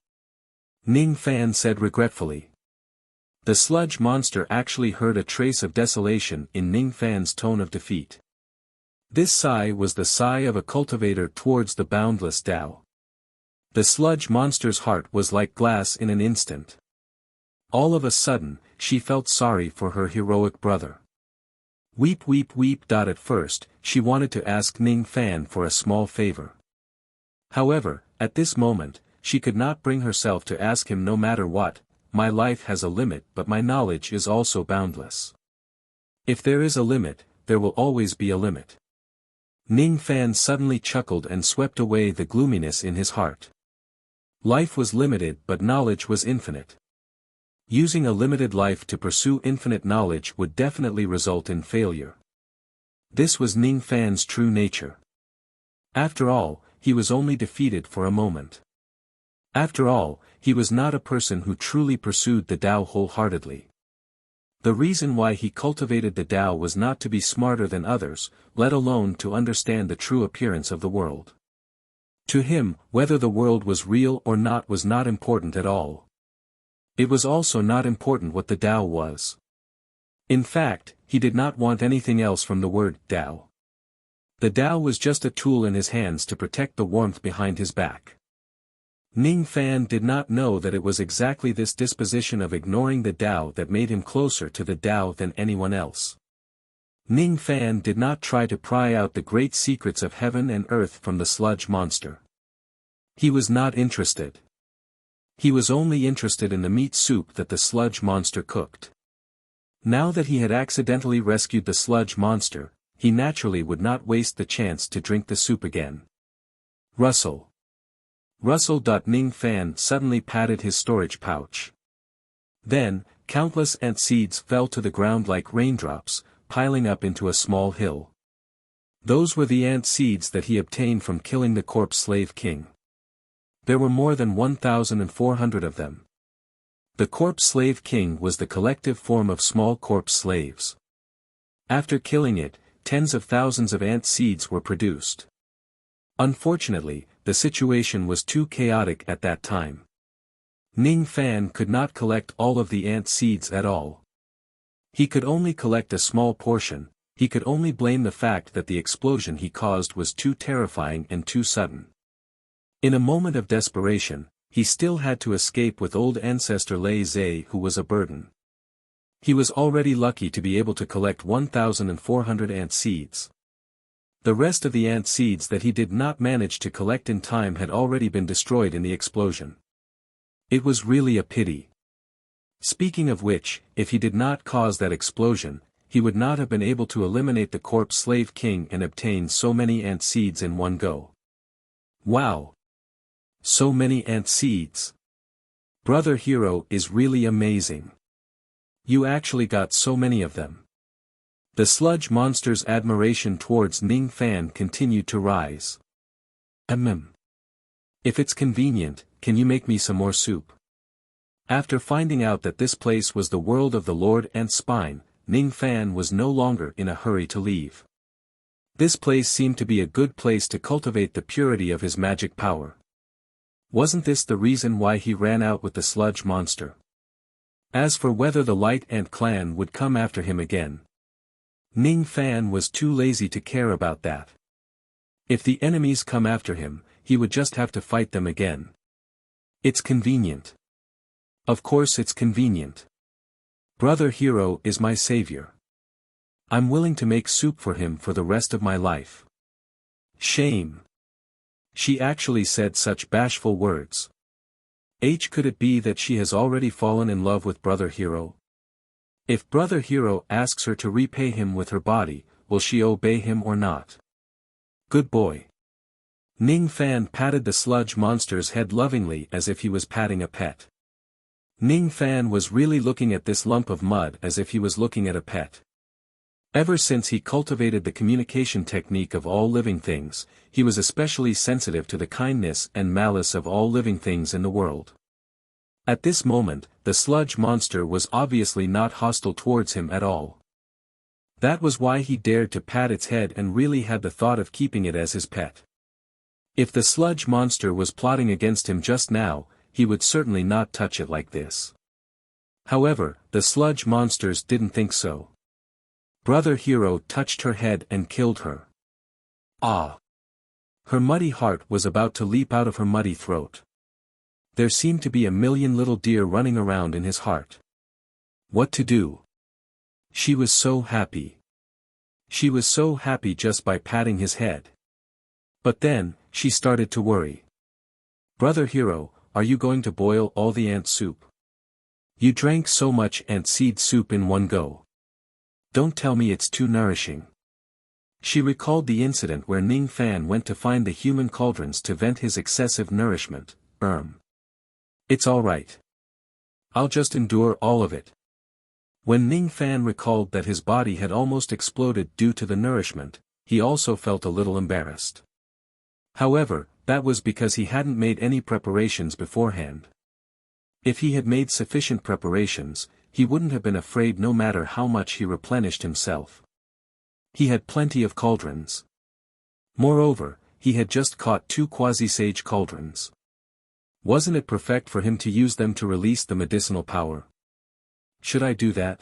Ning Fan said regretfully. The sludge monster actually heard a trace of desolation in Ning Fan's tone of defeat. This sigh was the sigh of a cultivator towards the boundless Tao. The sludge monster's heart was like glass in an instant. All of a sudden, she felt sorry for her heroic brother. Weep weep weep. At first, she wanted to ask Ning Fan for a small favor. However, at this moment, she could not bring herself to ask him no matter what. My life has a limit but my knowledge is also boundless. If there is a limit, there will always be a limit. Ning Fan suddenly chuckled and swept away the gloominess in his heart. Life was limited but knowledge was infinite. Using a limited life to pursue infinite knowledge would definitely result in failure. This was Ning Fan's true nature. After all, he was only defeated for a moment. After all, he was not a person who truly pursued the Tao wholeheartedly. The reason why he cultivated the Tao was not to be smarter than others, let alone to understand the true appearance of the world. To him, whether the world was real or not was not important at all. It was also not important what the Tao was. In fact, he did not want anything else from the word Tao. The Tao was just a tool in his hands to protect the warmth behind his back. Ning Fan did not know that it was exactly this disposition of ignoring the Tao that made him closer to the Tao than anyone else. Ning Fan did not try to pry out the great secrets of heaven and earth from the sludge monster. He was not interested. He was only interested in the meat soup that the sludge monster cooked. Now that he had accidentally rescued the sludge monster, he naturally would not waste the chance to drink the soup again. Rustle. Rustle. Ning Fan suddenly patted his storage pouch. Then, countless ant seeds fell to the ground like raindrops, piling up into a small hill. Those were the ant seeds that he obtained from killing the corpse slave king. There were more than 1,400 of them. The corpse slave king was the collective form of small corpse slaves. After killing it, tens of thousands of ant seeds were produced. Unfortunately, the situation was too chaotic at that time. Ning Fan could not collect all of the ant seeds at all. He could only collect a small portion. He could only blame the fact that the explosion he caused was too terrifying and too sudden. In a moment of desperation, he still had to escape with old ancestor Lei Zhe, who was a burden. He was already lucky to be able to collect 1,400 ant seeds. The rest of the ant seeds that he did not manage to collect in time had already been destroyed in the explosion. It was really a pity. Speaking of which, if he did not cause that explosion, he would not have been able to eliminate the corpse slave king and obtain so many ant seeds in one go. Wow! So many ant seeds. Brother Hero is really amazing. You actually got so many of them. The sludge monster's admiration towards Ning Fan continued to rise. If it's convenient, can you make me some more soup? After finding out that this place was the world of the Lord Ant Spine, Ning Fan was no longer in a hurry to leave. This place seemed to be a good place to cultivate the purity of his magic power. Wasn't this the reason why he ran out with the sludge monster? As for whether the Light Ant clan would come after him again, Ning Fan was too lazy to care about that. If the enemies come after him, he would just have to fight them again. It's convenient. Of course it's convenient. Brother Hero is my savior. I'm willing to make soup for him for the rest of my life. Shame. She actually said such bashful words. Could it be that she has already fallen in love with Brother Hero? If Brother Hero asks her to repay him with her body, will she obey him or not? Good boy. Ning Fan patted the sludge monster's head lovingly as if he was patting a pet. Ning Fan was really looking at this lump of mud as if he was looking at a pet. Ever since he cultivated the communication technique of all living things, he was especially sensitive to the kindness and malice of all living things in the world. At this moment, the sludge monster was obviously not hostile towards him at all. That was why he dared to pat its head and really had the thought of keeping it as his pet. If the sludge monster was plotting against him just now, he would certainly not touch it like this. However, the sludge monsters didn't think so. Brother Hero touched her head and killed her. Ah! Her muddy heart was about to leap out of her muddy throat. There seemed to be a million little deer running around in his heart. What to do? She was so happy. She was so happy just by patting his head. But then, she started to worry. Brother Hero, are you going to boil all the ant soup? You drank so much ant seed soup in one go. Don't tell me it's too nourishing. She recalled the incident where Ning Fan went to find the human cauldrons to vent his excessive nourishment. It's all right. I'll just endure all of it. When Ning Fan recalled that his body had almost exploded due to the nourishment, he also felt a little embarrassed. However, that was because he hadn't made any preparations beforehand. If he had made sufficient preparations, he wouldn't have been afraid no matter how much he replenished himself. He had plenty of cauldrons. Moreover, he had just caught 2 quasi-sage cauldrons. Wasn't it perfect for him to use them to release the medicinal power? Should I do that?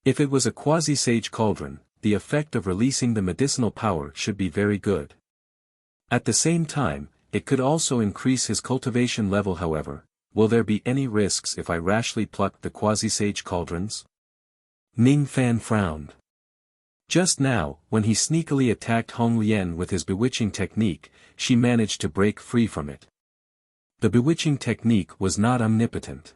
If it was a quasi-sage cauldron, the effect of releasing the medicinal power should be very good. At the same time, it could also increase his cultivation level. However, will there be any risks if I rashly pluck the quasi-sage cauldrons? Ning Fan frowned. Just now, when he sneakily attacked Hong Lian with his bewitching technique, she managed to break free from it. The bewitching technique was not omnipotent.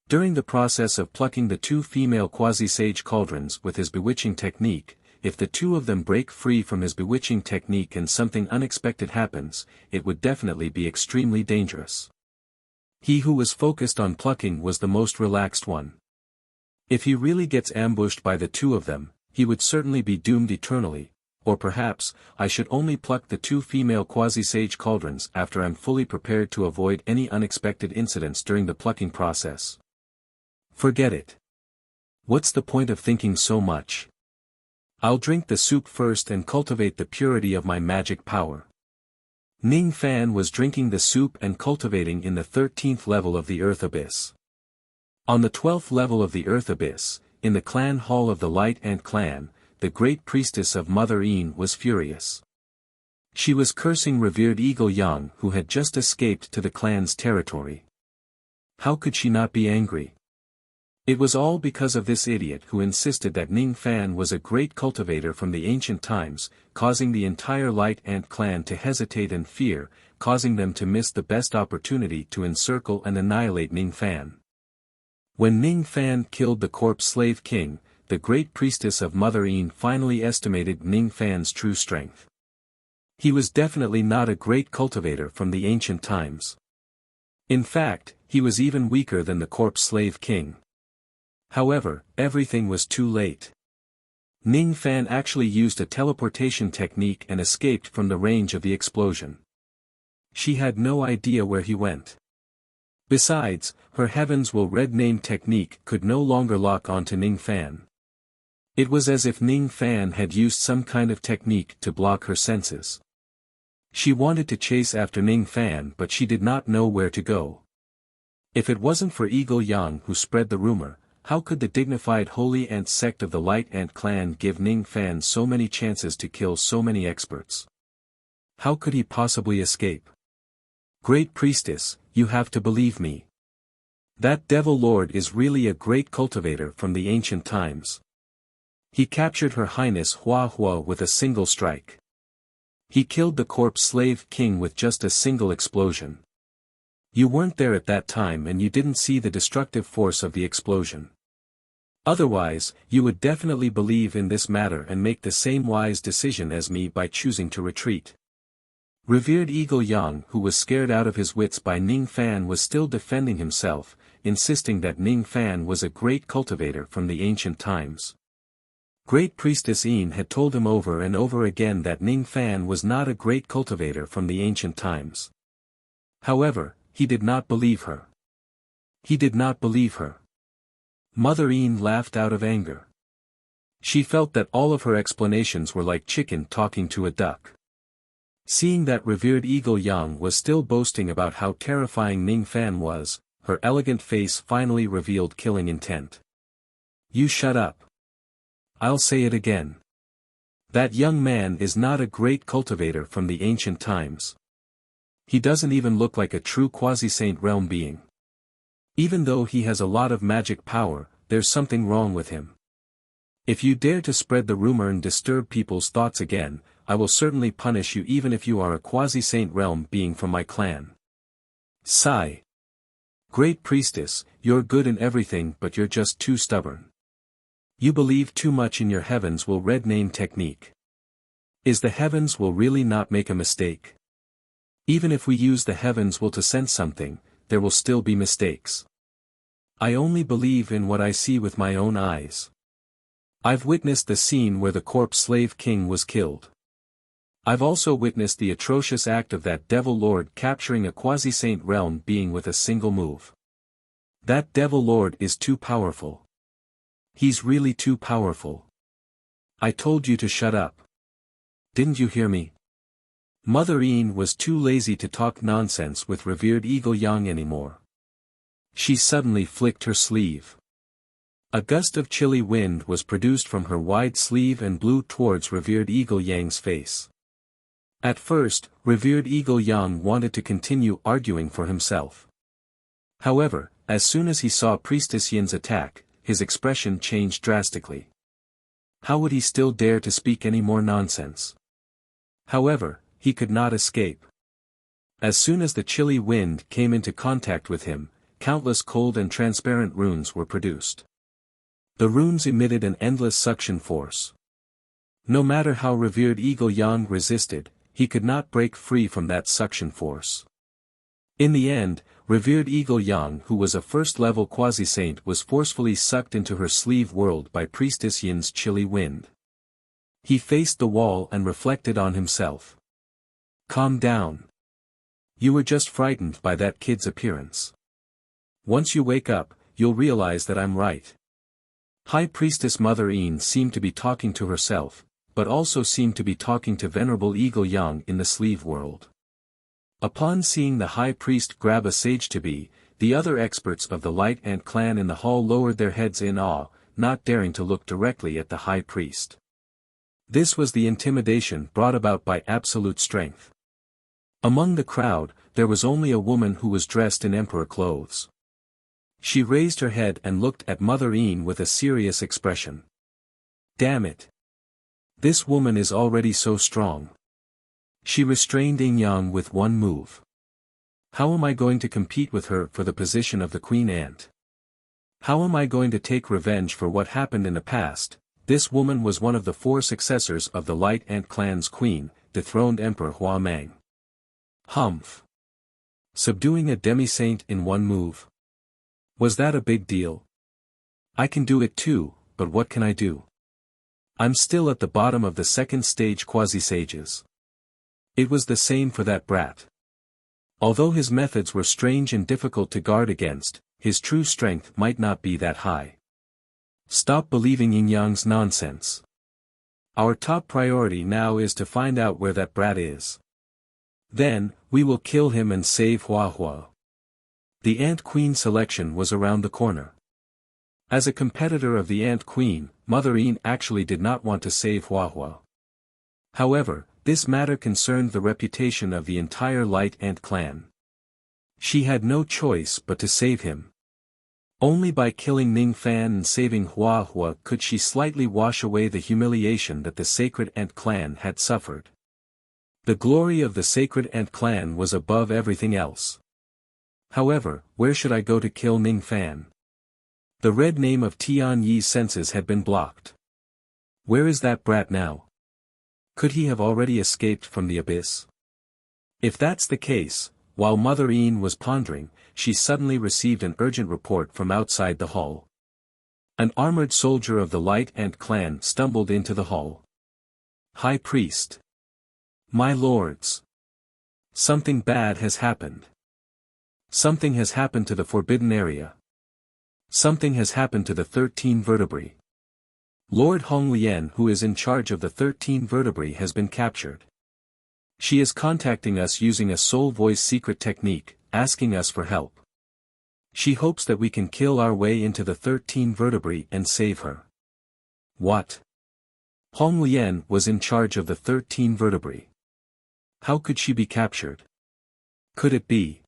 During the process of plucking the 2 female quasi-sage cauldrons with his bewitching technique, if the 2 of them break free from his bewitching technique and something unexpected happens, it would definitely be extremely dangerous. He who was focused on plucking was the most relaxed one. If he really gets ambushed by the 2 of them, he would certainly be doomed eternally, or perhaps, I should only pluck the 2 female quasi-sage cauldrons after I'm fully prepared to avoid any unexpected incidents during the plucking process. Forget it. What's the point of thinking so much? I'll drink the soup first and cultivate the purity of my magic power. Ning Fan was drinking the soup and cultivating in the 13th level of the Earth Abyss. On the 12th level of the Earth Abyss, in the clan hall of the Light Ant clan, the great priestess of Mother Een was furious. She was cursing revered Eagle Yang who had just escaped to the clan's territory. How could she not be angry? It was all because of this idiot who insisted that Ning Fan was a great cultivator from the ancient times, causing the entire Light Ant clan to hesitate and fear, causing them to miss the best opportunity to encircle and annihilate Ning Fan. When Ning Fan killed the corpse slave king, the great priestess of Mother Een finally estimated Ning Fan's true strength. He was definitely not a great cultivator from the ancient times. In fact, he was even weaker than the corpse slave king. However, everything was too late. Ning Fan actually used a teleportation technique and escaped from the range of the explosion. She had no idea where he went. Besides, her Heavens Will Red name technique could no longer lock onto Ning Fan. It was as if Ning Fan had used some kind of technique to block her senses. She wanted to chase after Ning Fan but she did not know where to go. If it wasn't for Eagle Yang who spread the rumor, how could the dignified Holy Ant sect of the Light Ant clan give Ning Fan so many chances to kill so many experts? How could he possibly escape? Great priestess, you have to believe me. That devil lord is really a great cultivator from the ancient times. He captured Her Highness Hua Hua with a single strike. He killed the corpse slave king with just a single explosion. You weren't there at that time and you didn't see the destructive force of the explosion. Otherwise, you would definitely believe in this matter and make the same wise decision as me by choosing to retreat. Revered Eagle Yang who was scared out of his wits by Ning Fan was still defending himself, insisting that Ning Fan was a great cultivator from the ancient times. Great Priestess Yin had told him over and over again that Ning Fan was not a great cultivator from the ancient times. However, he did not believe her. He did not believe her. Mother Yin laughed out of anger. She felt that all of her explanations were like chicken talking to a duck. Seeing that revered Eagle Yang was still boasting about how terrifying Ning Fan was, her elegant face finally revealed killing intent. You shut up. I'll say it again. That young man is not a great cultivator from the ancient times. He doesn't even look like a true quasi-saint realm being. Even though he has a lot of magic power, there's something wrong with him. If you dare to spread the rumor and disturb people's thoughts again, I will certainly punish you even if you are a quasi-saint realm being from my clan. Sigh. Great Priestess, you're good in everything but you're just too stubborn. You believe too much in your heavens will red name technique. Is the heavens will really not make a mistake? Even if we use the heavens will to sense something, there will still be mistakes. I only believe in what I see with my own eyes. I've witnessed the scene where the corpse slave king was killed. I've also witnessed the atrocious act of that devil lord capturing a quasi-saint realm being with a single move. That devil lord is too powerful. He's really too powerful. I told you to shut up. Didn't you hear me? Mother Yin was too lazy to talk nonsense with revered Eagle Yang anymore. She suddenly flicked her sleeve. A gust of chilly wind was produced from her wide sleeve and blew towards revered Eagle Yang's face. At first, revered Eagle Yang wanted to continue arguing for himself. However, as soon as he saw Priestess Yin's attack, his expression changed drastically. How would he still dare to speak any more nonsense? However, he could not escape. As soon as the chilly wind came into contact with him, countless cold and transparent runes were produced. The runes emitted an endless suction force. No matter how revered Eagle Yang resisted, he could not break free from that suction force. In the end, revered Eagle Yang, who was a first-level quasi-saint, was forcefully sucked into her sleeve world by Priestess Yin's chilly wind. He faced the wall and reflected on himself. Calm down. You were just frightened by that kid's appearance. Once you wake up, you'll realize that I'm right. High Priestess Mother Yin seemed to be talking to herself, but also seemed to be talking to Venerable Eagle Yang in the sleeve world. Upon seeing the High Priest grab a sage-to-be, the other experts of the Light Ant clan in the hall lowered their heads in awe, not daring to look directly at the High Priest. This was the intimidation brought about by absolute strength. Among the crowd, there was only a woman who was dressed in emperor clothes. She raised her head and looked at Mother Yin with a serious expression. Damn it! This woman is already so strong. She restrained Yin Yang with one move. How am I going to compete with her for the position of the Queen Ant? How am I going to take revenge for what happened in the past? This woman was one of the 4 successors of the Light Ant clan's queen, dethroned Emperor Hua Meng. Humph! Subduing a demi-saint in one move? Was that a big deal? I can do it too, but what can I do? I'm still at the bottom of the second stage quasi-sages. It was the same for that brat. Although his methods were strange and difficult to guard against, his true strength might not be that high. Stop believing Yin Yang's nonsense. Our top priority now is to find out where that brat is. Then, we will kill him and save Hua Hua. The Ant Queen selection was around the corner. As a competitor of the Ant Queen, Mother Yin actually did not want to save Hua Hua. However, this matter concerned the reputation of the entire Light Ant clan. She had no choice but to save him. Only by killing Ning Fan and saving Hua Hua could she slightly wash away the humiliation that the Sacred Ant clan had suffered. The glory of the Sacred Ant clan was above everything else. However, where should I go to kill Ning Fan? The red name of Tian Yi's senses had been blocked. Where is that brat now? Could he have already escaped from the abyss? If that's the case, while Mother Yin was pondering, she suddenly received an urgent report from outside the hall. An armored soldier of the Light Ant clan stumbled into the hall. High Priest. My lords. Something bad has happened. Something has happened to the Forbidden Area. Something has happened to the 13 vertebrae. Lord Hong Lian, who is in charge of the 13 vertebrae, has been captured. She is contacting us using a soul voice secret technique, asking us for help. She hopes that we can kill our way into the 13 vertebrae and save her. What? Hong Lian was in charge of the 13 vertebrae. How could she be captured? Could it be?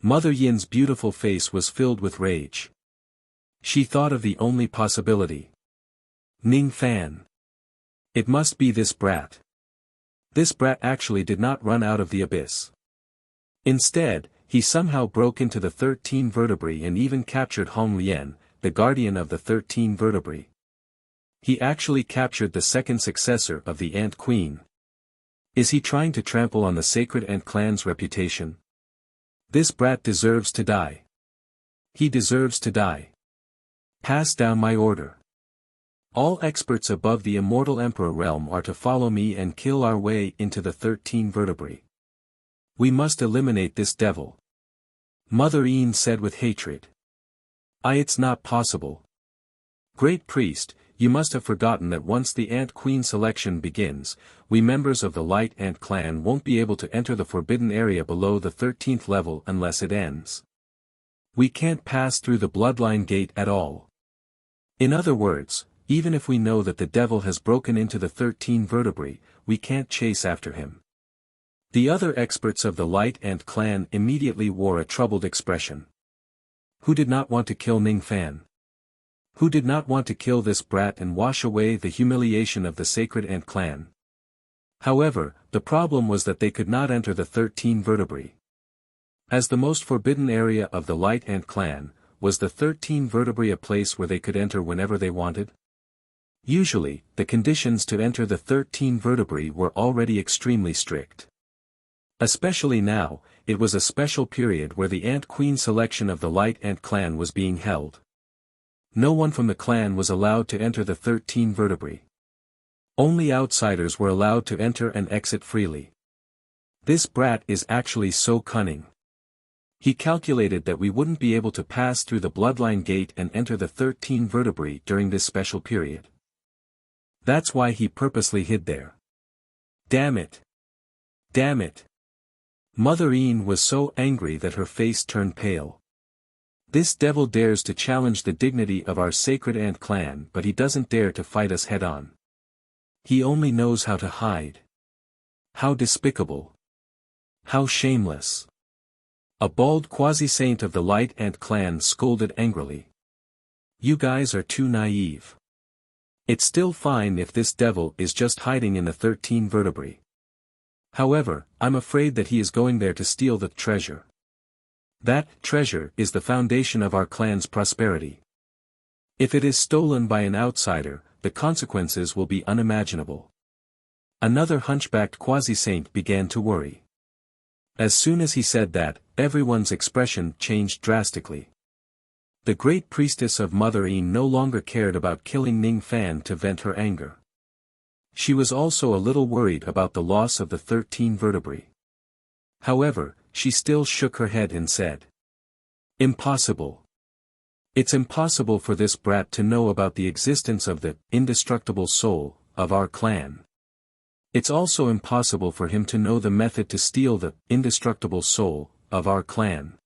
Mother Yin's beautiful face was filled with rage. She thought of the only possibility. Ning Fan. It must be this brat. This brat actually did not run out of the abyss. Instead, he somehow broke into the 13 vertebrae and even captured Hong Lian, the guardian of the 13 vertebrae. He actually captured the second successor of the Ant Queen. Is he trying to trample on the sacred Ant clan's reputation? This brat deserves to die. He deserves to die. Pass down my order. All experts above the immortal Emperor realm are to follow me and kill our way into the 13 vertebrae. We must eliminate this devil. Mother Yin said with hatred. It's not possible. Great Priest, you must have forgotten that once the Ant Queen selection begins, we members of the Light Ant clan won't be able to enter the forbidden area below the 13th level unless it ends. We can't pass through the bloodline gate at all. In other words, even if we know that the devil has broken into the 13 vertebrae, we can't chase after him. The other experts of the Light Ant clan immediately wore a troubled expression. Who did not want to kill Ning Fan? Who did not want to kill this brat and wash away the humiliation of the sacred Ant clan? However, the problem was that they could not enter the 13 vertebrae. As the most forbidden area of the Light Ant clan, was the 13 vertebrae a place where they could enter whenever they wanted? Usually, the conditions to enter the 13 vertebrae were already extremely strict. Especially now, it was a special period where the Ant Queen selection of the Light Ant clan was being held. No one from the clan was allowed to enter the 13 vertebrae. Only outsiders were allowed to enter and exit freely. This brat is actually so cunning. He calculated that we wouldn't be able to pass through the bloodline gate and enter the 13 vertebrae during this special period. That's why he purposely hid there. Damn it! Damn it! Mother Yin was so angry that her face turned pale. This devil dares to challenge the dignity of our sacred Ant clan, but he doesn't dare to fight us head-on. He only knows how to hide. How despicable. How shameless. A bald quasi-saint of the Light Ant clan scolded angrily. You guys are too naive. It's still fine if this devil is just hiding in the 13 vertebrae. However, I'm afraid that he is going there to steal the treasure. That treasure is the foundation of our clan's prosperity. If it is stolen by an outsider, the consequences will be unimaginable. Another hunchbacked quasi-saint began to worry. As soon as he said that, everyone's expression changed drastically. The great priestess of Mother Yin no longer cared about killing Ning Fan to vent her anger. She was also a little worried about the loss of the 13 vertebrae. However, she still shook her head and said, Impossible. It's impossible for this brat to know about the existence of the indestructible soul of our clan. It's also impossible for him to know the method to steal the indestructible soul of our clan.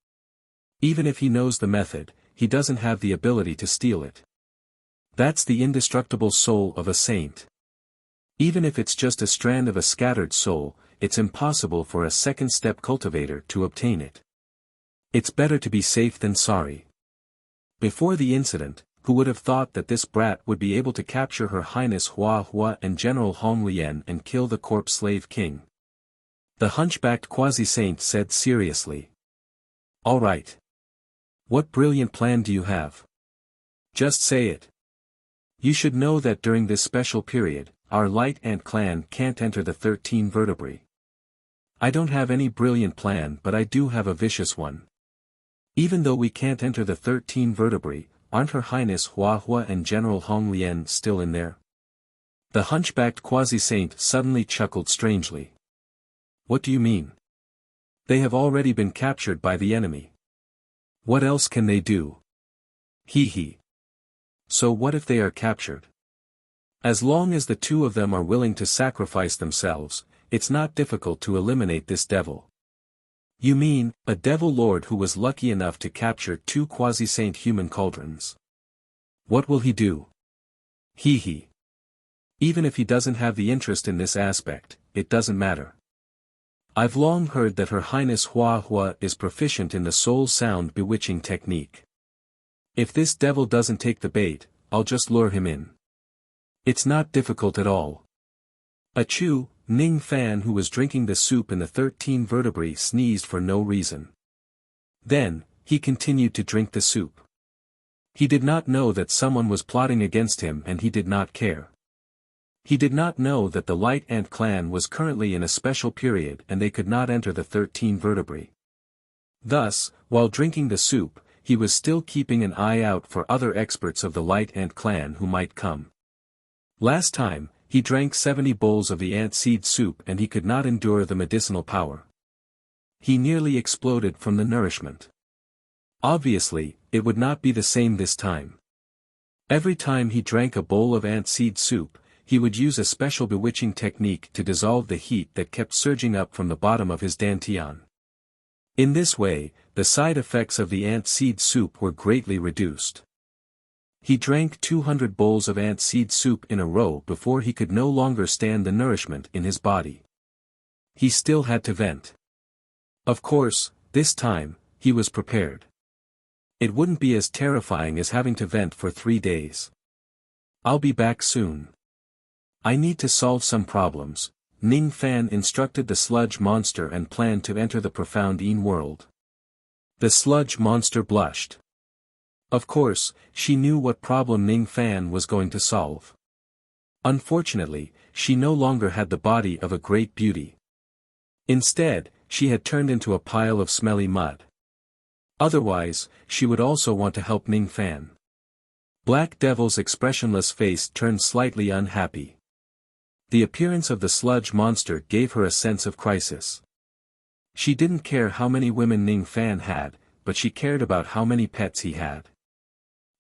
Even if he knows the method, he doesn't have the ability to steal it. That's the indestructible soul of a saint. Even if it's just a strand of a scattered soul, it's impossible for a second-step cultivator to obtain it. It's better to be safe than sorry. Before the incident, who would have thought that this brat would be able to capture Her Highness Hua Hua and General Hong Lian and kill the corpse slave king? The hunchbacked quasi-saint said seriously. All right. What brilliant plan do you have? Just say it. You should know that during this special period, our Light Ant clan can't enter the 13 vertebrae. I don't have any brilliant plan, but I do have a vicious one. Even though we can't enter the 13 vertebrae, aren't Her Highness Hua Hua and General Hong Lian still in there? The hunchbacked quasi-saint suddenly chuckled strangely. What do you mean? They have already been captured by the enemy. What else can they do? Hee hee. So what if they are captured? As long as the two of them are willing to sacrifice themselves, it's not difficult to eliminate this devil. You mean, a devil lord who was lucky enough to capture two quasi-saint human cauldrons? What will he do? Hee hee. Even if he doesn't have the interest in this aspect, it doesn't matter. I've long heard that Her Highness Hua Hua is proficient in the soul sound bewitching technique. If this devil doesn't take the bait, I'll just lure him in. It's not difficult at all. Achoo, Ning Fan, who was drinking the soup in the 13 vertebrae, sneezed for no reason. Then, he continued to drink the soup. He did not know that someone was plotting against him, and he did not care. He did not know that the Light Ant clan was currently in a special period and they could not enter the 13 vertebrae. Thus, while drinking the soup, he was still keeping an eye out for other experts of the Light Ant clan who might come. Last time, he drank 70 bowls of the ant seed soup and he could not endure the medicinal power. He nearly exploded from the nourishment. Obviously, it would not be the same this time. Every time he drank a bowl of ant seed soup, he would use a special bewitching technique to dissolve the heat that kept surging up from the bottom of his dantian. In this way, the side effects of the ant seed soup were greatly reduced. He drank 200 bowls of ant seed soup in a row before he could no longer stand the nourishment in his body. He still had to vent. Of course, this time, he was prepared. It wouldn't be as terrifying as having to vent for 3 days. I'll be back soon. I need to solve some problems. Ning Fan instructed the sludge monster and planned to enter the profound Yin world. The sludge monster blushed. Of course, she knew what problem Ning Fan was going to solve. Unfortunately, she no longer had the body of a great beauty. Instead, she had turned into a pile of smelly mud. Otherwise, she would also want to help Ning Fan. Black Devil's expressionless face turned slightly unhappy. The appearance of the sludge monster gave her a sense of crisis. She didn't care how many women Ning Fan had, but she cared about how many pets he had.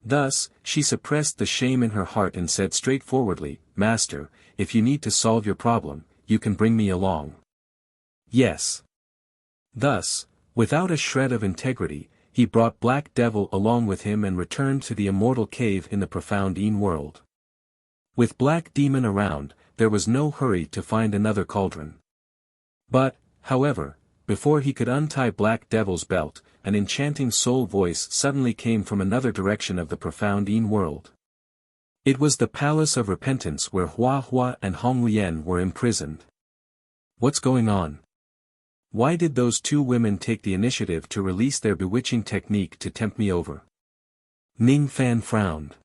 Thus, she suppressed the shame in her heart and said straightforwardly, "Master, if you need to solve your problem, you can bring me along." Yes. Thus, without a shred of integrity, he brought Black Devil along with him and returned to the immortal cave in the profound Yin world. With Black Demon around, there was no hurry to find another cauldron. But, however, before he could untie Black Devil's belt, an enchanting soul voice suddenly came from another direction of the profound Yin world. It was the Palace of Repentance where Hua Hua and Hong Lian were imprisoned. What's going on? Why did those two women take the initiative to release their bewitching technique to tempt me over? Ning Fan frowned.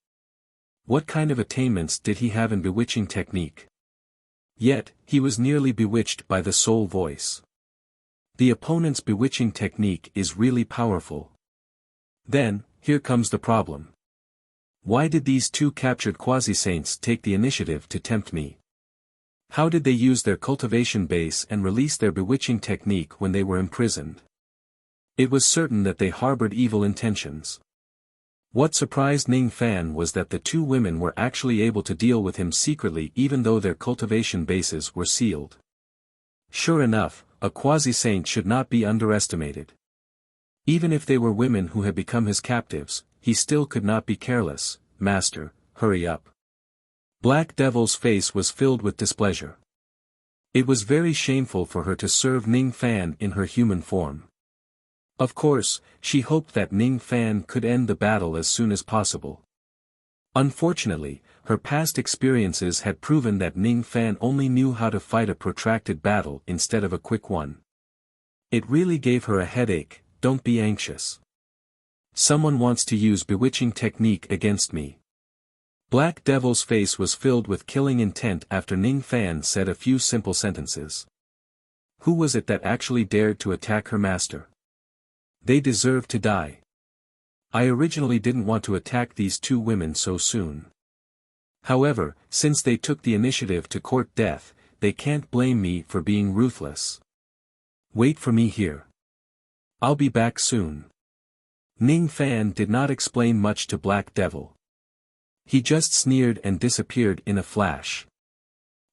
What kind of attainments did he have in bewitching technique? Yet, he was nearly bewitched by the soul voice. The opponent's bewitching technique is really powerful. Then, here comes the problem. Why did these two captured quasi-saints take the initiative to tempt me? How did they use their cultivation base and release their bewitching technique when they were imprisoned? It was certain that they harbored evil intentions. What surprised Ning Fan was that the two women were actually able to deal with him secretly even though their cultivation bases were sealed. Sure enough, a quasi-saint should not be underestimated. Even if they were women who had become his captives, he still could not be careless. "Master, hurry up." Black Devil's face was filled with displeasure. It was very shameful for her to serve Ning Fan in her human form. Of course, she hoped that Ning Fan could end the battle as soon as possible. Unfortunately, her past experiences had proven that Ning Fan only knew how to fight a protracted battle instead of a quick one. It really gave her a headache. "Don't be anxious. Someone wants to use bewitching technique against me." Black Devil's face was filled with killing intent after Ning Fan said a few simple sentences. Who was it that actually dared to attack her master? They deserve to die. I originally didn't want to attack these two women so soon. However, since they took the initiative to court death, they can't blame me for being ruthless. Wait for me here. I'll be back soon. Ning Fan did not explain much to Black Devil. He just sneered and disappeared in a flash.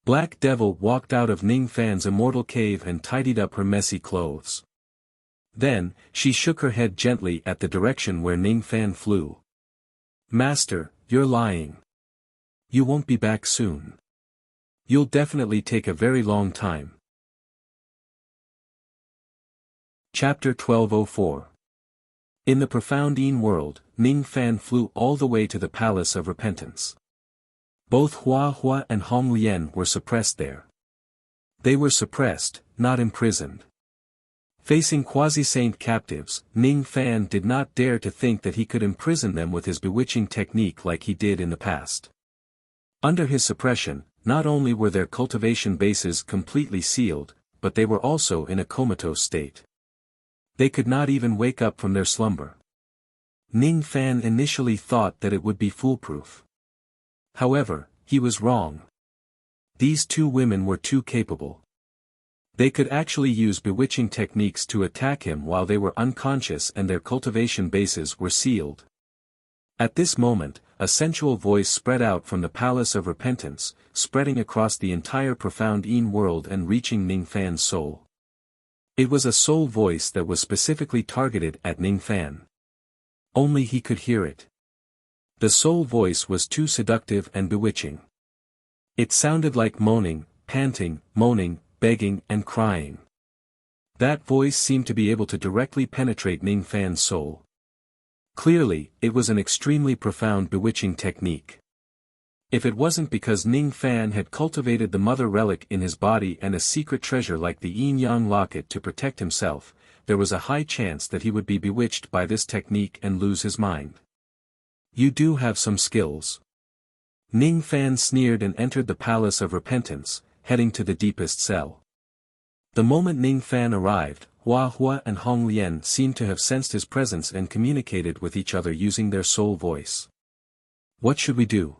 Black Devil walked out of Ning Fan's immortal cave and tidied up her messy clothes. Then, she shook her head gently at the direction where Ning Fan flew. Master, you're lying. You won't be back soon. You'll definitely take a very long time. Chapter 1204. In the profound Yin world, Ning Fan flew all the way to the Palace of Repentance. Both Hua Hua and Hong Lian were suppressed there. They were suppressed, not imprisoned. Facing quasi-saint captives, Ning Fan did not dare to think that he could imprison them with his bewitching technique like he did in the past. Under his suppression, not only were their cultivation bases completely sealed, but they were also in a comatose state. They could not even wake up from their slumber. Ning Fan initially thought that it would be foolproof. However, he was wrong. These two women were too capable. They could actually use bewitching techniques to attack him while they were unconscious and their cultivation bases were sealed. At this moment, a sensual voice spread out from the Palace of Repentance, spreading across the entire profound Yin world and reaching Ning Fan's soul. It was a soul voice that was specifically targeted at Ning Fan. Only he could hear it. The soul voice was too seductive and bewitching. It sounded like moaning, panting, moaning, begging and crying. That voice seemed to be able to directly penetrate Ning Fan's soul. Clearly, it was an extremely profound bewitching technique. If it wasn't because Ning Fan had cultivated the mother relic in his body and a secret treasure like the yin-yang locket to protect himself, there was a high chance that he would be bewitched by this technique and lose his mind. You do have some skills. Ning Fan sneered and entered the Palace of Repentance, heading to the deepest cell. The moment Ning Fan arrived, Hua Hua and Hong Lian seemed to have sensed his presence and communicated with each other using their soul voice. What should we do?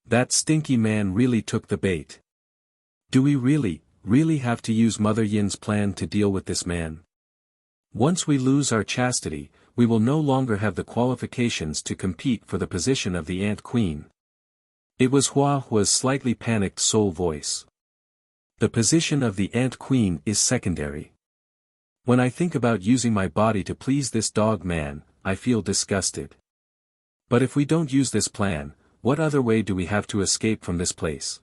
That stinky man really took the bait. Do we really have to use Mother Yin's plan to deal with this man? Once we lose our chastity, we will no longer have the qualifications to compete for the position of the Ant Queen. It was Hua Hua's slightly panicked soul voice. The position of the Ant Queen is secondary. When I think about using my body to please this dog man, I feel disgusted. But if we don't use this plan, what other way do we have to escape from this place?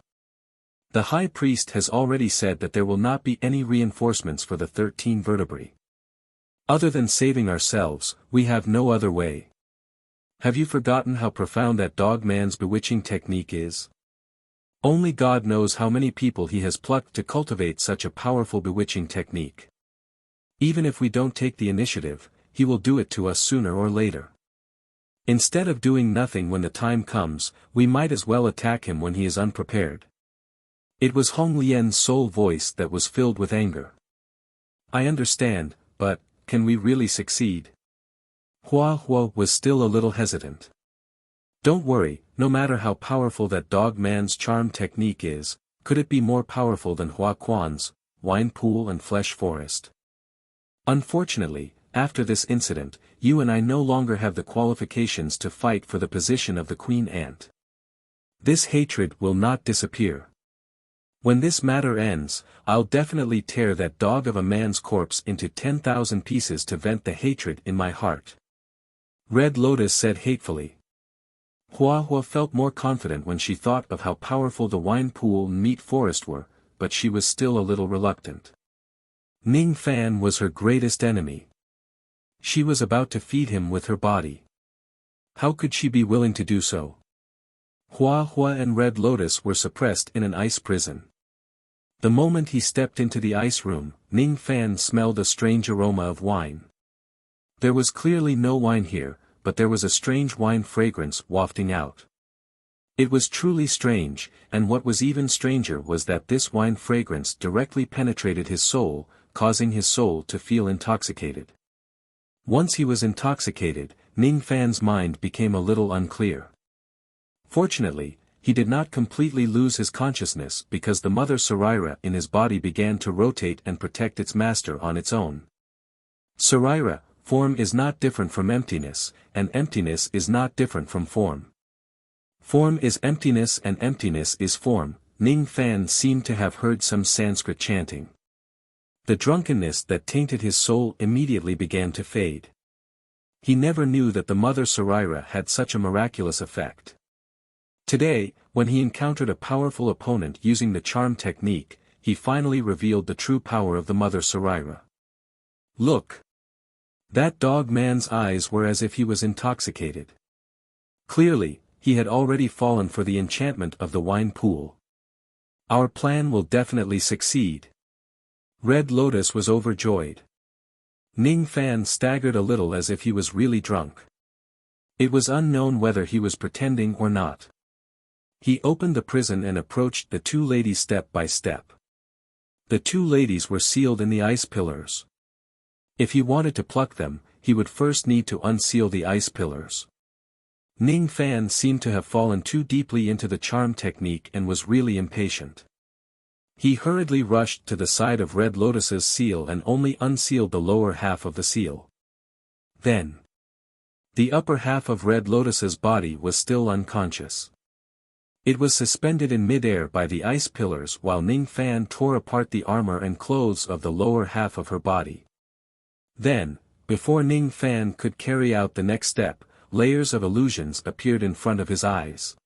The High Priest has already said that there will not be any reinforcements for the 13 vertebrae. Other than saving ourselves, we have no other way. Have you forgotten how profound that dog man's bewitching technique is? Only God knows how many people he has plucked to cultivate such a powerful bewitching technique. Even if we don't take the initiative, he will do it to us sooner or later. Instead of doing nothing when the time comes, we might as well attack him when he is unprepared. It was Hong Lian's soul voice that was filled with anger. I understand, but, can we really succeed? Hua Hua was still a little hesitant. Don't worry, no matter how powerful that dog man's charm technique is, could it be more powerful than Hua Quan's wine pool and flesh forest? Unfortunately, after this incident, you and I no longer have the qualifications to fight for the position of the Queen Ant. This hatred will not disappear. When this matter ends, I'll definitely tear that dog of a man's corpse into 10,000 pieces to vent the hatred in my heart. Red Lotus said hatefully. Hua Hua felt more confident when she thought of how powerful the wine pool and meat forest were, but she was still a little reluctant. Ning Fan was her greatest enemy. She was about to feed him with her body. How could she be willing to do so? Hua Hua and Red Lotus were suppressed in an ice prison. The moment he stepped into the ice room, Ning Fan smelled a strange aroma of wine. There was clearly no wine here, but there was a strange wine fragrance wafting out. It was truly strange, and what was even stranger was that this wine fragrance directly penetrated his soul, causing his soul to feel intoxicated. Once he was intoxicated, Ning Fan's mind became a little unclear. Fortunately, he did not completely lose his consciousness because the mother Saraira in his body began to rotate and protect its master on its own. Saraira, form is not different from emptiness, and emptiness is not different from form. Form is emptiness and emptiness is form. Ning Fan seemed to have heard some Sanskrit chanting. The drunkenness that tainted his soul immediately began to fade. He never knew that the mother Saraira had such a miraculous effect. Today, when he encountered a powerful opponent using the charm technique, he finally revealed the true power of the mother Saraira. Look! That dog man's eyes were as if he was intoxicated. Clearly, he had already fallen for the enchantment of the wine pool. Our plan will definitely succeed. Red Lotus was overjoyed. Ning Fan staggered a little as if he was really drunk. It was unknown whether he was pretending or not. He opened the prison and approached the two ladies step by step. The two ladies were sealed in the ice pillars. If he wanted to pluck them, he would first need to unseal the ice pillars. Ning Fan seemed to have fallen too deeply into the charm technique and was really impatient. He hurriedly rushed to the side of Red Lotus's seal and only unsealed the lower half of the seal. Then, the upper half of Red Lotus's body was still unconscious. It was suspended in mid-air by the ice pillars while Ning Fan tore apart the armor and clothes of the lower half of her body. Then, before Ning Fan could carry out the next step, layers of illusions appeared in front of his eyes.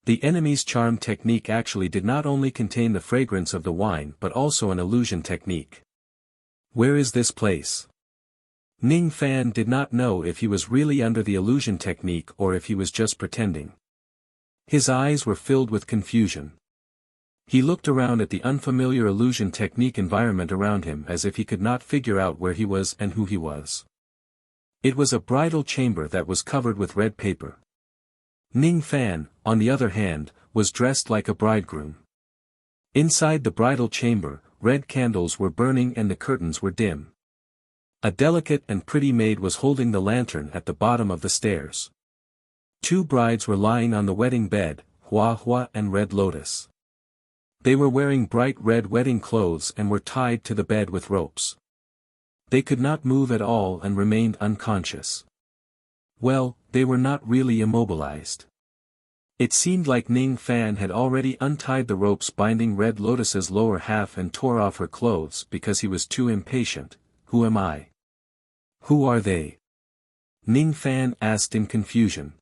The enemy's charm technique actually did not only contain the fragrance of the wine but also an illusion technique. Where is this place? Ning Fan did not know if he was really under the illusion technique or if he was just pretending. His eyes were filled with confusion. He looked around at the unfamiliar illusion technique environment around him as if he could not figure out where he was and who he was. It was a bridal chamber that was covered with red paper. Ning Fan, on the other hand, was dressed like a bridegroom. Inside the bridal chamber, red candles were burning and the curtains were dim. A delicate and pretty maid was holding the lantern at the bottom of the stairs. Two brides were lying on the wedding bed, Hua Hua and Red Lotus. They were wearing bright red wedding clothes and were tied to the bed with ropes. They could not move at all and remained unconscious. Well, they were not really immobilized. It seemed like Ning Fan had already untied the ropes binding Red Lotus's lower half and tore off her clothes because he was too impatient. Who am I? Who are they? Ning Fan asked in confusion.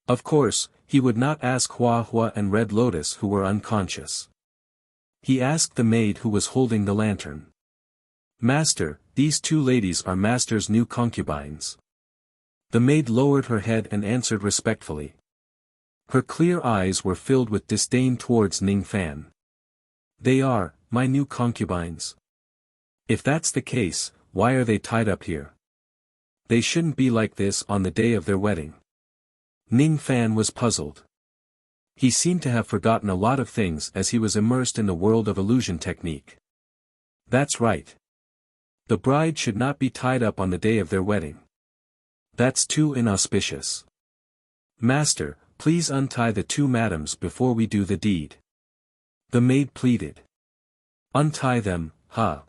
Of course, he would not ask Hua Hua and Red Lotus who were unconscious. He asked the maid who was holding the lantern. Master, these two ladies are Master's new concubines. The maid lowered her head and answered respectfully. Her clear eyes were filled with disdain towards Ning Fan. They are, my new concubines. If that's the case, why are they tied up here? They shouldn't be like this on the day of their wedding. Ning Fan was puzzled. He seemed to have forgotten a lot of things as he was immersed in the world of illusion technique. That's right. The bride should not be tied up on the day of their wedding. That's too inauspicious. Master, please untie the two madams before we do the deed. The maid pleaded. Untie them, huh?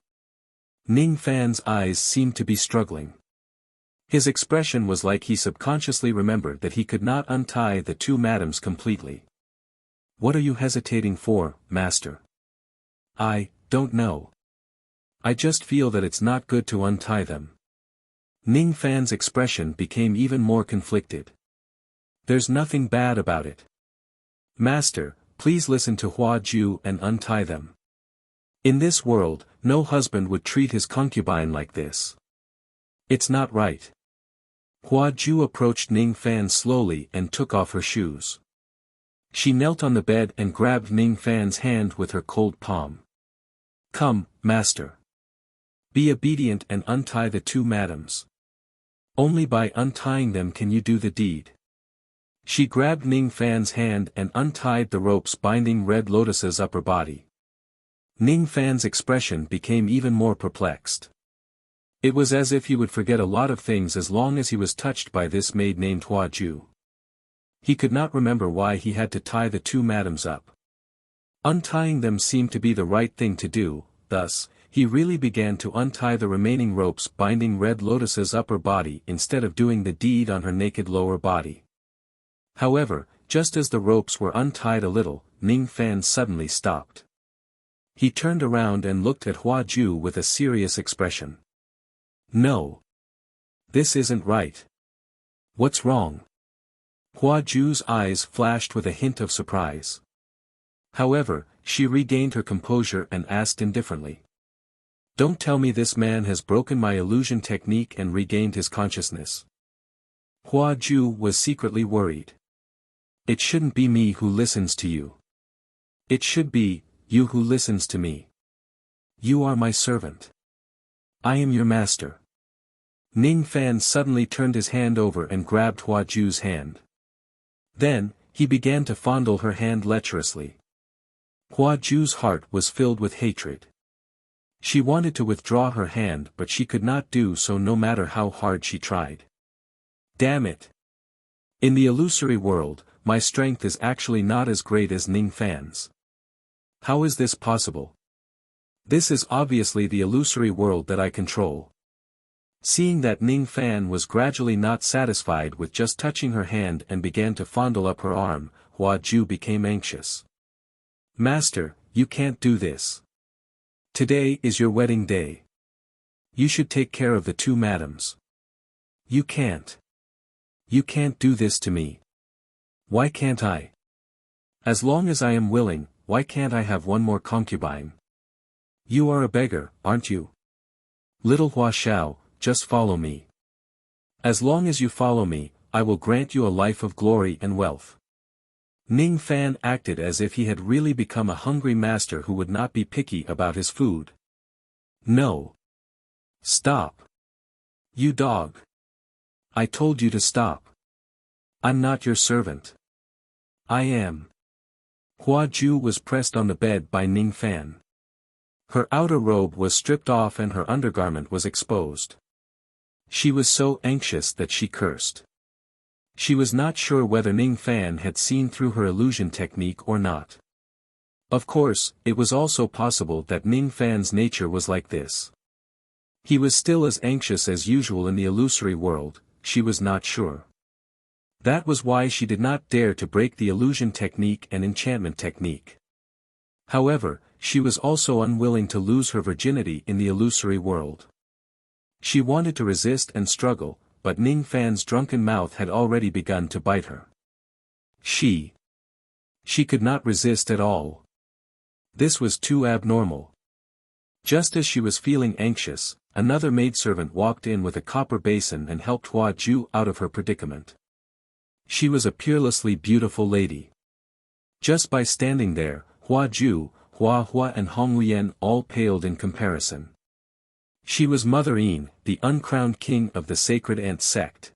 Ning Fan's eyes seemed to be struggling. His expression was like he subconsciously remembered that he could not untie the two madams completely. What are you hesitating for, Master? I don't know. I just feel that it's not good to untie them. Ning Fan's expression became even more conflicted. There's nothing bad about it. Master, please listen to Hua Ju and untie them. In this world, no husband would treat his concubine like this. It's not right. Hua Ju approached Ning Fan slowly and took off her shoes. She knelt on the bed and grabbed Ning Fan's hand with her cold palm. Come, Master. Be obedient and untie the two madams. Only by untying them can you do the deed. She grabbed Ning Fan's hand and untied the ropes binding Red Lotus's upper body. Ning Fan's expression became even more perplexed. It was as if he would forget a lot of things as long as he was touched by this maid named Hua Ju. He could not remember why he had to tie the two madams up. Untying them seemed to be the right thing to do, thus, he really began to untie the remaining ropes binding Red Lotus's upper body instead of doing the deed on her naked lower body. However, just as the ropes were untied a little, Ning Fan suddenly stopped. He turned around and looked at Hua Ju with a serious expression. No. This isn't right. What's wrong? Hua Ju's eyes flashed with a hint of surprise. However, she regained her composure and asked indifferently. Don't tell me this man has broken my illusion technique and regained his consciousness. Hua Ju was secretly worried. It shouldn't be me who listens to you. It should be, you who listens to me. You are my servant. I am your master. Ning Fan suddenly turned his hand over and grabbed Hua Ju's hand. Then, he began to fondle her hand lecherously. Hua Ju's heart was filled with hatred. She wanted to withdraw her hand but she could not do so no matter how hard she tried. Damn it! In the illusory world, my strength is actually not as great as Ning Fan's. How is this possible? This is obviously the illusory world that I control. Seeing that Ning Fan was gradually not satisfied with just touching her hand and began to fondle up her arm, Hua Ju became anxious. Master, you can't do this. Today is your wedding day. You should take care of the two madams. You can't. You can't do this to me. Why can't I? As long as I am willing, why can't I have one more concubine? You are a beggar, aren't you? Little Hua Xiao, just follow me. As long as you follow me, I will grant you a life of glory and wealth. Ning Fan acted as if he had really become a hungry master who would not be picky about his food. No. Stop. You dog. I told you to stop. I'm not your servant. I am. Hua Ju was pressed on the bed by Ning Fan. Her outer robe was stripped off and her undergarment was exposed. She was so anxious that she cursed. She was not sure whether Ning Fan had seen through her illusion technique or not. Of course, it was also possible that Ning Fan's nature was like this. He was still as anxious as usual in the illusory world, she was not sure. That was why she did not dare to break the illusion technique and enchantment technique. However, she was also unwilling to lose her virginity in the illusory world. She wanted to resist and struggle, but Ning Fan's drunken mouth had already begun to bite her. She could not resist at all. This was too abnormal. Just as she was feeling anxious, another maidservant walked in with a copper basin and helped Hua Ju out of her predicament. She was a peerlessly beautiful lady. Just by standing there, Hua Ju, Hua Hua and Hong Huyen all paled in comparison. She was Mother Yin, the uncrowned king of the sacred ant sect.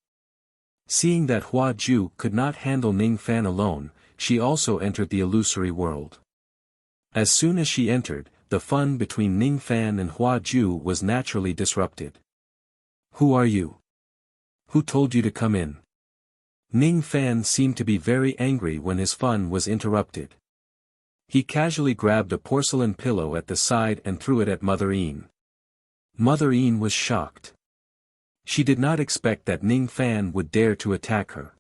Seeing that Hua Ju could not handle Ning Fan alone, she also entered the illusory world. As soon as she entered, the fun between Ning Fan and Hua Ju was naturally disrupted. Who are you? Who told you to come in? Ning Fan seemed to be very angry when his fun was interrupted. He casually grabbed a porcelain pillow at the side and threw it at Mother Yin. Mother Yin was shocked. She did not expect that Ning Fan would dare to attack her.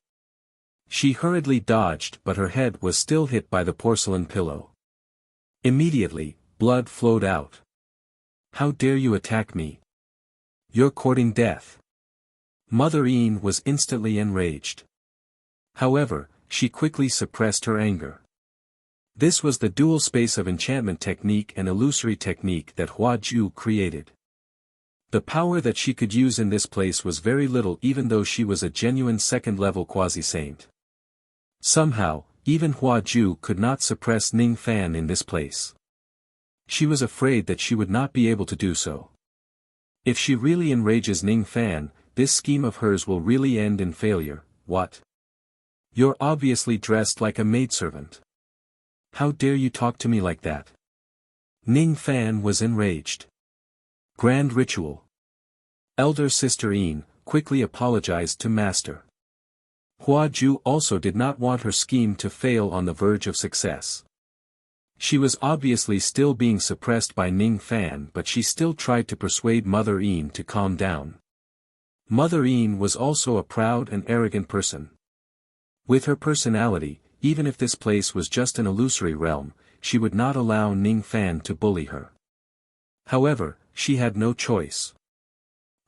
She hurriedly dodged but her head was still hit by the porcelain pillow. Immediately, blood flowed out. How dare you attack me? You're courting death. Mother Yin was instantly enraged. However, she quickly suppressed her anger. This was the dual space of enchantment technique and illusory technique that Hua Ju created. The power that she could use in this place was very little even though she was a genuine second-level quasi-saint. Somehow, even Hua Ju could not suppress Ning Fan in this place. She was afraid that she would not be able to do so. If she really enrages Ning Fan, this scheme of hers will really end in failure. What? You're obviously dressed like a maidservant. How dare you talk to me like that? Ning Fan was enraged. Grand ritual. Elder Sister Yin quickly apologized to Master. Hua Ju also did not want her scheme to fail on the verge of success. She was obviously still being suppressed by Ning Fan, but she still tried to persuade Mother Yin to calm down. Mother Yin was also a proud and arrogant person. With her personality, even if this place was just an illusory realm, she would not allow Ning Fan to bully her. However, she had no choice.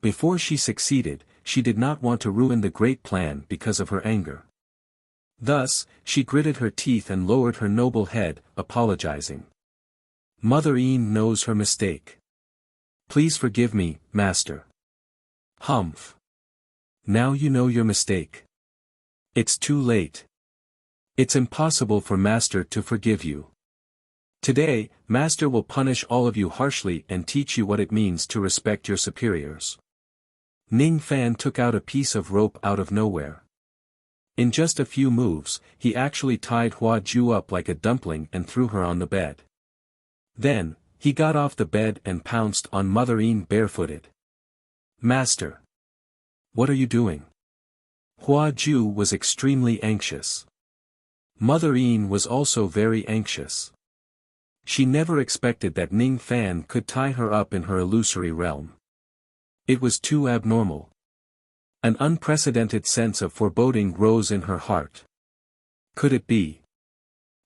Before she succeeded, she did not want to ruin the great plan because of her anger. Thus, she gritted her teeth and lowered her noble head, apologizing. Mother Yin knows her mistake. Please forgive me, Master. Humph. Now you know your mistake. It's too late. It's impossible for Master to forgive you. Today, Master will punish all of you harshly and teach you what it means to respect your superiors. Ning Fan took out a piece of rope out of nowhere. In just a few moves, he actually tied Hua Ju up like a dumpling and threw her on the bed. Then, he got off the bed and pounced on Mother Yin barefooted. Master! What are you doing? Hua Ju was extremely anxious. Mother Yin was also very anxious. She never expected that Ning Fan could tie her up in her illusory realm. It was too abnormal. An unprecedented sense of foreboding rose in her heart. Could it be?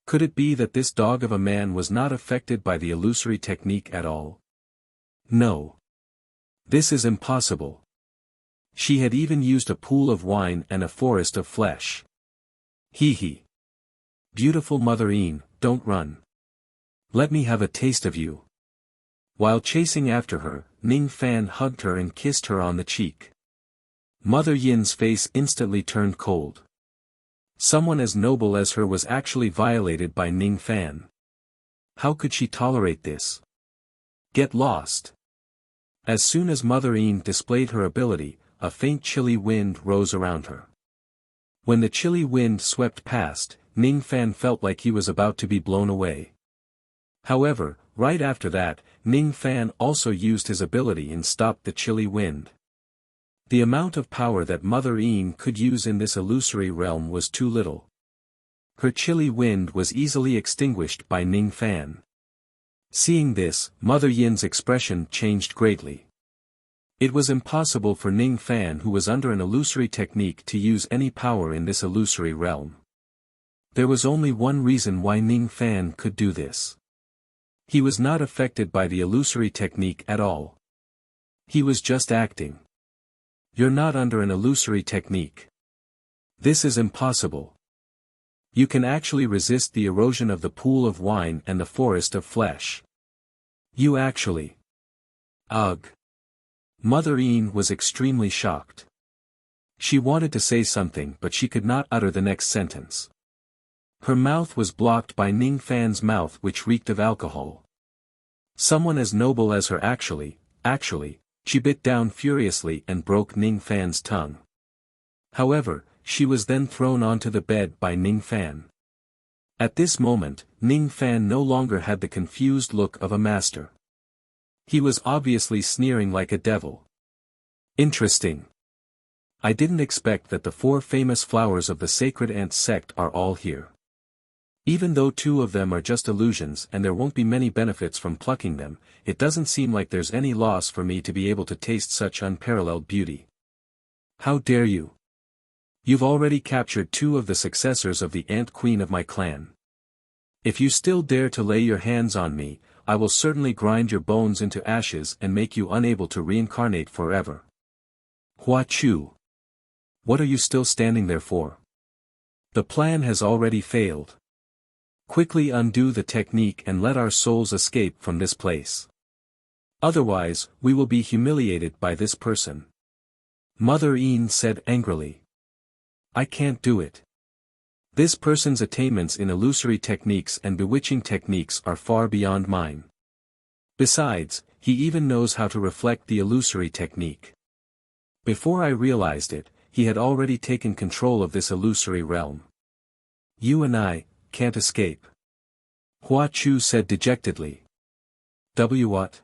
Could it be that this dog of a man was not affected by the illusory technique at all? No. This is impossible. She had even used a pool of wine and a forest of flesh. Hee. Beautiful Mother Yin, don't run. Let me have a taste of you. While chasing after her, Ning Fan hugged her and kissed her on the cheek. Mother Yin's face instantly turned cold. Someone as noble as her was actually violated by Ning Fan. How could she tolerate this? Get lost. As soon as Mother Yin displayed her ability, a faint chilly wind rose around her. When the chilly wind swept past, Ning Fan felt like he was about to be blown away. However, right after that, Ning Fan also used his ability and stopped the chilly wind. The amount of power that Mother Yin could use in this illusory realm was too little. Her chilly wind was easily extinguished by Ning Fan. Seeing this, Mother Yin's expression changed greatly. It was impossible for Ning Fan, who was under an illusory technique, to use any power in this illusory realm. There was only one reason why Ning Fan could do this. He was not affected by the illusory technique at all. He was just acting. You're not under an illusory technique. This is impossible. You can actually resist the erosion of the pool of wine and the forest of flesh. You actually. Ugh. Mother Yin was extremely shocked. She wanted to say something, but she could not utter the next sentence. Her mouth was blocked by Ning Fan's mouth, which reeked of alcohol. Someone as noble as her actually, she bit down furiously and broke Ning Fan's tongue. However, she was then thrown onto the bed by Ning Fan. At this moment, Ning Fan no longer had the confused look of a master. He was obviously sneering like a devil. Interesting. I didn't expect that the 4 famous flowers of the sacred ant sect are all here. Even though 2 of them are just illusions and there won't be many benefits from plucking them, it doesn't seem like there's any loss for me to be able to taste such unparalleled beauty. How dare you? You've already captured 2 of the successors of the Ant Queen of my clan. If you still dare to lay your hands on me, I will certainly grind your bones into ashes and make you unable to reincarnate forever. Hua Chu. What are you still standing there for? The plan has already failed. Quickly undo the technique and let our souls escape from this place. Otherwise, we will be humiliated by this person. Mother Yin said angrily. I can't do it. This person's attainments in illusory techniques and bewitching techniques are far beyond mine. Besides, he even knows how to reflect the illusory technique. Before I realized it, he had already taken control of this illusory realm. You and I can't escape. Hua Chu said dejectedly. What?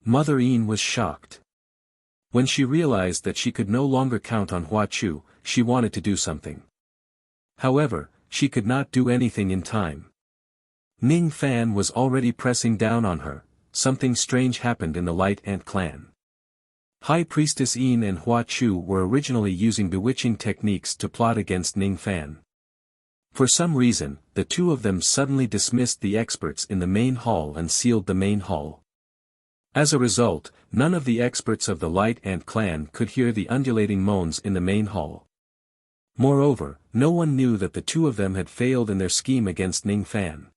Mother Yin was shocked. When she realized that she could no longer count on Hua Chu, she wanted to do something. However, she could not do anything in time. Ning Fan was already pressing down on her. Something strange happened in the Light Ant clan. High Priestess Yin and Hua Chu were originally using bewitching techniques to plot against Ning Fan. For some reason, the two of them suddenly dismissed the experts in the main hall and sealed the main hall. As a result, none of the experts of the Light Ant clan could hear the undulating moans in the main hall. Moreover, no one knew that the two of them had failed in their scheme against Ning Fan.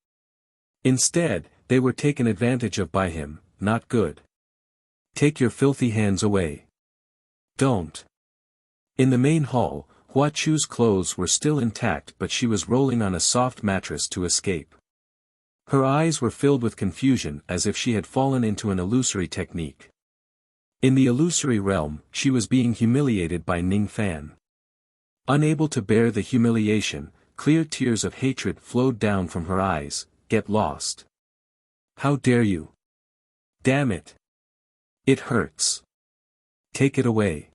Instead, they were taken advantage of by him. Not good. Take your filthy hands away. Don't. In the main hall, Hua Chu's clothes were still intact, but she was rolling on a soft mattress to escape. Her eyes were filled with confusion as if she had fallen into an illusory technique. In the illusory realm, she was being humiliated by Ning Fan. Unable to bear the humiliation, clear tears of hatred flowed down from her eyes. Get lost. How dare you? Damn it. It hurts. Take it away.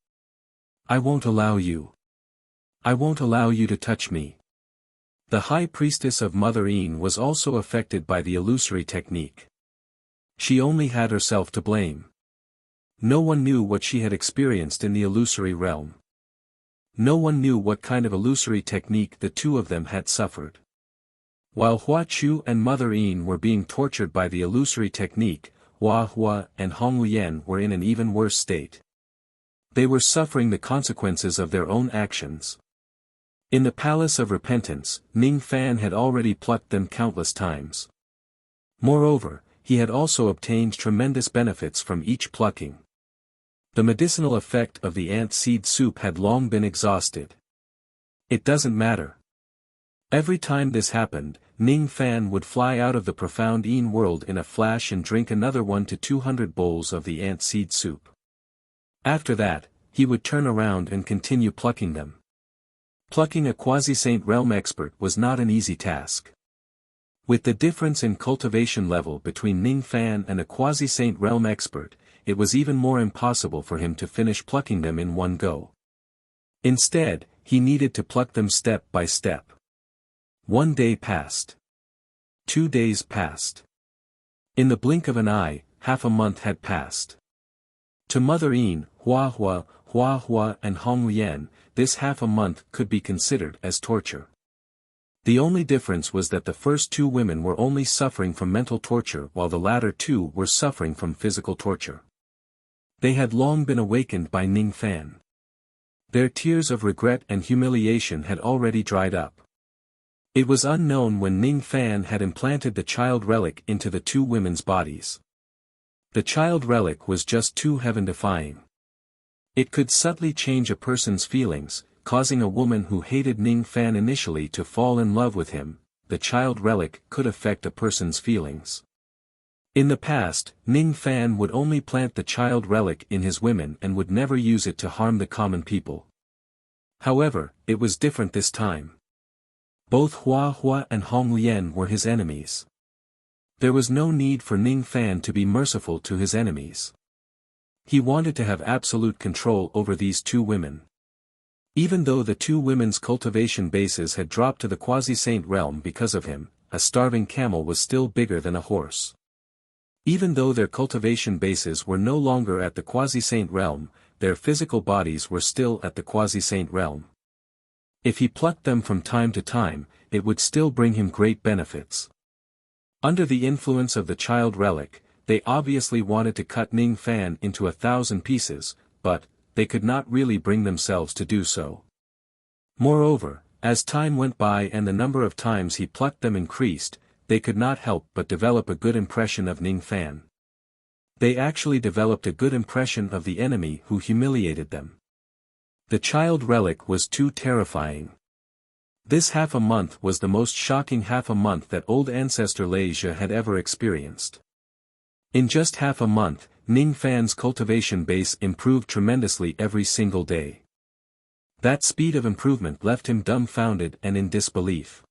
I won't allow you. I won't allow you to touch me. The High Priestess of Mother Yin was also affected by the illusory technique. She only had herself to blame. No one knew what she had experienced in the illusory realm. No one knew what kind of illusory technique the two of them had suffered. While Hua Chu and Mother Yin were being tortured by the illusory technique, Hua and Hong Lian were in an even worse state. They were suffering the consequences of their own actions. In the Palace of Repentance, Ning Fan had already plucked them countless times. Moreover, he had also obtained tremendous benefits from each plucking. The medicinal effect of the ant seed soup had long been exhausted. It doesn't matter. Every time this happened, Ning Fan would fly out of the profound Yin world in a flash and drink another 1 to 200 bowls of the ant seed soup. After that, he would turn around and continue plucking them. Plucking a quasi-saint realm expert was not an easy task. With the difference in cultivation level between Ning Fan and a quasi-saint realm expert, it was even more impossible for him to finish plucking them in one go. Instead, he needed to pluck them step by step. 1 day passed. 2 days passed. In the blink of an eye, half a month had passed. To Mother Yin, Hua and Hong Lian, this half a month could be considered as torture. The only difference was that the first two women were only suffering from mental torture while the latter two were suffering from physical torture. They had long been awakened by Ning Fan. Their tears of regret and humiliation had already dried up. It was unknown when Ning Fan had implanted the child relic into the two women's bodies. The child relic was just too heaven-defying. It could subtly change a person's feelings, causing a woman who hated Ning Fan initially to fall in love with him. The child relic could affect a person's feelings. In the past, Ning Fan would only plant the child relic in his women and would never use it to harm the common people. However, it was different this time. Both Hua and Hong Lian were his enemies. There was no need for Ning Fan to be merciful to his enemies. He wanted to have absolute control over these two women. Even though the two women's cultivation bases had dropped to the quasi-saint realm because of him, a starving camel was still bigger than a horse. Even though their cultivation bases were no longer at the quasi-saint realm, their physical bodies were still at the quasi-saint realm. If he plucked them from time to time, it would still bring him great benefits. Under the influence of the child relic, they obviously wanted to cut Ning Fan into 1,000 pieces, but they could not really bring themselves to do so. Moreover, as time went by and the number of times he plucked them increased, they could not help but develop a good impression of Ning Fan. They actually developed a good impression of the enemy who humiliated them. The child relic was too terrifying. This half a month was the most shocking half a month that old ancestor Leisha had ever experienced. In just half a month, Ning Fan's cultivation base improved tremendously every single day. That speed of improvement left him dumbfounded and in disbelief.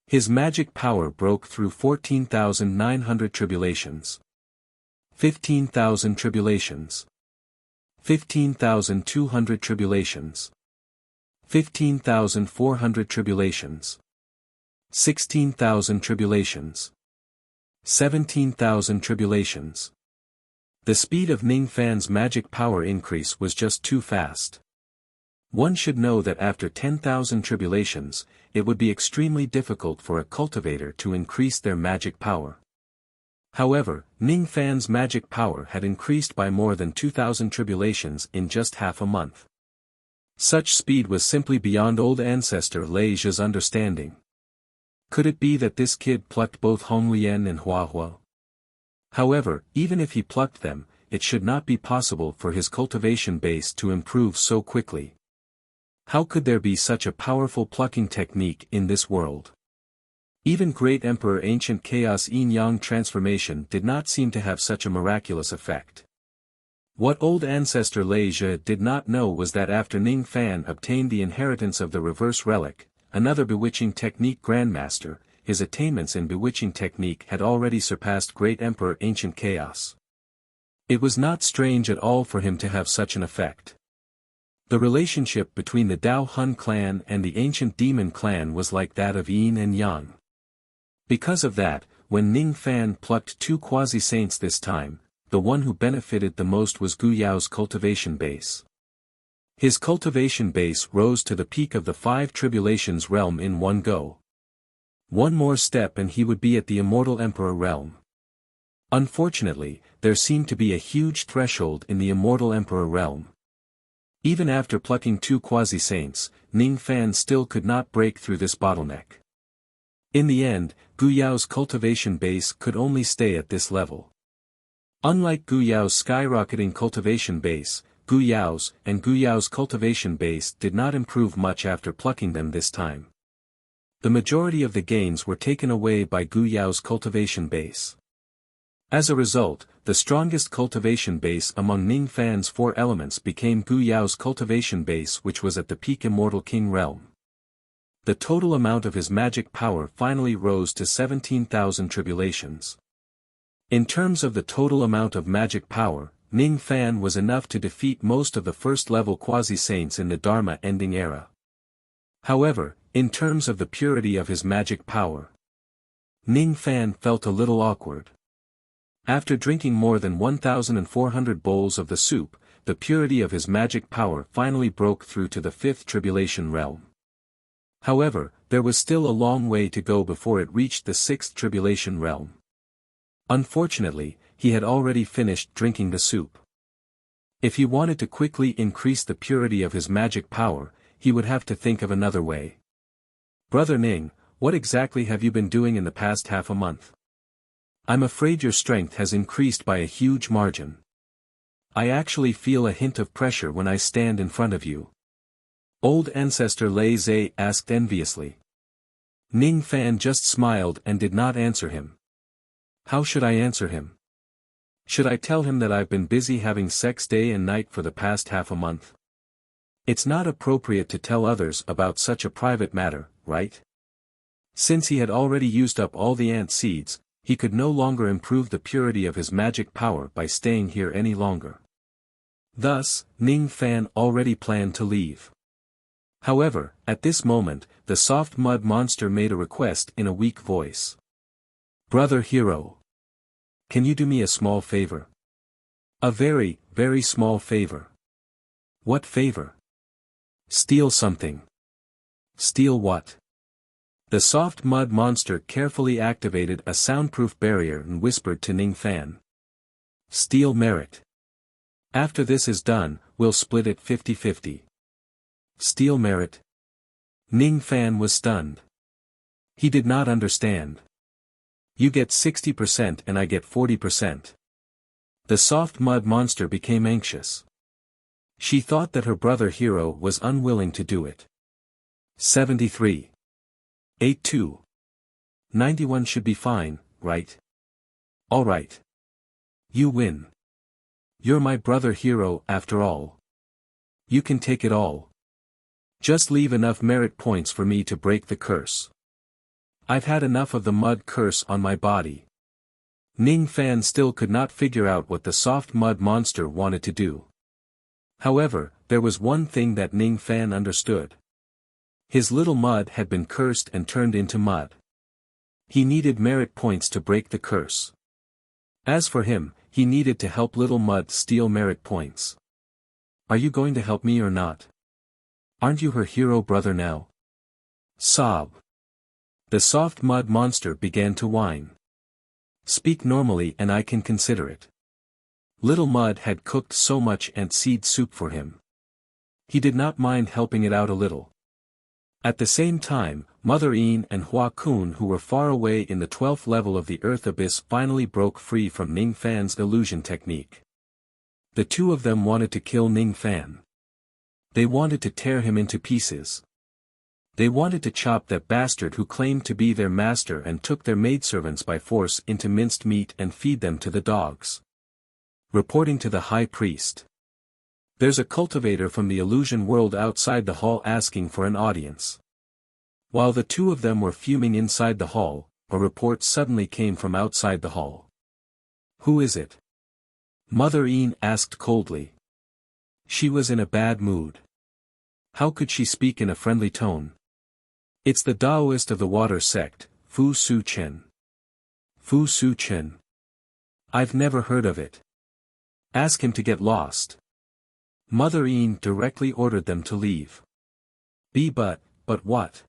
His magic power broke through 14,900 tribulations. 15,000 tribulations. 15,200 tribulations. 15,400 tribulations. 16,000 tribulations. 17,000 tribulations. The speed of Ning Fan's magic power increase was just too fast. One should know that after 10,000 tribulations, it would be extremely difficult for a cultivator to increase their magic power. However, Ning Fan's magic power had increased by more than 2,000 tribulations in just half a month. Such speed was simply beyond old ancestor Lei Zhe's understanding. Could it be that this kid plucked both Hongluan and Huahua? However, even if he plucked them, it should not be possible for his cultivation base to improve so quickly. How could there be such a powerful plucking technique in this world? Even Great Emperor Ancient Chaos Yin-Yang transformation did not seem to have such a miraculous effect. What old ancestor Lei Zhe did not know was that after Ning Fan obtained the inheritance of the reverse relic, another bewitching technique grandmaster, his attainments in bewitching technique had already surpassed Great Emperor Ancient Chaos. It was not strange at all for him to have such an effect. The relationship between the Dao Hun clan and the ancient demon clan was like that of yin and yang. Because of that, when Ning Fan plucked two quasi-saints this time, the one who benefited the most was Gu Yao's cultivation base. His cultivation base rose to the peak of the 5 tribulations realm in one go. One more step and he would be at the immortal emperor realm. Unfortunately, there seemed to be a huge threshold in the immortal emperor realm. Even after plucking 2 quasi-saints, Ning Fan still could not break through this bottleneck. In the end, Gu Yao's cultivation base could only stay at this level. Unlike Gu Yao's skyrocketing cultivation base, Gu Yao's cultivation base did not improve much after plucking them this time. The majority of the gains were taken away by Gu Yao's cultivation base. As a result, the strongest cultivation base among Ning Fan's 4 elements became Gu Yao's cultivation base, which was at the peak Immortal King realm. The total amount of his magic power finally rose to 17,000 tribulations. In terms of the total amount of magic power, Ning Fan was enough to defeat most of the first-level quasi-saints in the Dharma-ending era. However, in terms of the purity of his magic power, Ning Fan felt a little awkward. After drinking more than 1,400 bowls of the soup, the purity of his magic power finally broke through to the 5th tribulation realm. However, there was still a long way to go before it reached the 6th tribulation realm. Unfortunately, he had already finished drinking the soup. If he wanted to quickly increase the purity of his magic power, he would have to think of another way. Brother Ning, what exactly have you been doing in the past half a month? I'm afraid your strength has increased by a huge margin. I actually feel a hint of pressure when I stand in front of you. Old ancestor Lei Zhe asked enviously. Ning Fan just smiled and did not answer him. How should I answer him? Should I tell him that I've been busy having sex day and night for the past half a month? It's not appropriate to tell others about such a private matter, right? Since he had already used up all the ant seeds, he could no longer improve the purity of his magic power by staying here any longer. Thus, Ning Fan already planned to leave. However, at this moment, the soft mud monster made a request in a weak voice. Brother Hero. Can you do me a small favor? A very, very small favor. What favor? Steal something. Steal what? The soft mud monster carefully activated a soundproof barrier and whispered to Ning Fan. Steal merit. After this is done, we'll split it 50-50. Steal merit. Ning Fan was stunned. He did not understand. You get 60% and I get 40%. The soft mud monster became anxious. She thought that her brother Hero was unwilling to do it. 73. 82. 91 should be fine, right? Alright. You win. You're my brother Hero after all. You can take it all. Just leave enough merit points for me to break the curse. I've had enough of the mud curse on my body. Ning Fan still could not figure out what the soft mud monster wanted to do. However, there was one thing that Ning Fan understood. His little mud had been cursed and turned into mud. He needed merit points to break the curse. As for him, he needed to help little mud steal merit points. Are you going to help me or not? Aren't you her hero brother now? Sob. The soft mud monster began to whine. Speak normally and I can consider it. Little Mud had cooked so much ant seed soup for him. He did not mind helping it out a little. At the same time, Mother Een and Hua Kun, who were far away in the 12th level of the Earth Abyss, finally broke free from Ning Fan's illusion technique. The two of them wanted to kill Ning Fan. They wanted to tear him into pieces. They wanted to chop that bastard who claimed to be their master and took their maidservants by force into minced meat and feed them to the dogs. Reporting to the High Priest. There's a cultivator from the illusion world outside the hall asking for an audience. While the two of them were fuming inside the hall, a report suddenly came from outside the hall. Who is it? Mother Een asked coldly. She was in a bad mood. How could she speak in a friendly tone? It's the Taoist of the water sect, Fu Su Chen. Fu Su Chen. I've never heard of it. Ask him to get lost. Mother Een directly ordered them to leave. But what?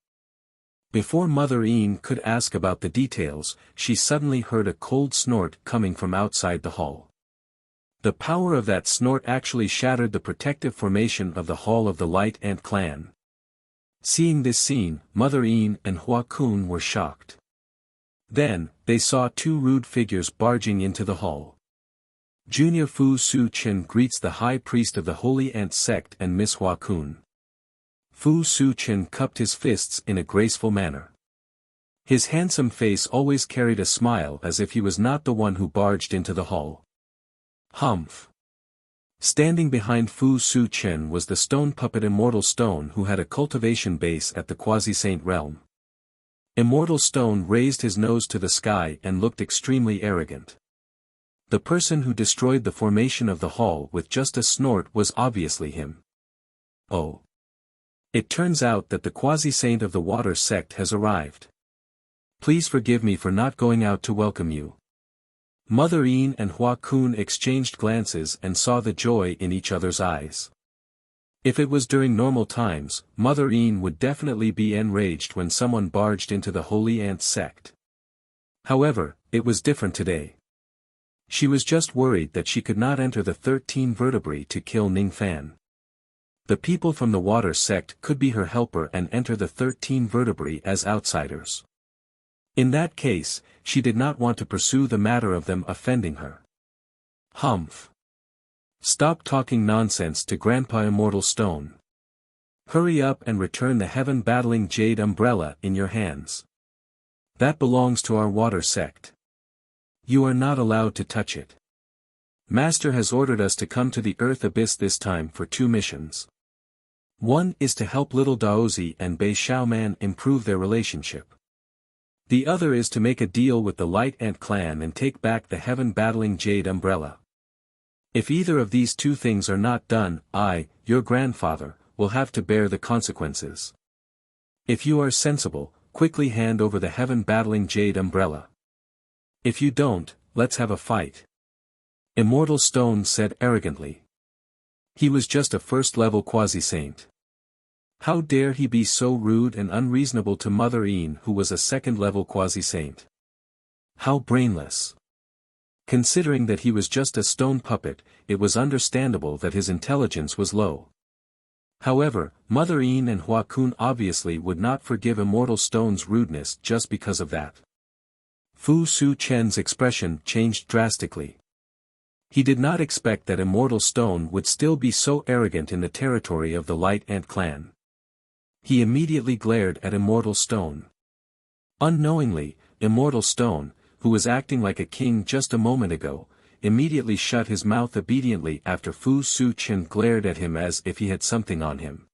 Before Mother Een could ask about the details, she suddenly heard a cold snort coming from outside the hall. The power of that snort actually shattered the protective formation of the Hall of the Light Ant Clan. Seeing this scene, Mother Een and Hua Kun were shocked. Then, they saw two rude figures barging into the hall. Junior Fu Su Chen greets the High Priest of the Holy Ant Sect and Miss Hua Kun. Fu Su Chen cupped his fists in a graceful manner. His handsome face always carried a smile as if he was not the one who barged into the hall. Humph. Standing behind Fu Su Chen was the stone puppet Immortal Stone, who had a cultivation base at the Quasi-Saint realm. Immortal Stone raised his nose to the sky and looked extremely arrogant. The person who destroyed the formation of the hall with just a snort was obviously him. Oh. It turns out that the Quasi-Saint of the Water sect has arrived. Please forgive me for not going out to welcome you. Mother Een and Hua Kun exchanged glances and saw the joy in each other's eyes. If it was during normal times, Mother Een would definitely be enraged when someone barged into the Holy Ant sect. However, it was different today. She was just worried that she could not enter the 13 vertebrae to kill Ning Fan. The people from the Water sect could be her helper and enter the 13 vertebrae as outsiders. In that case, she did not want to pursue the matter of them offending her. Humph. Stop talking nonsense to Grandpa Immortal Stone. Hurry up and return the heaven-battling jade umbrella in your hands. That belongs to our water sect. You are not allowed to touch it. Master has ordered us to come to the Earth Abyss this time for 2 missions. One is to help Little Daozi and Bei Xiaoman improve their relationship. The other is to make a deal with the Light Ant Clan and take back the heaven-battling Jade Umbrella. If either of these 2 things are not done, I, your grandfather, will have to bear the consequences. If you are sensible, quickly hand over the heaven-battling Jade Umbrella. If you don't, let's have a fight. Immortal Stone said arrogantly. He was just a first-level quasi-saint. How dare he be so rude and unreasonable to Mother Een, who was a second-level quasi-saint? How brainless. Considering that he was just a stone puppet, it was understandable that his intelligence was low. However, Mother Een and Hua Kun obviously would not forgive Immortal Stone's rudeness just because of that. Fu Su Chen's expression changed drastically. He did not expect that Immortal Stone would still be so arrogant in the territory of the Light Ant Clan. He immediately glared at Immortal Stone. Unknowingly, Immortal Stone, who was acting like a king just a moment ago, immediately shut his mouth obediently after Fu Su Chen glared at him as if he had something on him.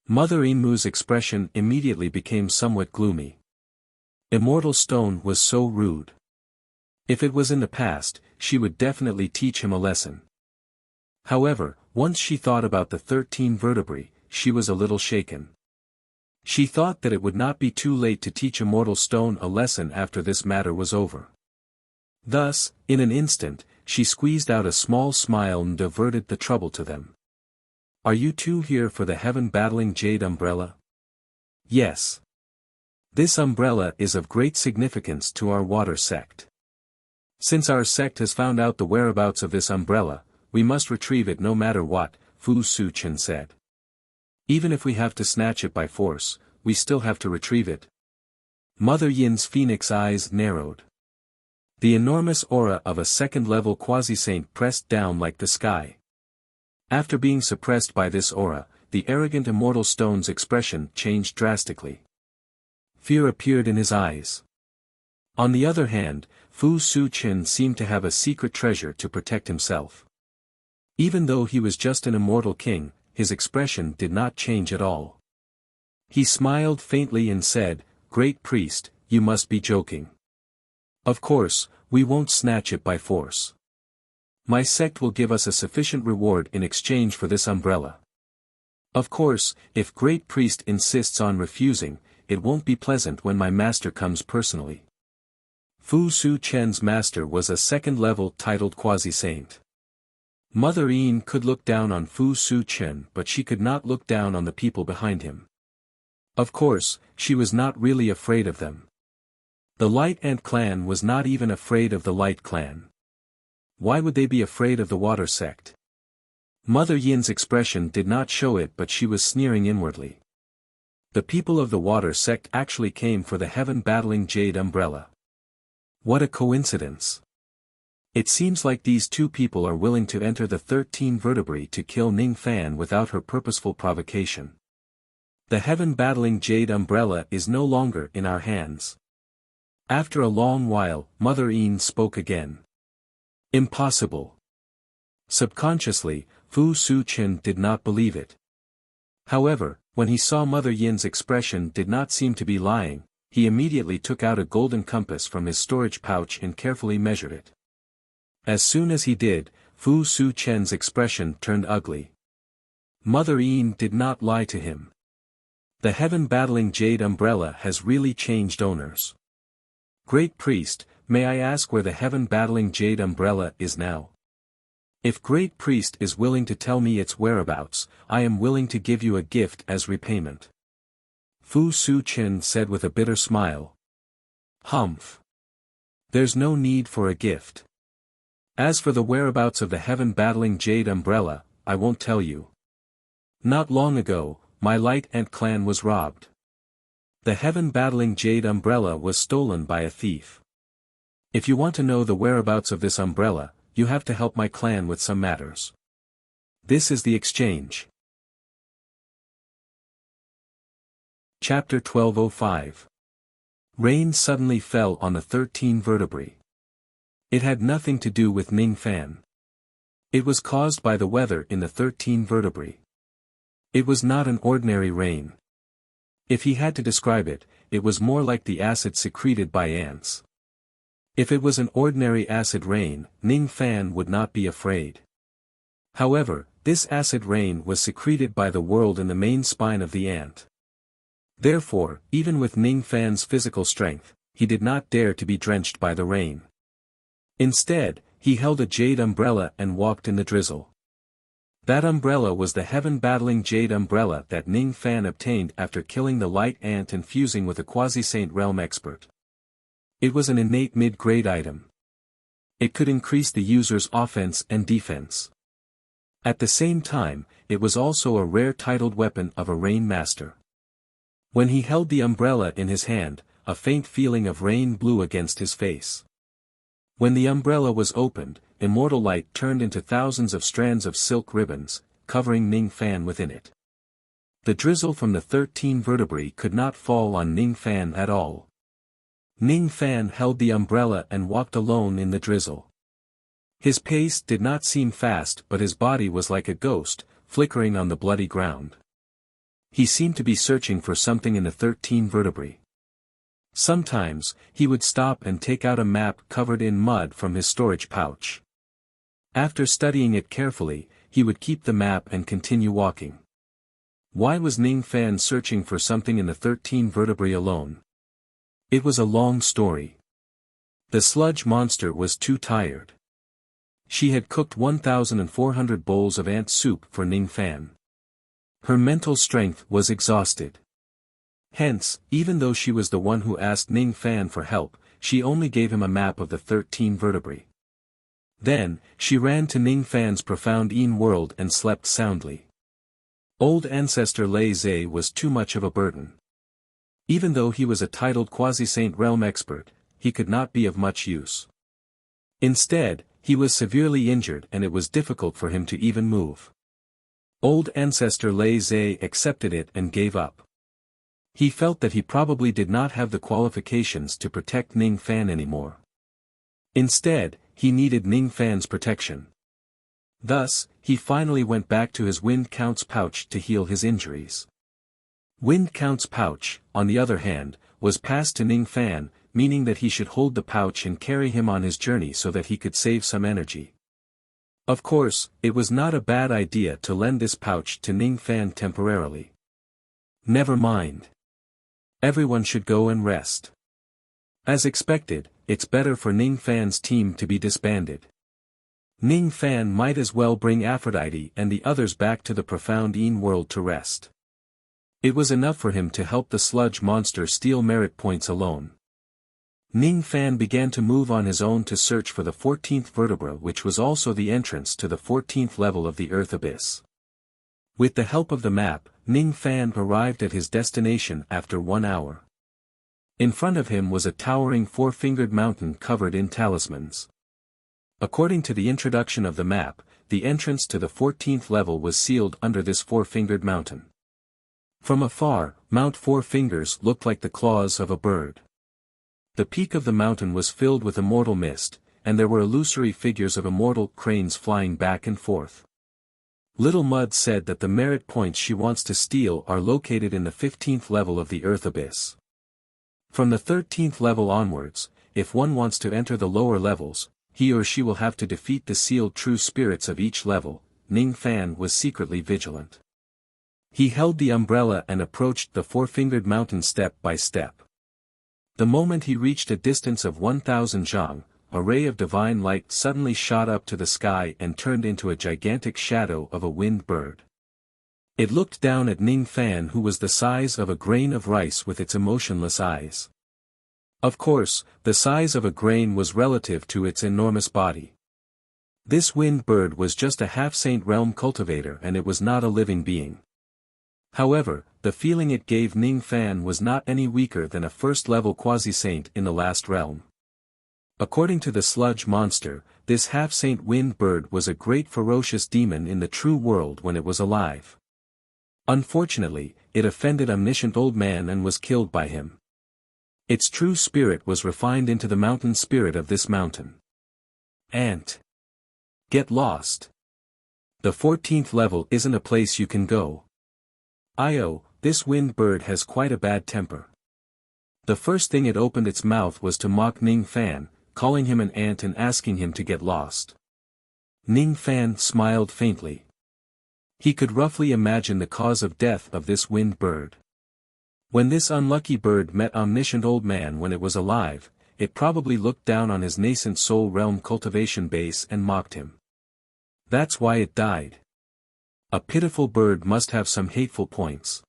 Mother Enmu's expression immediately became somewhat gloomy. Immortal Stone was so rude. If it was in the past, she would definitely teach him a lesson. However, once she thought about the 13 vertebrae, she was a little shaken. She thought that it would not be too late to teach Immortal Stone a lesson after this matter was over. Thus, in an instant, she squeezed out a small smile and diverted the trouble to them. "Are you two here for the heaven-battling jade umbrella?" "Yes. This umbrella is of great significance to our water sect. Since our sect has found out the whereabouts of this umbrella, we must retrieve it no matter what," Fu Su-chen said. "Even if we have to snatch it by force, we still have to retrieve it." Mother Yin's phoenix eyes narrowed. The enormous aura of a second-level quasi-saint pressed down like the sky. After being suppressed by this aura, the arrogant Immortal Stone's expression changed drastically. Fear appeared in his eyes. On the other hand, Fu Su-chen seemed to have a secret treasure to protect himself. Even though he was just an immortal king, his expression did not change at all. He smiled faintly and said, "Great priest, you must be joking. Of course, we won't snatch it by force. My sect will give us a sufficient reward in exchange for this umbrella. Of course, if Great Priest insists on refusing, it won't be pleasant when my master comes personally." Fu Su-chen's master was a second-level titled quasi-saint. Mother Yin could look down on Fu Su-chen, but she could not look down on the people behind him. Of course, she was not really afraid of them. The Light Ant clan was not even afraid of the Light clan. Why would they be afraid of the Water sect? Mother Yin's expression did not show it, but she was sneering inwardly. The people of the Water sect actually came for the heaven-battling jade umbrella. What a coincidence. It seems like these two people are willing to enter the 13 vertebrae to kill Ning Fan without her purposeful provocation. The heaven-battling jade umbrella is no longer in our hands. After a long while, Mother Yin spoke again. "Impossible." Subconsciously, Fu Su-chen did not believe it. However, when he saw Mother Yin's expression did not seem to be lying, he immediately took out a golden compass from his storage pouch and carefully measured it. As soon as he did, Fu Su-chen's expression turned ugly. Mother Yin did not lie to him. The heaven-battling jade umbrella has really changed owners. "Great Priest, may I ask where the heaven-battling jade umbrella is now? If Great Priest is willing to tell me its whereabouts, I am willing to give you a gift as repayment." Fu Su-chen said with a bitter smile. "Humph. There's no need for a gift. As for the whereabouts of the heaven-battling jade umbrella, I won't tell you. Not long ago, my Light Ant clan was robbed. The heaven-battling jade umbrella was stolen by a thief. If you want to know the whereabouts of this umbrella, you have to help my clan with some matters. This is the exchange." Chapter 1205. Rain suddenly fell on the 13 vertebrae. It had nothing to do with Ning Fan. It was caused by the weather in the 13 vertebrae. It was not an ordinary rain. If he had to describe it, it was more like the acid secreted by ants. If it was an ordinary acid rain, Ning Fan would not be afraid. However, this acid rain was secreted by the world in the main spine of the ant. Therefore, even with Ning Fan's physical strength, he did not dare to be drenched by the rain. Instead, he held a jade umbrella and walked in the drizzle. That umbrella was the heaven-battling jade umbrella that Ning Fan obtained after killing the Light Ant and fusing with a quasi-saint realm expert. It was an innate mid-grade item. It could increase the user's offense and defense. At the same time, it was also a rare titled weapon of a rain master. When he held the umbrella in his hand, a faint feeling of rain blew against his face. When the umbrella was opened, immortal light turned into thousands of strands of silk ribbons, covering Ning Fan within it. The drizzle from the 13 vertebrae could not fall on Ning Fan at all. Ning Fan held the umbrella and walked alone in the drizzle. His pace did not seem fast, but his body was like a ghost, flickering on the bloody ground. He seemed to be searching for something in the 13 vertebrae. Sometimes, he would stop and take out a map covered in mud from his storage pouch. After studying it carefully, he would keep the map and continue walking. Why was Ning Fan searching for something in the 13 vertebrae alone? It was a long story. The sludge monster was too tired. She had cooked 1,400 bowls of ant soup for Ning Fan. Her mental strength was exhausted. Hence, even though she was the one who asked Ning Fan for help, she only gave him a map of the 13 vertebrae. Then, she ran to Ning Fan's profound Yin world and slept soundly. Old ancestor Lei Zhe was too much of a burden. Even though he was a titled quasi-saint realm expert, he could not be of much use. Instead, he was severely injured and it was difficult for him to even move. Old ancestor Lei Zhe accepted it and gave up. He felt that he probably did not have the qualifications to protect Ning Fan anymore. Instead, he needed Ning Fan's protection. Thus, he finally went back to his Wind Count's pouch to heal his injuries. Wind Count's pouch, on the other hand, was passed to Ning Fan, meaning that he should hold the pouch and carry him on his journey so that he could save some energy. Of course, it was not a bad idea to lend this pouch to Ning Fan temporarily. Never mind. Everyone should go and rest. As expected, it's better for Ning Fan's team to be disbanded. Ning Fan might as well bring Aphrodite and the others back to the profound Yin world to rest. It was enough for him to help the sludge monster steal merit points alone. Ning Fan began to move on his own to search for the 14th vertebra, which was also the entrance to the 14th level of the Earth Abyss. With the help of the map, Ning Fan arrived at his destination after 1 hour. In front of him was a towering four-fingered mountain covered in talismans. According to the introduction of the map, the entrance to the 14th level was sealed under this four-fingered mountain. From afar, Mount Four Fingers looked like the claws of a bird. The peak of the mountain was filled with immortal mist, and there were illusory figures of immortal cranes flying back and forth. Little Mud said that the merit points she wants to steal are located in the 15th level of the Earth Abyss. From the 13th level onwards, if one wants to enter the lower levels, he or she will have to defeat the sealed true spirits of each level. Ning Fan was secretly vigilant. He held the umbrella and approached the four-fingered mountain step by step. The moment he reached a distance of 1,000 zhang, a ray of divine light suddenly shot up to the sky and turned into a gigantic shadow of a winged bird. It looked down at Ning Fan, who was the size of a grain of rice with its emotionless eyes. Of course, the size of a grain was relative to its enormous body. This winged bird was just a half-saint realm cultivator and it was not a living being. However, the feeling it gave Ning Fan was not any weaker than a first-level quasi-saint in the last realm. According to the sludge monster, this half-saint wind bird was a great ferocious demon in the true world when it was alive. Unfortunately, it offended omniscient old man and was killed by him. Its true spirit was refined into the mountain spirit of this mountain. Ant. Get lost. The 14th level isn't a place you can go. This wind bird has quite a bad temper. The first thing it opened its mouth was to mock Ning Fan, calling him an ant and asking him to get lost. Ning Fan smiled faintly. He could roughly imagine the cause of death of this wind bird. When this unlucky bird met omniscient old man when it was alive, it probably looked down on his nascent soul realm cultivation base and mocked him. That's why it died. A pitiful bird must have some hateful points.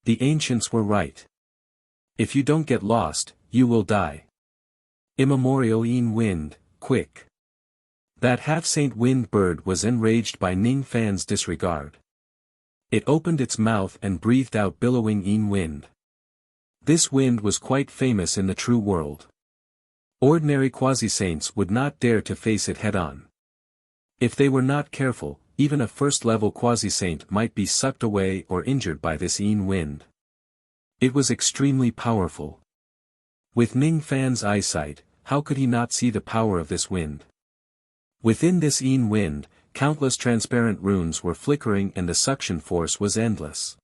The ancients were right. If you don't get lost, you will die. Immemorial Yin Wind, quick. That half-saint wind bird was enraged by Ning Fan's disregard. It opened its mouth and breathed out billowing Yin Wind. This wind was quite famous in the true world. Ordinary quasi-saints would not dare to face it head-on. If they were not careful, even a first-level quasi-saint might be sucked away or injured by this Yin Wind. It was extremely powerful. With Ning Fan's eyesight, how could he not see the power of this wind? Within this Yin Wind, countless transparent runes were flickering and the suction force was endless.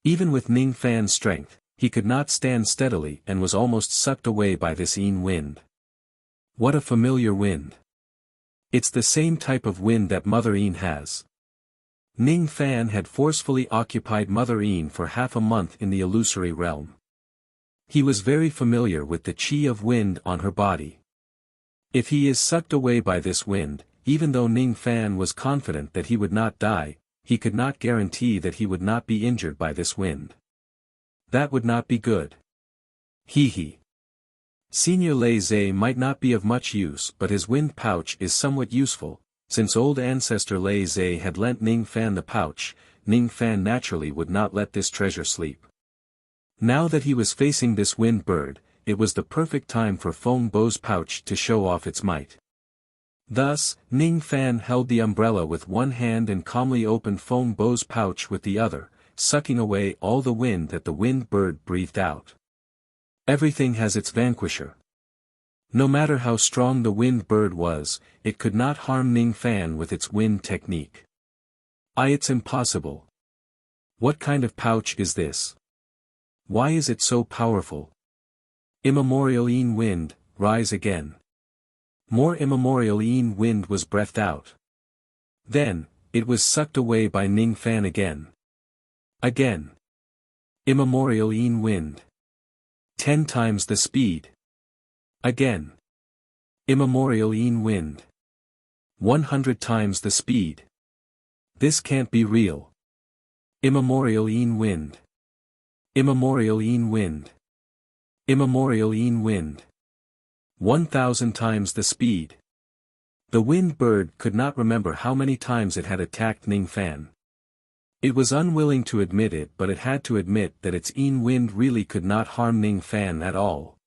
Even with Ning Fan's strength, he could not stand steadily and was almost sucked away by this Yin Wind. What a familiar wind. It's the same type of wind that Mother Yin has. Ning Fan had forcefully occupied Mother Yin for half a month in the illusory realm. He was very familiar with the qi of wind on her body. If he is sucked away by this wind, even though Ning Fan was confident that he would not die, he could not guarantee that he would not be injured by this wind. That would not be good. Hee. Senior Lei Zhe might not be of much use, but his wind pouch is somewhat useful. Since old ancestor Lei Zhe had lent Ning Fan the pouch, Ning Fan naturally would not let this treasure sleep. Now that he was facing this wind bird, it was the perfect time for Feng Bo's pouch to show off its might. Thus, Ning Fan held the umbrella with one hand and calmly opened Feng Bo's pouch with the other, sucking away all the wind that the wind bird breathed out. Everything has its vanquisher. No matter how strong the wind bird was, it could not harm Ning Fan with its wind technique. It's impossible. What kind of pouch is this? Why is it so powerful? Immemorial Yin wind, rise again. More immemorial Yin wind was breathed out. Then, it was sucked away by Ning Fan again. Again. Immemorial Yin wind. 10 times the speed. Again. Immemorial Yin wind. 100 times the speed. This can't be real. Immemorial Yin wind. Immemorial Yin wind. Immemorial Yin wind. 1,000 times the speed. The wind bird could not remember how many times it had attacked Ning Fan. It was unwilling to admit it, but it had to admit that its Yin wind really could not harm Ning Fan at all.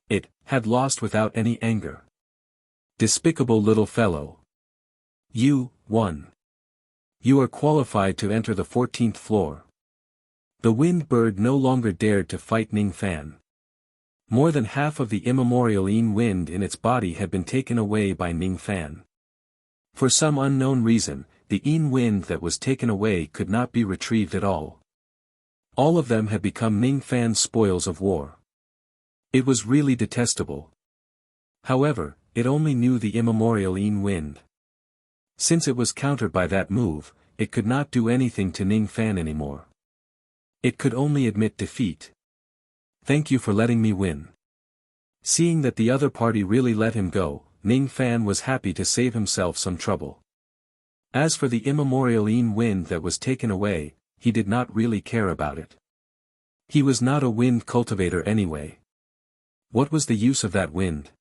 It had lost without any anger. Despicable little fellow. You won. You are qualified to enter the 14th floor. The wind bird no longer dared to fight Ning Fan. More than half of the immemorial Yin wind in its body had been taken away by Ning Fan. For some unknown reason, the Yin wind that was taken away could not be retrieved at all. All of them had become Ning Fan's spoils of war. It was really detestable. However, it only knew the immemorial Yin wind. Since it was countered by that move, it could not do anything to Ning Fan anymore. It could only admit defeat. Thank you for letting me win. Seeing that the other party really let him go, Ning Fan was happy to save himself some trouble. As for the immemorial Yin wind that was taken away, he did not really care about it. He was not a wind cultivator anyway. What was the use of that wind?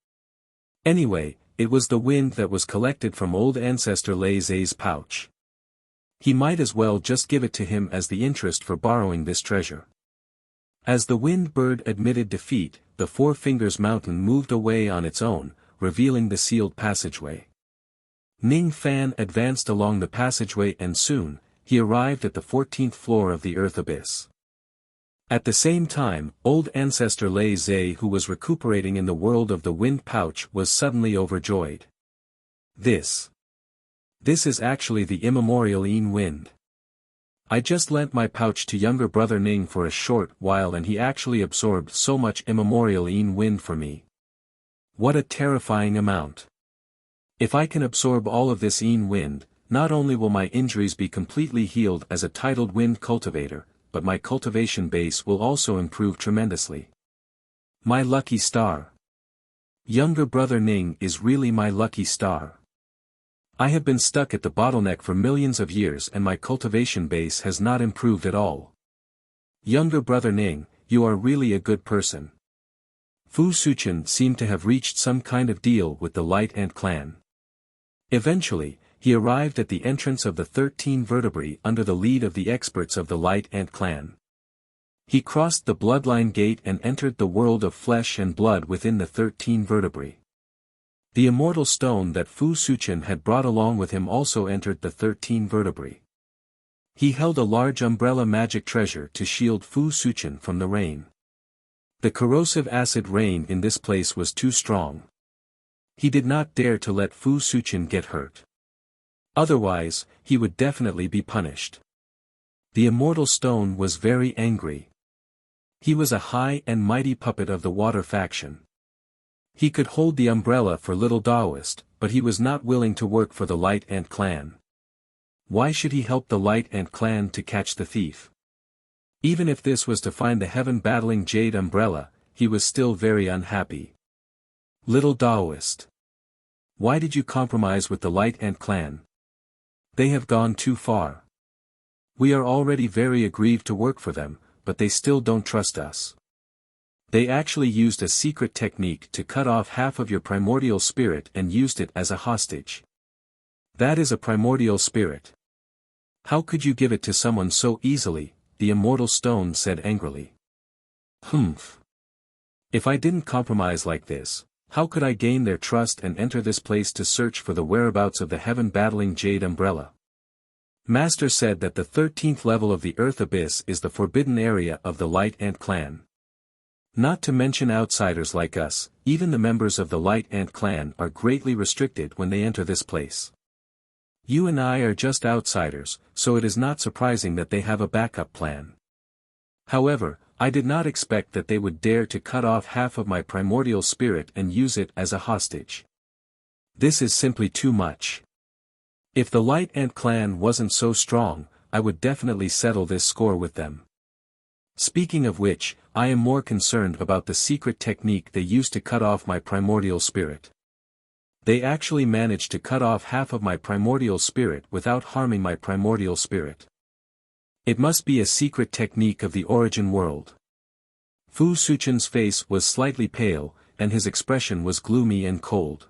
Anyway, it was the wind that was collected from old ancestor Lei Zhe's pouch. He might as well just give it to him as the interest for borrowing this treasure. As the wind bird admitted defeat, the Four Fingers Mountain moved away on its own, revealing the sealed passageway. Ning Fan advanced along the passageway and soon, he arrived at the 14th floor of the Earth Abyss. At the same time, old ancestor Lei Zhe, who was recuperating in the world of the wind pouch, was suddenly overjoyed. This is actually the immemorial Yin wind. I just lent my pouch to younger brother Ning for a short while and he actually absorbed so much immemorial Yin wind for me. What a terrifying amount. If I can absorb all of this Yin wind, not only will my injuries be completely healed as a titled wind cultivator, but my cultivation base will also improve tremendously. My lucky star. Younger brother Ning is really my lucky star. I have been stuck at the bottleneck for millions of years and my cultivation base has not improved at all. Younger brother Ning, you are really a good person. Fu Suchen seemed to have reached some kind of deal with the Light Ant clan. Eventually, he arrived at the entrance of the 13 vertebrae under the lead of the experts of the Light Ant clan. He crossed the bloodline gate and entered the world of flesh and blood within the 13 vertebrae. The immortal stone that Fu Suchen had brought along with him also entered the 13 vertebrae. He held a large umbrella magic treasure to shield Fu Suchen from the rain. The corrosive acid rain in this place was too strong. He did not dare to let Fu Suchen get hurt. Otherwise, he would definitely be punished. The immortal stone was very angry. He was a high and mighty puppet of the water faction. He could hold the umbrella for little Taoist, but he was not willing to work for the Light Ant Clan. Why should he help the Light Ant Clan to catch the thief? Even if this was to find the heaven-battling jade umbrella, he was still very unhappy. Little Taoist. Why did you compromise with the Light Ant Clan? They have gone too far. We are already very aggrieved to work for them, but they still don't trust us. They actually used a secret technique to cut off half of your primordial spirit and used it as a hostage. That is a primordial spirit. How could you give it to someone so easily? The immortal stone said angrily. Humph. If I didn't compromise like this, how could I gain their trust and enter this place to search for the whereabouts of the heaven-battling jade umbrella? Master said that the 13th level of the Earth Abyss is the forbidden area of the Light Ant Clan. Not to mention outsiders like us, even the members of the Light Ant Clan are greatly restricted when they enter this place. You and I are just outsiders, so it is not surprising that they have a backup plan. However, I did not expect that they would dare to cut off half of my primordial spirit and use it as a hostage. This is simply too much. If the Light Ant Clan wasn't so strong, I would definitely settle this score with them. Speaking of which, I am more concerned about the secret technique they used to cut off my primordial spirit. They actually managed to cut off half of my primordial spirit without harming my primordial spirit. It must be a secret technique of the origin world. Fu Suchen's face was slightly pale, and his expression was gloomy and cold.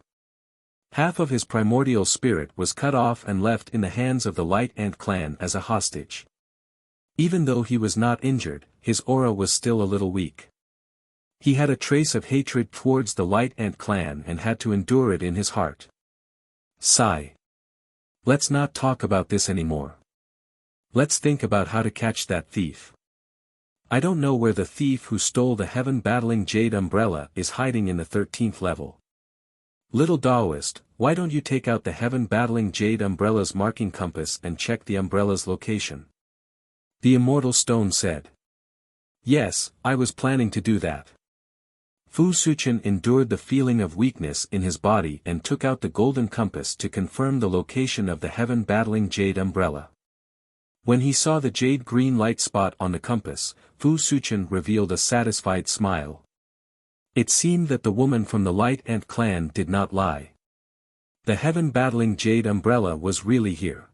Half of his primordial spirit was cut off and left in the hands of the Light Ant Clan as a hostage. Even though he was not injured, his aura was still a little weak. He had a trace of hatred towards the Light Ant Clan and had to endure it in his heart. Sigh. Let's not talk about this anymore. Let's think about how to catch that thief. I don't know where the thief who stole the heaven-battling jade umbrella is hiding in the 13th level. Little Taoist, why don't you take out the heaven-battling jade umbrella's marking compass and check the umbrella's location? The immortal stone said. Yes, I was planning to do that. Fu Suchen endured the feeling of weakness in his body and took out the golden compass to confirm the location of the heaven-battling jade umbrella. When he saw the jade green light spot on the compass, Fu Suchen revealed a satisfied smile. It seemed that the woman from the Light Ant Clan did not lie. The heaven-battling jade umbrella was really here.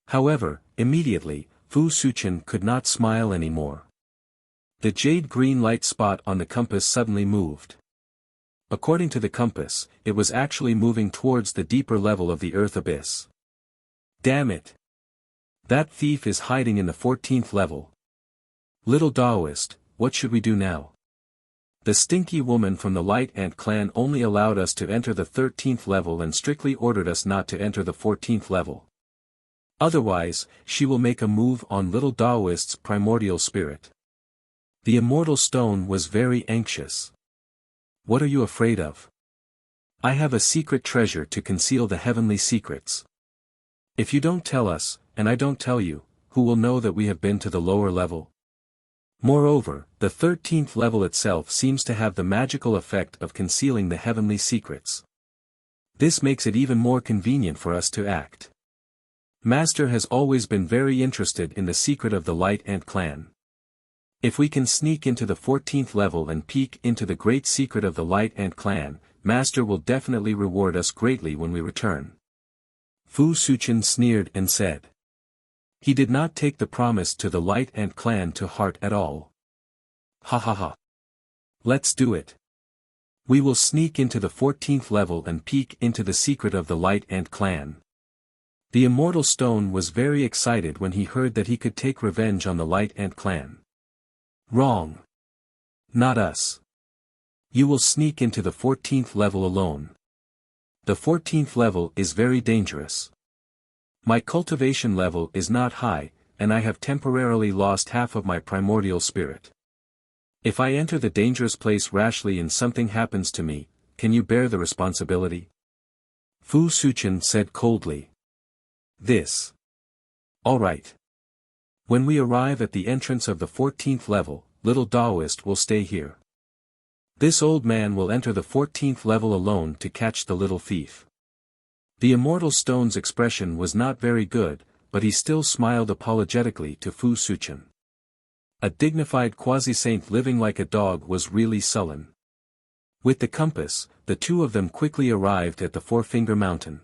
However, immediately, Fu Suchen could not smile anymore. The jade green light spot on the compass suddenly moved. According to the compass, it was actually moving towards the deeper level of the Earth Abyss. Damn it! That thief is hiding in the 14th level. Little Taoist, what should we do now? The stinky woman from the Light Ant Clan only allowed us to enter the 13th level and strictly ordered us not to enter the 14th level. Otherwise, she will make a move on Little Taoist's primordial spirit. The immortal stone was very anxious. What are you afraid of? I have a secret treasure to conceal the heavenly secrets. If you don't tell us, and I don't tell you, who will know that we have been to the lower level? Moreover, the 13th level itself seems to have the magical effect of concealing the heavenly secrets. This makes it even more convenient for us to act. Master has always been very interested in the secret of the Light Ant Clan. If we can sneak into the 14th level and peek into the great secret of the Light Ant Clan, Master will definitely reward us greatly when we return. Fu Suchen sneered and said. He did not take the promise to the Light Ant Clan to heart at all. Ha ha ha. Let's do it. We will sneak into the 14th level and peek into the secret of the Light Ant Clan. The immortal stone was very excited when he heard that he could take revenge on the Light Ant Clan. Wrong. Not us. You will sneak into the 14th level alone. The 14th level is very dangerous. My cultivation level is not high, and I have temporarily lost half of my primordial spirit. If I enter the dangerous place rashly and something happens to me, can you bear the responsibility? Fu Suchen said coldly. This. All right. When we arrive at the entrance of the 14th level, Little Taoist will stay here. This old man will enter the 14th level alone to catch the little thief. The immortal stone's expression was not very good, but he still smiled apologetically to Fu Suchen. A dignified quasi-saint living like a dog was really sullen. With the compass, the two of them quickly arrived at the Four-Finger Mountain.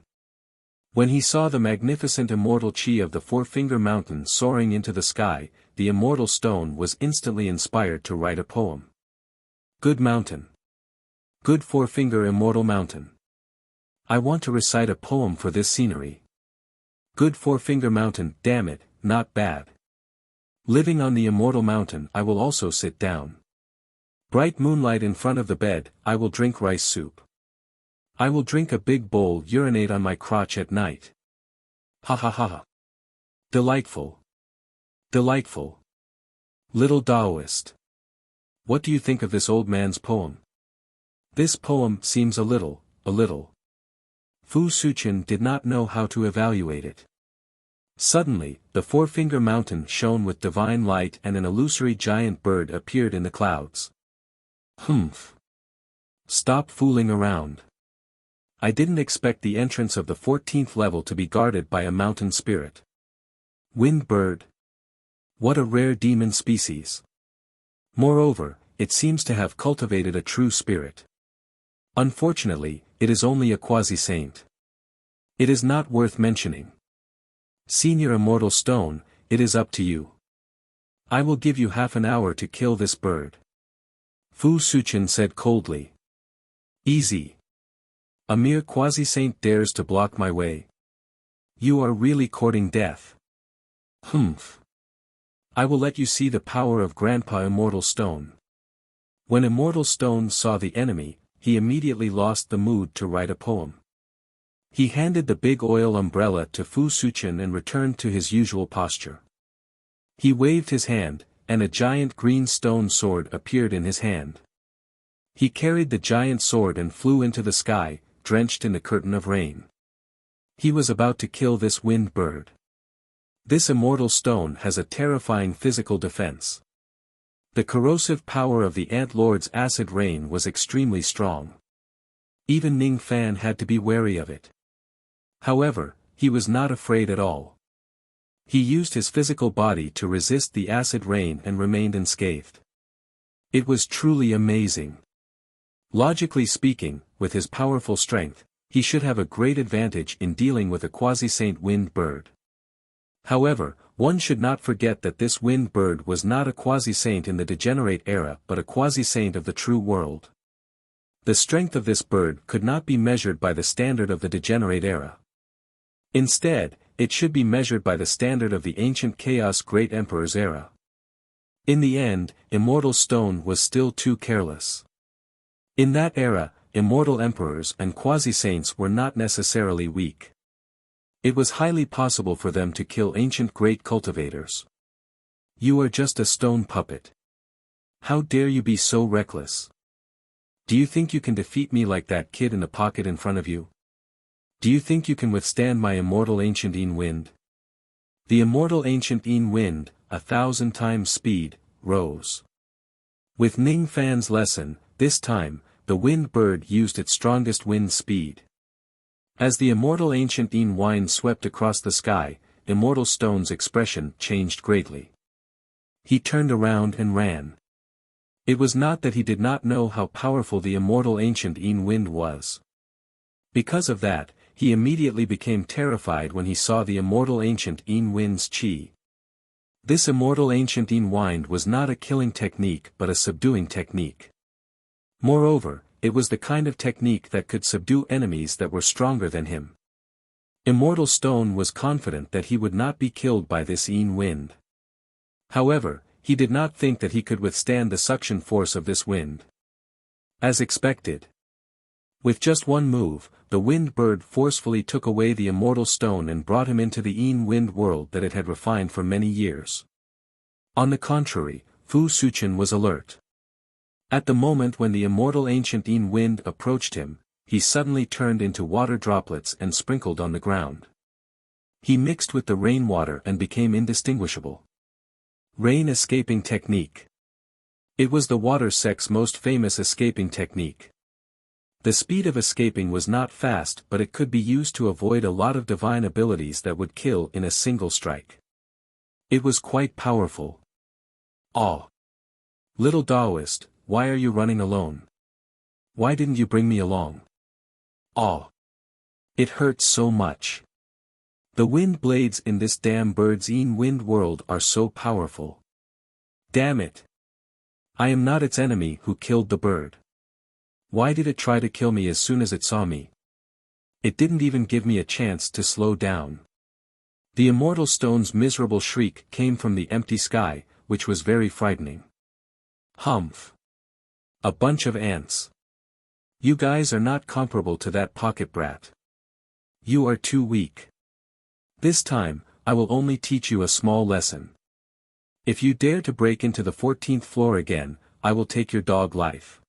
When he saw the magnificent immortal chi of the Four-Finger Mountain soaring into the sky, the immortal stone was instantly inspired to write a poem. Good mountain. Good Four-Finger Immortal Mountain. I want to recite a poem for this scenery. Good Four-Finger Mountain, damn it, not bad. Living on the immortal mountain, I will also sit down. Bright moonlight in front of the bed, I will drink rice soup. I will drink a big bowl, urinate on my crotch at night. Ha ha ha ha. Delightful. Delightful. Little Taoist. What do you think of this old man's poem? This poem seems a little. Fu Suchen did not know how to evaluate it. Suddenly, the Four-Finger Mountain shone with divine light and an illusory giant bird appeared in the clouds. Humph. Stop fooling around. I didn't expect the entrance of the 14th level to be guarded by a mountain spirit. Wind bird. What a rare demon species. Moreover, it seems to have cultivated a true spirit. Unfortunately, it is only a quasi-saint. It is not worth mentioning. Senior Immortal Stone, it is up to you. I will give you half an hour to kill this bird. Fu Suchen said coldly. Easy. A mere quasi-saint dares to block my way. You are really courting death. Humph. I will let you see the power of Grandpa Immortal Stone. When Immortal Stone saw the enemy, he immediately lost the mood to write a poem. He handed the big oil umbrella to Fu Suchen and returned to his usual posture. He waved his hand, and a giant green stone sword appeared in his hand. He carried the giant sword and flew into the sky, drenched in the curtain of rain. He was about to kill this wind bird. This immortal stone has a terrifying physical defense. The corrosive power of the Ant Lord's acid rain was extremely strong. Even Ning Fan had to be wary of it. However, he was not afraid at all. He used his physical body to resist the acid rain and remained unscathed. It was truly amazing. Logically speaking, with his powerful strength, he should have a great advantage in dealing with a quasi-saint wind bird. However, one should not forget that this wind bird was not a quasi-saint in the degenerate era but a quasi-saint of the true world. The strength of this bird could not be measured by the standard of the degenerate era. Instead, it should be measured by the standard of the ancient Chaos Great Emperor's era. In the end, Immortal Stone was still too careless. In that era, immortal emperors and quasi-saints were not necessarily weak. It was highly possible for them to kill ancient great cultivators. You are just a stone puppet. How dare you be so reckless? Do you think you can defeat me like that kid in the pocket in front of you? Do you think you can withstand my immortal ancient Yin wind? The immortal ancient Yin wind, 1,000 times speed, rose. With Ning Fan's lesson, this time, the wind bird used its strongest wind speed. As the immortal ancient Yin wind swept across the sky, Immortal Stone's expression changed greatly. He turned around and ran. It was not that he did not know how powerful the immortal ancient Yin wind was. Because of that, he immediately became terrified when he saw the immortal ancient Yin wind's chi. This immortal ancient Yin wind was not a killing technique but a subduing technique. Moreover, it was the kind of technique that could subdue enemies that were stronger than him. Immortal Stone was confident that he would not be killed by this Yin wind. However, he did not think that he could withstand the suction force of this wind. As expected. With just one move, the wind bird forcefully took away the Immortal Stone and brought him into the Yin wind world that it had refined for many years. On the contrary, Fu Suchen was alert. At the moment when the immortal ancient Yin wind approached him, he suddenly turned into water droplets and sprinkled on the ground. He mixed with the rainwater and became indistinguishable. Rain escaping technique. It was the water sect's most famous escaping technique. The speed of escaping was not fast, but it could be used to avoid a lot of divine abilities that would kill in a single strike. It was quite powerful. "Oh! Little Taoist, why are you running alone? Why didn't you bring me along? Oh! It hurts so much. The wind blades in this damn bird's wind world are so powerful. Damn it! I am not its enemy who killed the bird. Why did it try to kill me as soon as it saw me? It didn't even give me a chance to slow down." The immortal stone's miserable shriek came from the empty sky, which was very frightening. "Humph! A bunch of ants. You guys are not comparable to that pocket brat. You are too weak. This time, I will only teach you a small lesson. If you dare to break into the 14th floor again, I will take your dog life."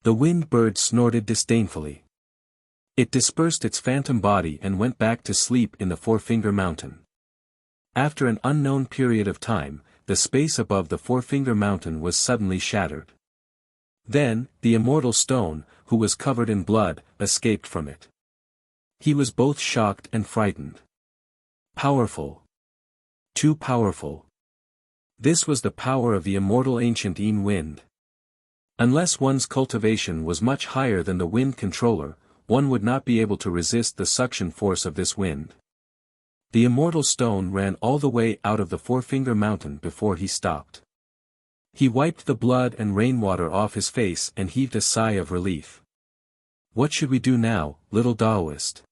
The wind bird snorted disdainfully. It dispersed its phantom body and went back to sleep in the Four-Finger Mountain. After an unknown period of time, the space above the Four-Finger Mountain was suddenly shattered. Then, the immortal stone, who was covered in blood, escaped from it. He was both shocked and frightened. Powerful. Too powerful. This was the power of the immortal ancient wind. Unless one's cultivation was much higher than the wind controller, one would not be able to resist the suction force of this wind. The immortal stone ran all the way out of the Four-Finger Mountain before he stopped. He wiped the blood and rainwater off his face and heaved a sigh of relief. "What should we do now, little Taoist?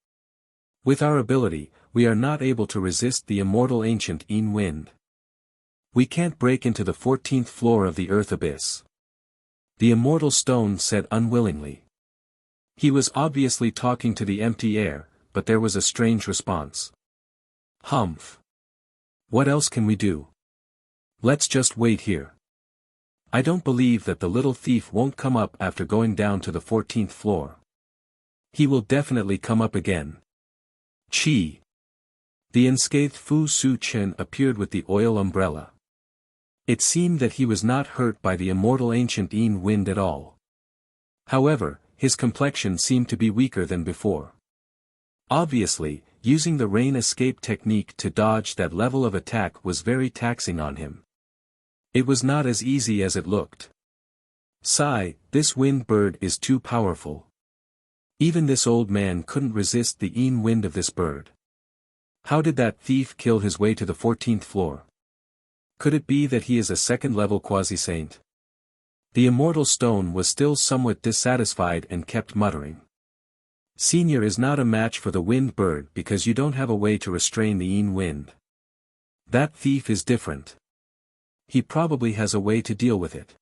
With our ability, we are not able to resist the immortal ancient wind. We can't break into the 14th floor of the earth abyss." The immortal stone said unwillingly. He was obviously talking to the empty air, but there was a strange response. "Humph! What else can we do? Let's just wait here. I don't believe that the little thief won't come up after going down to the 14th floor. He will definitely come up again. Chi!" The unscathed Fu Su Chen appeared with the oil umbrella. It seemed that he was not hurt by the immortal ancient wind at all. However, his complexion seemed to be weaker than before. Obviously, using the rain escape technique to dodge that level of attack was very taxing on him. It was not as easy as it looked. Sigh, this wind bird is too powerful. Even this old man couldn't resist the wind of this bird. How did that thief kill his way to the 14th floor? Could it be that he is a second-level quasi-saint? The immortal stone was still somewhat dissatisfied and kept muttering. "Senior is not a match for the wind bird because you don't have a way to restrain the wind. That thief is different. He probably has a way to deal with it.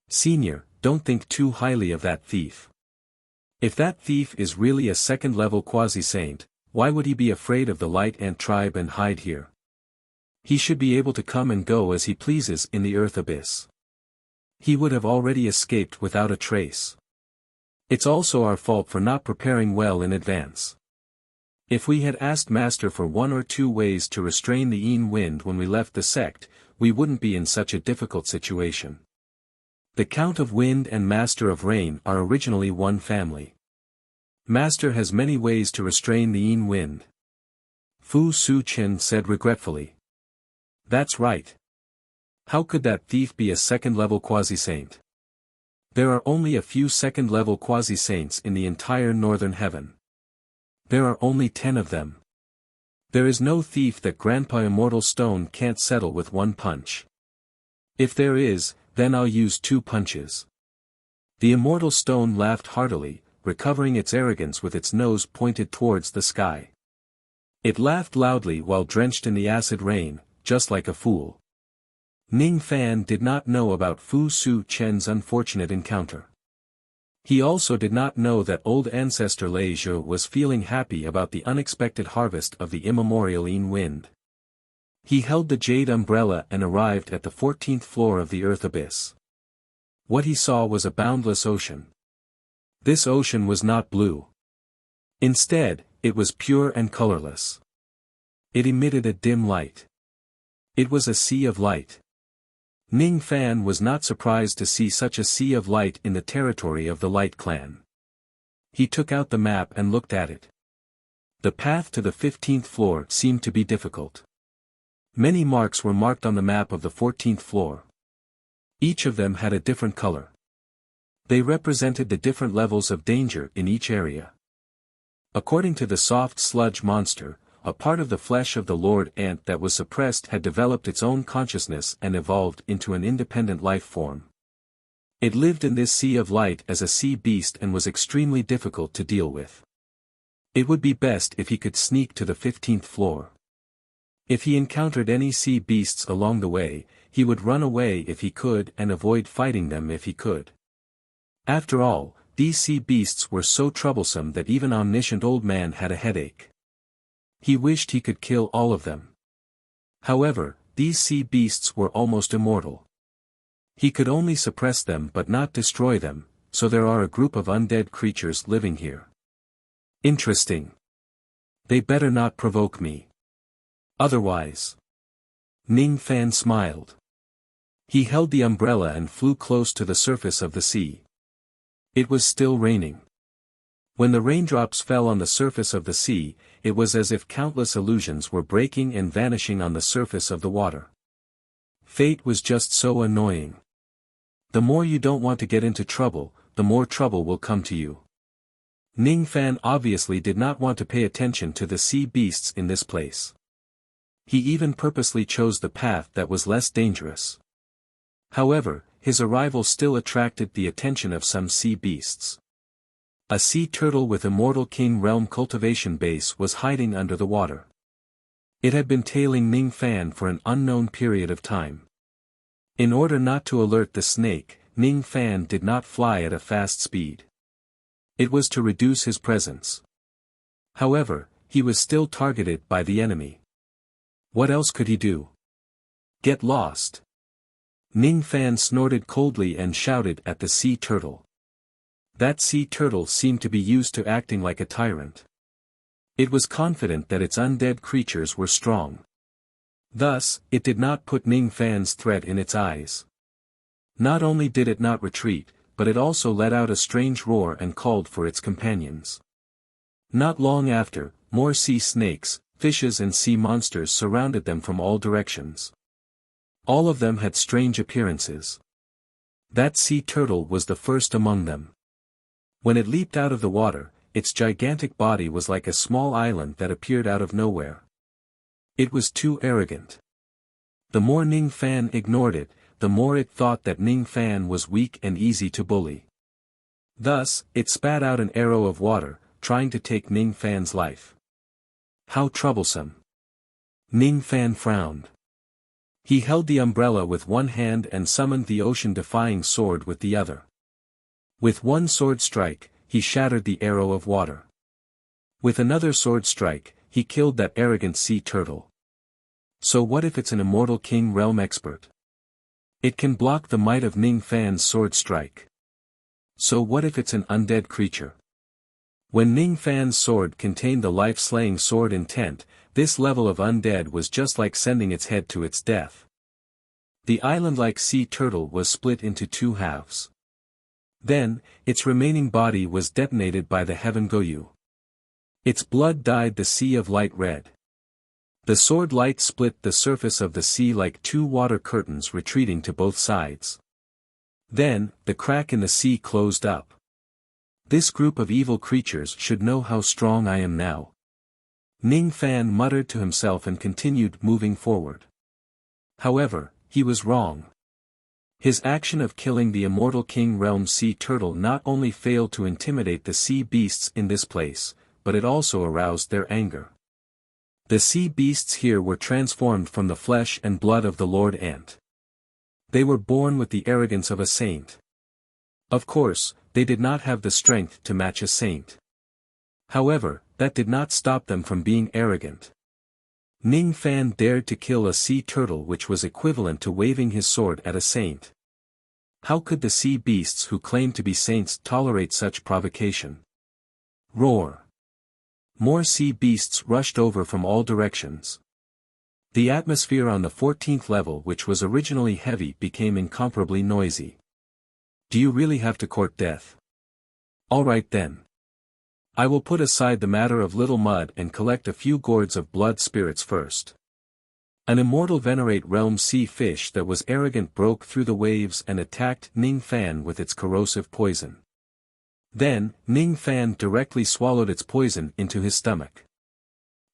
Senior, don't think too highly of that thief. If that thief is really a second-level quasi-saint, why would he be afraid of the light ant tribe and hide here? He should be able to come and go as he pleases in the earth abyss. He would have already escaped without a trace. It's also our fault for not preparing well in advance. If we had asked Master for 1 or 2 ways to restrain the wind when we left the sect, we wouldn't be in such a difficult situation. The Count of Wind and Master of Rain are originally one family. Master has many ways to restrain the wind." Fu Su Chen said regretfully. "That's right. How could that thief be a second-level quasi-saint? There are only a few second-level quasi-saints in the entire northern heaven. There are only 10 of them. There is no thief that Grandpa Immortal Stone can't settle with 1 punch. If there is, then I'll use 2 punches." The Immortal Stone laughed heartily, recovering its arrogance with its nose pointed towards the sky. It laughed loudly while drenched in the acid rain, just like a fool. Ning Fan did not know about Fu Su Chen's unfortunate encounter. He also did not know that old ancestor Lei Zhe was feeling happy about the unexpected harvest of the immemorial wind. He held the jade umbrella and arrived at the 14th floor of the earth abyss. What he saw was a boundless ocean. This ocean was not blue. Instead, it was pure and colorless. It emitted a dim light. It was a sea of light. Ning Fan was not surprised to see such a sea of light in the territory of the Light Clan. He took out the map and looked at it. The path to the 15th floor seemed to be difficult. Many marks were marked on the map of the 14th floor. Each of them had a different color. They represented the different levels of danger in each area. According to the soft sludge monster, a part of the flesh of the Lord Ant that was suppressed had developed its own consciousness and evolved into an independent life form. It lived in this sea of light as a sea beast and was extremely difficult to deal with. It would be best if he could sneak to the 15th floor. If he encountered any sea beasts along the way, he would run away if he could and avoid fighting them if he could. After all, these sea beasts were so troublesome that even omniscient old man had a headache. He wished he could kill all of them. However, these sea beasts were almost immortal. He could only suppress them but not destroy them, so there are a group of undead creatures living here. Interesting. They better not provoke me. Otherwise. Ning Fan smiled. He held the umbrella and flew close to the surface of the sea. It was still raining. When the raindrops fell on the surface of the sea, it was as if countless illusions were breaking and vanishing on the surface of the water. Fate was just so annoying. The more you don't want to get into trouble, the more trouble will come to you. Ning Fan obviously did not want to pay attention to the sea beasts in this place. He even purposely chose the path that was less dangerous. However, his arrival still attracted the attention of some sea beasts. A sea turtle with Immortal King Realm cultivation base was hiding under the water. It had been tailing Ning Fan for an unknown period of time. In order not to alert the snake, Ning Fan did not fly at a fast speed. It was to reduce his presence. However, he was still targeted by the enemy. What else could he do? Get lost. Ning Fan snorted coldly and shouted at the sea turtle. That sea turtle seemed to be used to acting like a tyrant. It was confident that its undead creatures were strong. Thus, it did not put Ning Fan's threat in its eyes. Not only did it not retreat, but it also let out a strange roar and called for its companions. Not long after, more sea snakes, fishes and sea monsters surrounded them from all directions. All of them had strange appearances. That sea turtle was the first among them. When it leaped out of the water, its gigantic body was like a small island that appeared out of nowhere. It was too arrogant. The more Ning Fan ignored it, the more it thought that Ning Fan was weak and easy to bully. Thus, it spat out an arrow of water, trying to take Ning Fan's life. How troublesome. Ning Fan frowned. He held the umbrella with one hand and summoned the ocean-defying sword with the other. With one sword strike, he shattered the arrow of water. With another sword strike, he killed that arrogant sea turtle. So what if it's an Immortal King Realm expert? It can block the might of Ning Fan's sword strike. So what if it's an undead creature? When Ning Fan's sword contained the life-slaying sword intent, this level of undead was just like sending its head to its death. The island-like sea turtle was split into two halves. Then, its remaining body was detonated by the Heaven Goyu. Its blood dyed the sea of light red. The sword light split the surface of the sea like two water curtains retreating to both sides. Then, the crack in the sea closed up. This group of evil creatures should know how strong I am now. Ning Fan muttered to himself and continued moving forward. However, he was wrong. His action of killing the Immortal King Realm sea turtle not only failed to intimidate the sea beasts in this place, but it also aroused their anger. The sea beasts here were transformed from the flesh and blood of the Lord Ant. They were born with the arrogance of a saint. Of course, they did not have the strength to match a saint. However, that did not stop them from being arrogant. Ning Fan dared to kill a sea turtle which was equivalent to waving his sword at a saint. How could the sea beasts who claimed to be saints tolerate such provocation? Roar! More sea beasts rushed over from all directions. The atmosphere on the 14th level, which was originally heavy, became incomparably noisy. Do you really have to court death? All right then. I will put aside the matter of little mud and collect a few gourds of blood spirits first. An immortal venerate realm sea fish that was arrogant broke through the waves and attacked Ning Fan with its corrosive poison. Then, Ning Fan directly swallowed its poison into his stomach.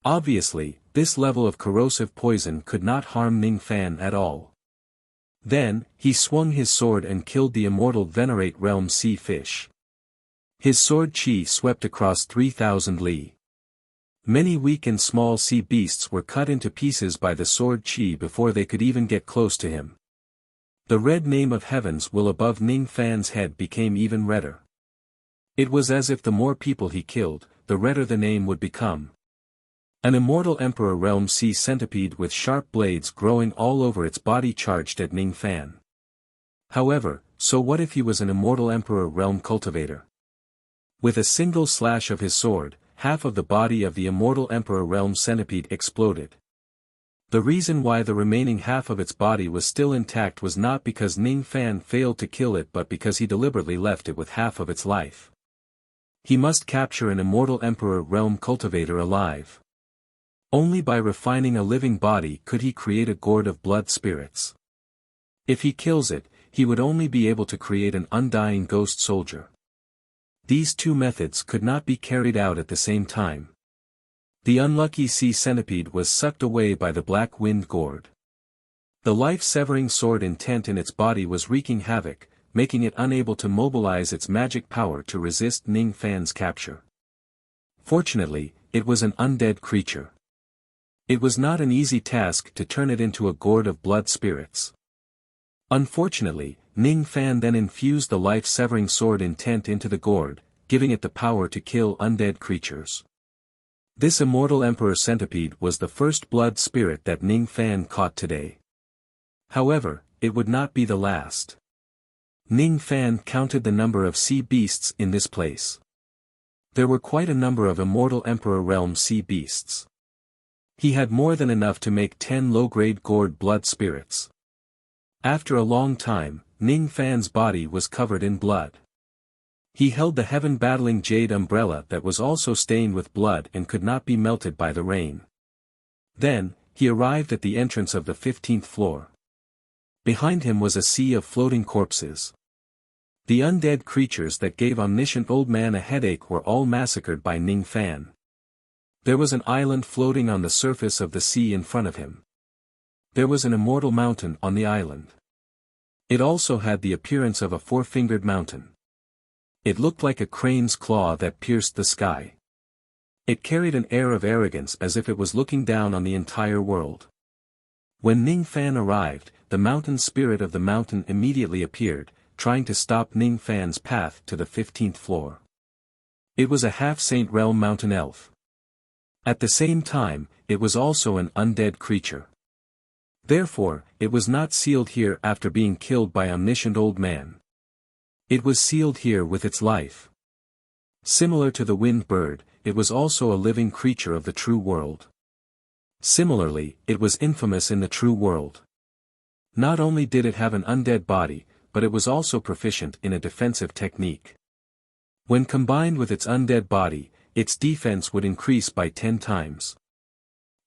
Obviously, this level of corrosive poison could not harm Ning Fan at all. Then, he swung his sword and killed the immortal venerate realm sea fish. His sword chi swept across 3,000 li. Many weak and small sea beasts were cut into pieces by the sword chi before they could even get close to him. The red name of heavens will above Ning Fan's head became even redder. It was as if the more people he killed, the redder the name would become. An immortal emperor realm sea centipede with sharp blades growing all over its body charged at Ning Fan. However, so what if he was an immortal emperor realm cultivator? With a single slash of his sword, half of the body of the immortal emperor realm centipede exploded. The reason why the remaining half of its body was still intact was not because Ning Fan failed to kill it but because he deliberately left it with half of its life. He must capture an immortal emperor realm cultivator alive. Only by refining a living body could he create a gourd of blood spirits. If he kills it, he would only be able to create an undying ghost soldier. These two methods could not be carried out at the same time. The unlucky sea centipede was sucked away by the black wind gourd. The life-severing sword intent in its body was wreaking havoc, making it unable to mobilize its magic power to resist Ning Fan's capture. Fortunately, it was an undead creature. It was not an easy task to turn it into a gourd of blood spirits. Unfortunately, Ning Fan then infused the life-severing sword intent into the gourd, giving it the power to kill undead creatures. This immortal emperor centipede was the first blood spirit that Ning Fan caught today. However, it would not be the last. Ning Fan counted the number of sea beasts in this place. There were quite a number of immortal emperor realm sea beasts. He had more than enough to make 10 low-grade gourd blood spirits. After a long time, Ning Fan's body was covered in blood. He held the heaven-battling jade umbrella that was also stained with blood and could not be melted by the rain. Then, he arrived at the entrance of the 15th floor. Behind him was a sea of floating corpses. The undead creatures that gave omniscient old man a headache were all massacred by Ning Fan. There was an island floating on the surface of the sea in front of him. There was an immortal mountain on the island. It also had the appearance of a four-fingered mountain. It looked like a crane's claw that pierced the sky. It carried an air of arrogance as if it was looking down on the entire world. When Ning Fan arrived, the mountain spirit of the mountain immediately appeared, trying to stop Ning Fan's path to the 15th floor. It was a half-saint realm mountain elf. At the same time, it was also an undead creature. Therefore, it was not sealed here after being killed by omniscient old man. It was sealed here with its life. Similar to the wind bird, it was also a living creature of the true world. Similarly, it was infamous in the true world. Not only did it have an undead body, but it was also proficient in a defensive technique. When combined with its undead body, its defense would increase by 10 times.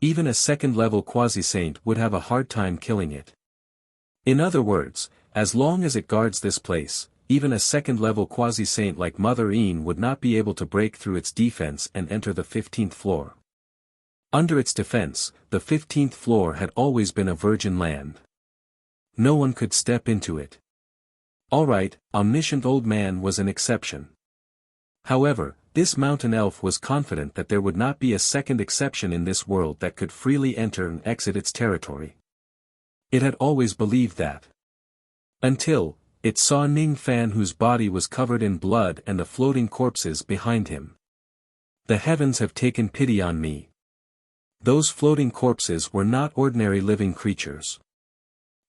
Even a second-level quasi-saint would have a hard time killing it. In other words, as long as it guards this place, even a second-level quasi-saint like Mother Een would not be able to break through its defense and enter the 15th floor. Under its defense, the 15th floor had always been a virgin land. No one could step into it. Alright, omniscient old man was an exception. However, this mountain elf was confident that there would not be a second exception in this world that could freely enter and exit its territory. It had always believed that. Until, it saw Ning Fan whose body was covered in blood and the floating corpses behind him. The heavens have taken pity on me. Those floating corpses were not ordinary living creatures.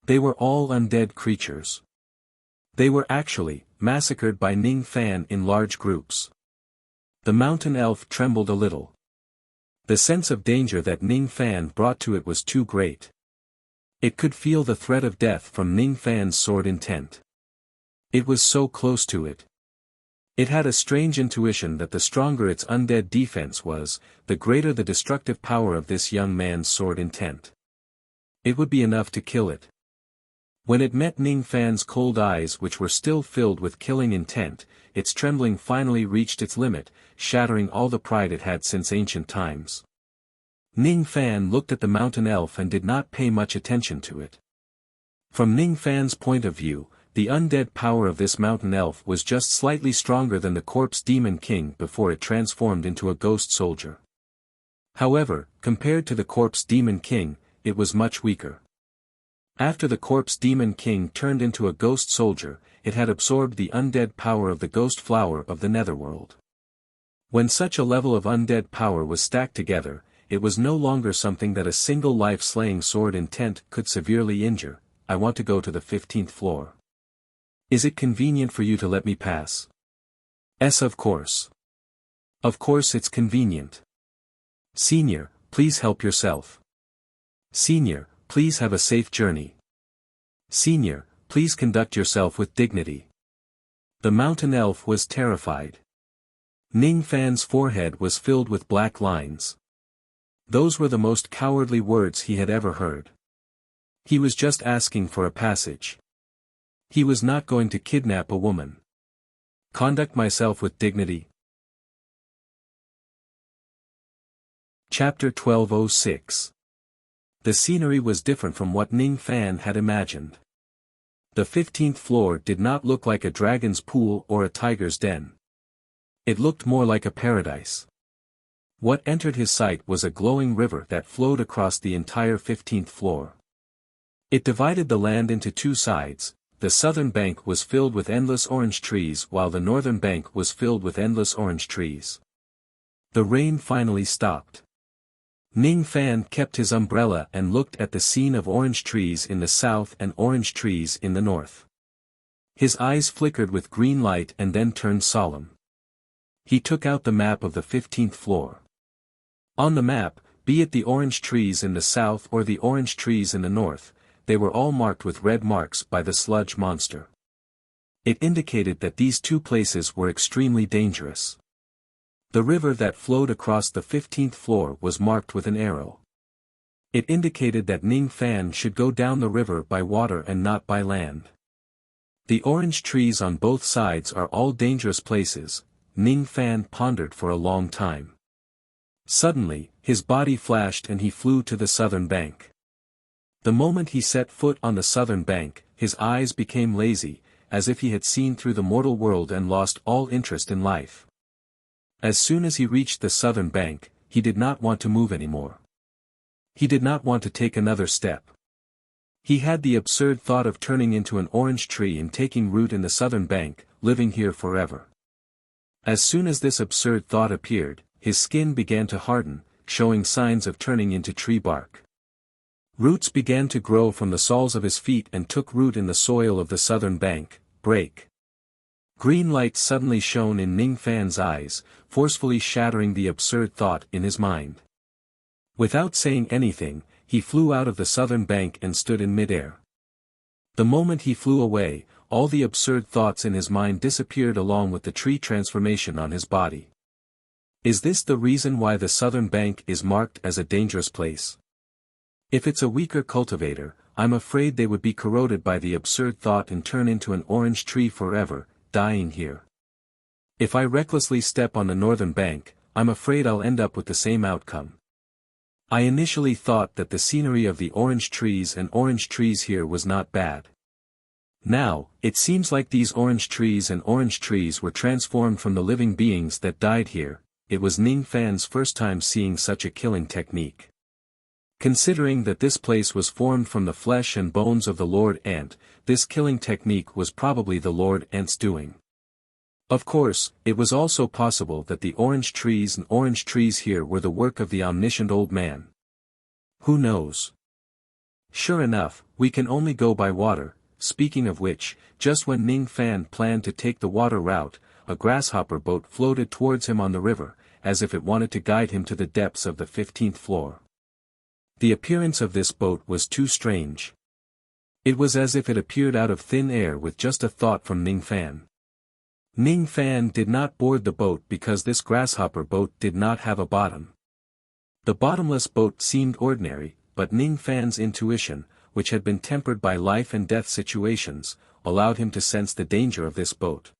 They were all undead creatures. They were actually massacred by Ning Fan in large groups. The mountain elf trembled a little. The sense of danger that Ning Fan brought to it was too great. It could feel the threat of death from Ning Fan's sword intent. It was so close to it. It had a strange intuition that the stronger its undead defense was, the greater the destructive power of this young man's sword intent. It would be enough to kill it. When it met Ning Fan's cold eyes which were still filled with killing intent, its trembling finally reached its limit, shattering all the pride it had since ancient times. Ning Fan looked at the mountain elf and did not pay much attention to it. From Ning Fan's point of view, the undead power of this mountain elf was just slightly stronger than the corpse demon king before it transformed into a ghost soldier. However, compared to the corpse demon king, it was much weaker. After the corpse demon king turned into a ghost soldier, it had absorbed the undead power of the ghost flower of the netherworld. When such a level of undead power was stacked together, it was no longer something that a single life-slaying sword intent could severely injure. I want to go to the 15th floor. Is it convenient for you to let me pass? Yes, of course. Of course it's convenient. Senior, please help yourself. Senior, please have a safe journey. Senior, please conduct yourself with dignity. The mountain elf was terrified. Ning Fan's forehead was filled with black lines. Those were the most cowardly words he had ever heard. He was just asking for a passage. He was not going to kidnap a woman. Conduct myself with dignity. Chapter 1206. The scenery was different from what Ning Fan had imagined. The 15th floor did not look like a dragon's pool or a tiger's den. It looked more like a paradise. What entered his sight was a glowing river that flowed across the entire 15th floor. It divided the land into two sides. The southern bank was filled with endless orange trees while the northern bank was filled with endless orange trees. The rain finally stopped. Ning Fan kept his umbrella and looked at the scene of orange trees in the south and orange trees in the north. His eyes flickered with green light and then turned solemn. He took out the map of the 15th floor. On the map, be it the orange trees in the south or the orange trees in the north, they were all marked with red marks by the sludge monster. It indicated that these two places were extremely dangerous. The river that flowed across the 15th floor was marked with an arrow. It indicated that Ning Fan should go down the river by water and not by land. The orange trees on both sides are all dangerous places. Ning Fan pondered for a long time. Suddenly, his body flashed and he flew to the southern bank. The moment he set foot on the southern bank, his eyes became lazy, as if he had seen through the mortal world and lost all interest in life. As soon as he reached the southern bank, he did not want to move anymore. He did not want to take another step. He had the absurd thought of turning into an orange tree and taking root in the southern bank, living here forever. As soon as this absurd thought appeared, his skin began to harden, showing signs of turning into tree bark. Roots began to grow from the soles of his feet and took root in the soil of the southern bank. Break. Green light suddenly shone in Ning Fan's eyes, forcefully shattering the absurd thought in his mind. Without saying anything, he flew out of the southern bank and stood in midair. The moment he flew away, all the absurd thoughts in his mind disappeared along with the tree transformation on his body. Is this the reason why the southern bank is marked as a dangerous place? If it's a weaker cultivator, I'm afraid they would be corroded by the absurd thought and turn into an orange tree forever, dying here. If I recklessly step on the northern bank, I'm afraid I'll end up with the same outcome. I initially thought that the scenery of the orange trees and orange trees here was not bad. Now, it seems like these orange trees and orange trees were transformed from the living beings that died here. It was Ning Fan's first time seeing such a killing technique. Considering that this place was formed from the flesh and bones of the Lord Ant, this killing technique was probably the Lord Ant's doing. Of course, it was also possible that the orange trees and orange trees here were the work of the omniscient old man. Who knows? Sure enough, we can only go by water. Speaking of which, just when Ning Fan planned to take the water route, a grasshopper boat floated towards him on the river, as if it wanted to guide him to the depths of the 15th floor. The appearance of this boat was too strange. It was as if it appeared out of thin air with just a thought from Ning Fan. Ning Fan did not board the boat because this grasshopper boat did not have a bottom. The bottomless boat seemed ordinary, but Ning Fan's intuition, which had been tempered by life and death situations, allowed him to sense the danger of this boat.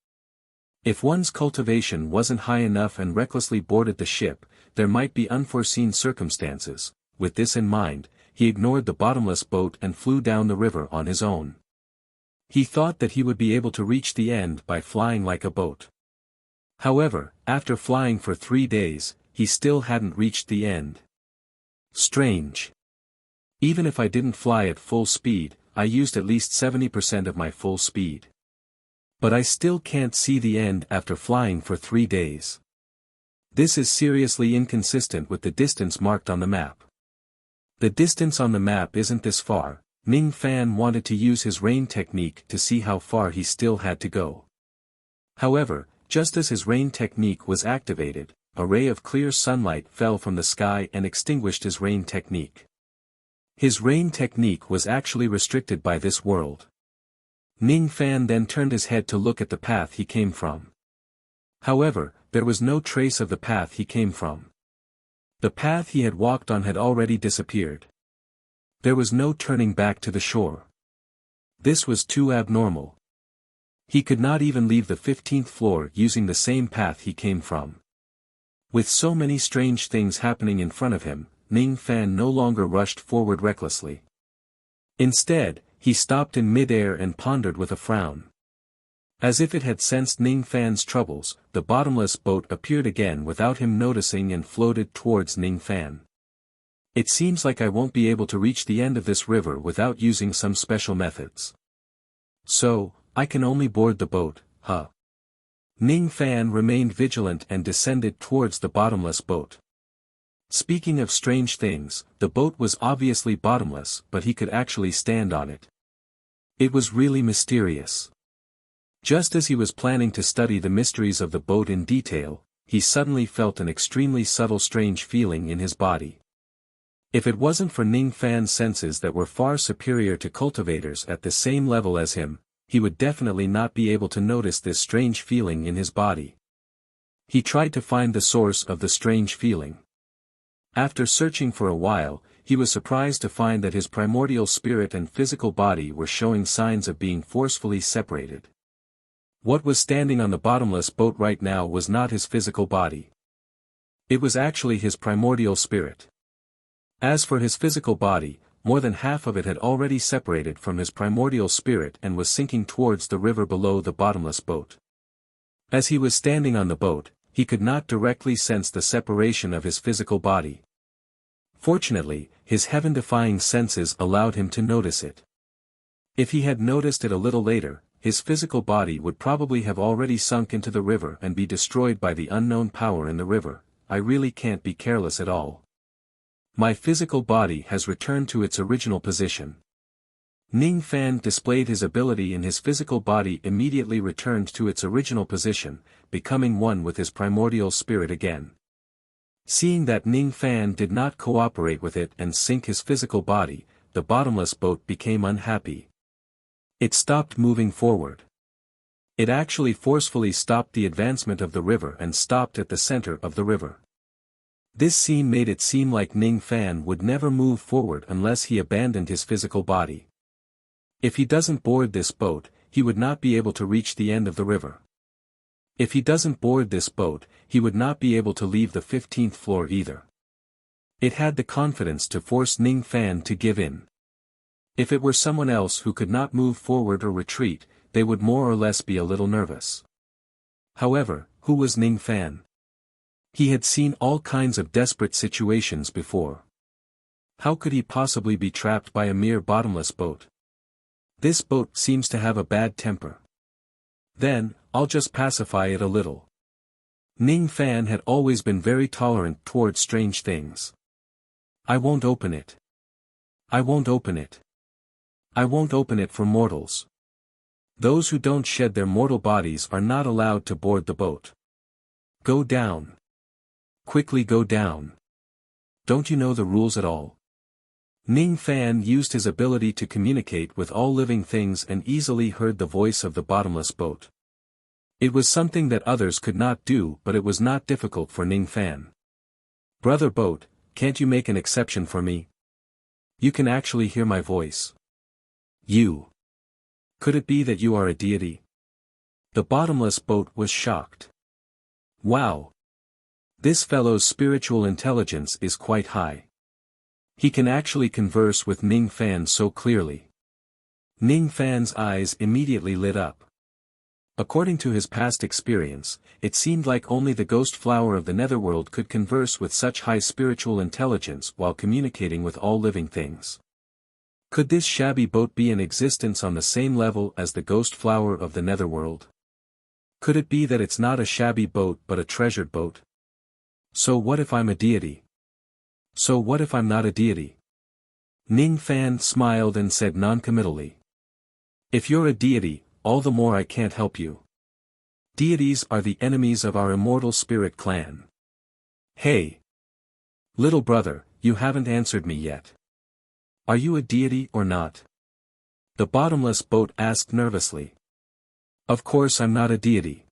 If one's cultivation wasn't high enough and recklessly boarded the ship, there might be unforeseen circumstances. With this in mind, he ignored the bottomless boat and flew down the river on his own. He thought that he would be able to reach the end by flying like a boat. However, after flying for 3 days, he still hadn't reached the end. Strange. Even if I didn't fly at full speed, I used at least 70% of my full speed. But I still can't see the end after flying for 3 days. This is seriously inconsistent with the distance marked on the map. The distance on the map isn't this far. Ning Fan wanted to use his rain technique to see how far he still had to go. However, just as his rain technique was activated, a ray of clear sunlight fell from the sky and extinguished his rain technique. His rain technique was actually restricted by this world. Ning Fan then turned his head to look at the path he came from. However, there was no trace of the path he came from. The path he had walked on had already disappeared. There was no turning back to the shore. This was too abnormal. He could not even leave the 15th floor using the same path he came from. With so many strange things happening in front of him, Ning Fan no longer rushed forward recklessly. Instead, he stopped in mid-air and pondered with a frown. As if it had sensed Ning Fan's troubles, the bottomless boat appeared again without him noticing and floated towards Ning Fan. It seems like I won't be able to reach the end of this river without using some special methods. So, I can only board the boat, huh? Ning Fan remained vigilant and descended towards the bottomless boat. Speaking of strange things, the boat was obviously bottomless, but he could actually stand on it. It was really mysterious. Just as he was planning to study the mysteries of the boat in detail, he suddenly felt an extremely subtle strange feeling in his body. If it wasn't for Ning Fan's senses that were far superior to cultivators at the same level as him, he would definitely not be able to notice this strange feeling in his body. He tried to find the source of the strange feeling. After searching for a while, he was surprised to find that his primordial spirit and physical body were showing signs of being forcefully separated. What was standing on the bottomless boat right now was not his physical body. It was actually his primordial spirit. As for his physical body, more than half of it had already separated from his primordial spirit and was sinking towards the river below the bottomless boat. As he was standing on the boat, he could not directly sense the separation of his physical body. Fortunately, his heaven-defying senses allowed him to notice it. If he had noticed it a little later, his physical body would probably have already sunk into the river and be destroyed by the unknown power in the river. I really can't be careless at all. My physical body has returned to its original position. Ning Fan displayed his ability and his physical body immediately returned to its original position, becoming one with his primordial spirit again. Seeing that Ning Fan did not cooperate with it and sink his physical body, the bottomless boat became unhappy. It stopped moving forward. It actually forcefully stopped the advancement of the river and stopped at the center of the river. This scene made it seem like Ning Fan would never move forward unless he abandoned his physical body. If he doesn't board this boat, he would not be able to reach the end of the river. If he doesn't board this boat, he would not be able to leave the 15th floor either. It had the confidence to force Ning Fan to give in. If it were someone else who could not move forward or retreat, they would more or less be a little nervous. However, who was Ning Fan? He had seen all kinds of desperate situations before. How could he possibly be trapped by a mere bottomless boat? This boat seems to have a bad temper. Then, I'll just pacify it a little. Ning Fan had always been very tolerant toward strange things. I won't open it. I won't open it. I won't open it for mortals. Those who don't shed their mortal bodies are not allowed to board the boat. Go down. Quickly go down. Don't you know the rules at all? Ning Fan used his ability to communicate with all living things and easily heard the voice of the bottomless boat. It was something that others could not do, but it was not difficult for Ning Fan. Brother Boat, can't you make an exception for me? You can actually hear my voice. You. Could it be that you are a deity? The bottomless boat was shocked. Wow. This fellow's spiritual intelligence is quite high. He can actually converse with Ning Fan so clearly. Ning Fan's eyes immediately lit up. According to his past experience, it seemed like only the ghost flower of the netherworld could converse with such high spiritual intelligence while communicating with all living things. Could this shabby boat be in existence on the same level as the ghost flower of the netherworld? Could it be that it's not a shabby boat but a treasured boat? So what if I'm a deity? So what if I'm not a deity? Ning Fan smiled and said noncommittally. If you're a deity, all the more I can't help you. Deities are the enemies of our immortal spirit clan. Hey! Little brother, you haven't answered me yet. Are you a deity or not? The bottomless boat asked nervously. Of course I'm not a deity.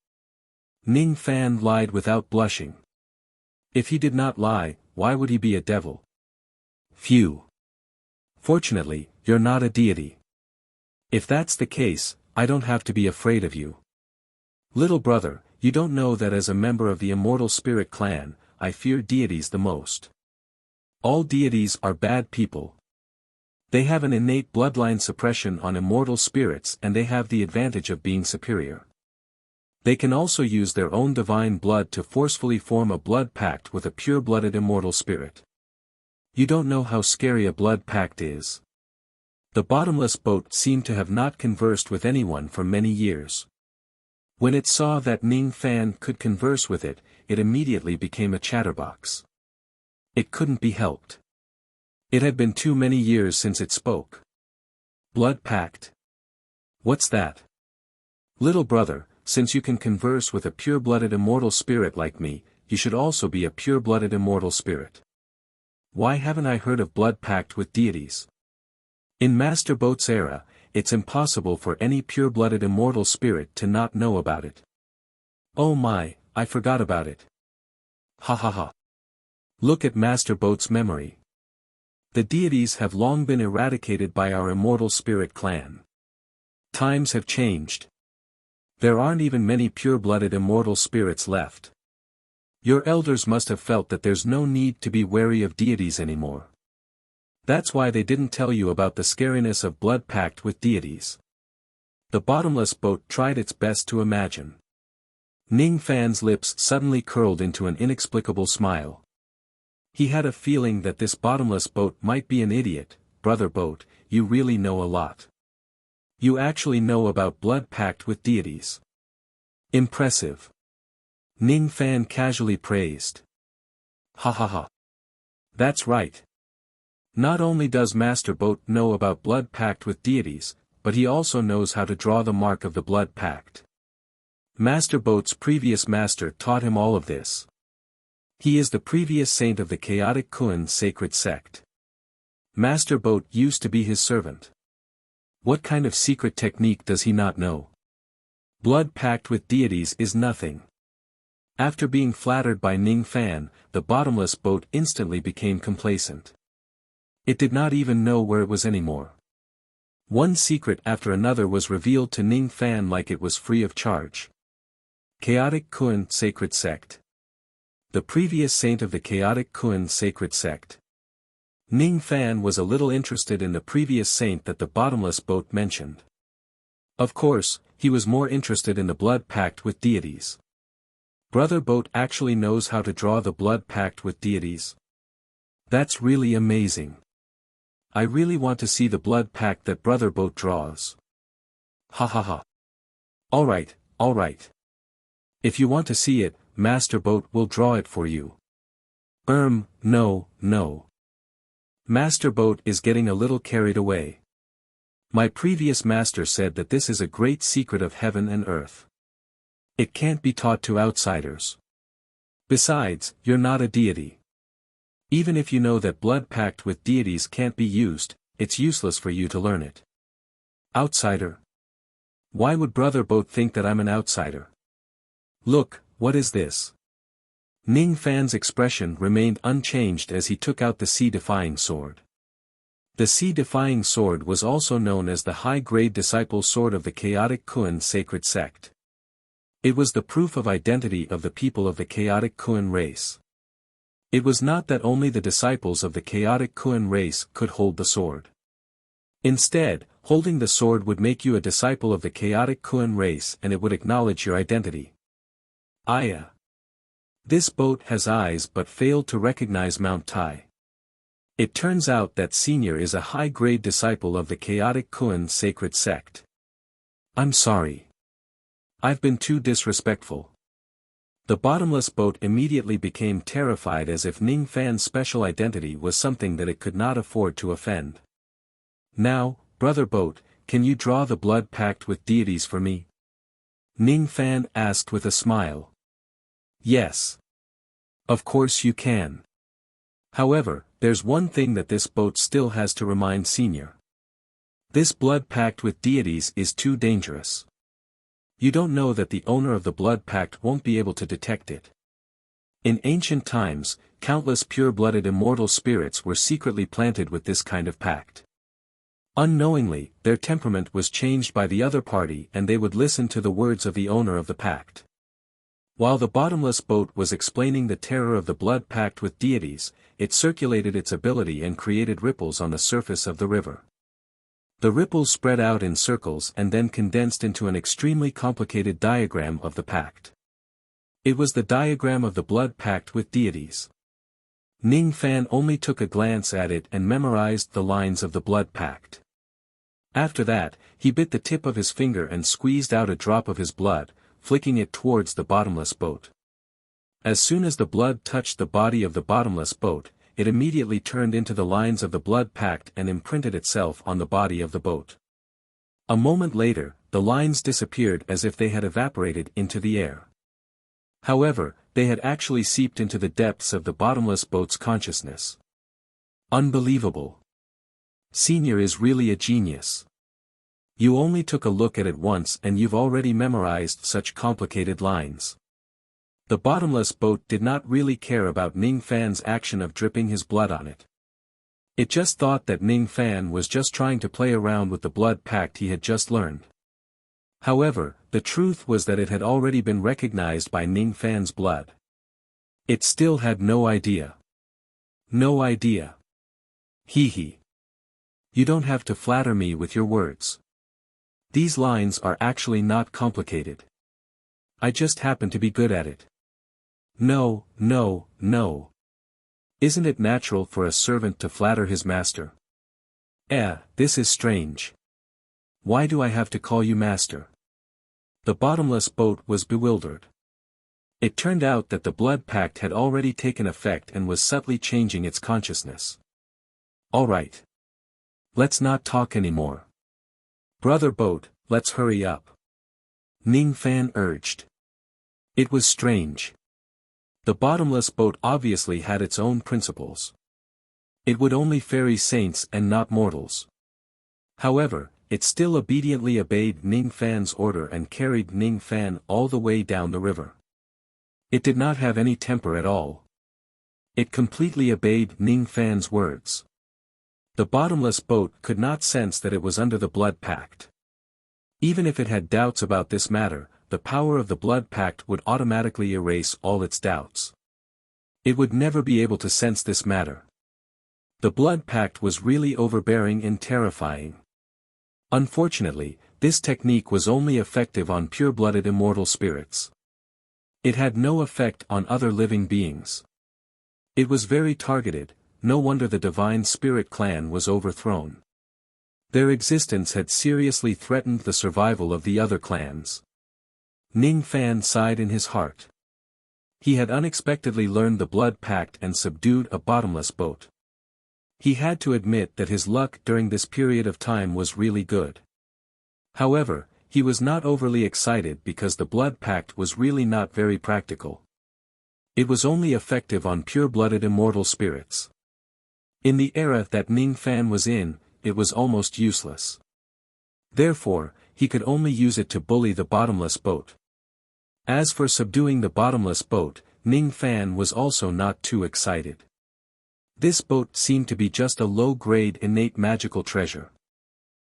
Ning Fan lied without blushing. If he did not lie, why would he be a devil? Phew. Fortunately, you're not a deity. If that's the case, I don't have to be afraid of you. Little brother, you don't know that as a member of the immortal spirit clan, I fear deities the most. All deities are bad people. They have an innate bloodline suppression on immortal spirits and they have the advantage of being superior. They can also use their own divine blood to forcefully form a blood pact with a pure-blooded immortal spirit. You don't know how scary a blood pact is. The bottomless boat seemed to have not conversed with anyone for many years. When it saw that Ning Fan could converse with it, it immediately became a chatterbox. It couldn't be helped. It had been too many years since it spoke. Blood pact? What's that? Little brother, since you can converse with a pure-blooded immortal spirit like me, you should also be a pure-blooded immortal spirit. Why haven't I heard of blood pact with deities? In Master Boat's era, it's impossible for any pure-blooded immortal spirit to not know about it. Oh my, I forgot about it. Ha ha ha. Look at Master Boat's memory. The deities have long been eradicated by our immortal spirit clan. Times have changed. There aren't even many pure-blooded immortal spirits left. Your elders must have felt that there's no need to be wary of deities anymore. That's why they didn't tell you about the scariness of blood pact with deities. The bottomless boat tried its best to imagine. Ning Fan's lips suddenly curled into an inexplicable smile. He had a feeling that this bottomless boat might be an idiot. Brother Boat, you really know a lot. You actually know about blood pact with deities. Impressive. Ning Fan casually praised. Ha ha ha. That's right. Not only does Master Boat know about blood pact with deities, but he also knows how to draw the mark of the blood pact. Master Boat's previous master taught him all of this. He is the previous saint of the Chaotic Kun sacred sect. Master Boat used to be his servant. What kind of secret technique does he not know? Blood pact with deities is nothing. After being flattered by Ning Fan, the bottomless boat instantly became complacent. It did not even know where it was anymore. One secret after another was revealed to Ning Fan like it was free of charge. Chaotic Kun sacred sect. The previous saint of the Chaotic Kun sacred sect. Ning Fan was a little interested in the previous saint that the bottomless boat mentioned. Of course, he was more interested in the blood pact with deities. Brother Boat actually knows how to draw the blood pact with deities. That's really amazing. I really want to see the blood pact that Brother Boat draws. Ha ha ha. Alright, alright. If you want to see it, Master Boat will draw it for you. No. Master Boat is getting a little carried away. My previous master said that this is a great secret of heaven and earth. It can't be taught to outsiders. Besides, you're not a deity. Even if you know that blood pact with deities can't be used, it's useless for you to learn it. Outsider? Why would Brother Boat think that I'm an outsider? Look, what is this? Ning Fan's expression remained unchanged as he took out the sea-defying sword. The sea-defying sword was also known as the high-grade disciple sword of the Chaotic Kuan sacred sect. It was the proof of identity of the people of the Chaotic Kuan race. It was not that only the disciples of the Chaotic Kuan race could hold the sword. Instead, holding the sword would make you a disciple of the Chaotic Kuan race and it would acknowledge your identity. Aya. This boat has eyes but failed to recognize Mount Tai. It turns out that Senior is a high-grade disciple of the Chaotic Kuan sacred sect. I'm sorry. I've been too disrespectful. The bottomless boat immediately became terrified as if Ning Fan's special identity was something that it could not afford to offend. Now, brother boat, can you draw the blood pact with deities for me? Ning Fan asked with a smile. Yes. Of course you can. However, there's one thing that this boat still has to remind Senior. This blood pact with deities is too dangerous. You don't know that the owner of the blood pact won't be able to detect it. In ancient times, countless pure-blooded immortal spirits were secretly planted with this kind of pact. Unknowingly, their temperament was changed by the other party and they would listen to the words of the owner of the pact. While the bottomless boat was explaining the terror of the blood pact with deities, it circulated its ability and created ripples on the surface of the river. The ripples spread out in circles and then condensed into an extremely complicated diagram of the pact. It was the diagram of the blood pact with deities. Ning Fan only took a glance at it and memorized the lines of the blood pact. After that, he bit the tip of his finger and squeezed out a drop of his blood, flicking it towards the bottomless boat. As soon as the blood touched the body of the bottomless boat, it immediately turned into the lines of the blood pact and imprinted itself on the body of the boat. A moment later, the lines disappeared as if they had evaporated into the air. However, they had actually seeped into the depths of the bottomless boat's consciousness. Unbelievable. Senior is really a genius. You only took a look at it once and you've already memorized such complicated lines. The bottomless boat did not really care about Ning Fan's action of dripping his blood on it. It just thought that Ning Fan was just trying to play around with the blood pact he had just learned. However, the truth was that it had already been recognized by Ning Fan's blood. It still had no idea. No idea. Hee hee. You don't have to flatter me with your words. These lines are actually not complicated. I just happen to be good at it. No, no, no. Isn't it natural for a servant to flatter his master? This is strange. Why do I have to call you master? The bottomless boat was bewildered. It turned out that the blood pact had already taken effect and was subtly changing its consciousness. All right. Let's not talk anymore. Brother boat, let's hurry up. Ning Fan urged. It was strange. The bottomless boat obviously had its own principles. It would only ferry saints and not mortals. However, it still obediently obeyed Ning Fan's order and carried Ning Fan all the way down the river. It did not have any temper at all. It completely obeyed Ning Fan's words. The bottomless boat could not sense that it was under the blood pact. Even if it had doubts about this matter, the power of the blood pact would automatically erase all its doubts. It would never be able to sense this matter. The blood pact was really overbearing and terrifying. Unfortunately, this technique was only effective on pure-blooded immortal spirits. It had no effect on other living beings. It was very targeted. No wonder the Divine Spirit clan was overthrown. Their existence had seriously threatened the survival of the other clans. Ning Fan sighed in his heart. He had unexpectedly learned the blood pact and subdued a bottomless boat. He had to admit that his luck during this period of time was really good. However, he was not overly excited because the blood pact was really not very practical. It was only effective on pure-blooded immortal spirits. In the era that Ning Fan was in, it was almost useless. Therefore, he could only use it to bully the bottomless boat. As for subduing the bottomless boat, Ning Fan was also not too excited. This boat seemed to be just a low-grade innate magical treasure.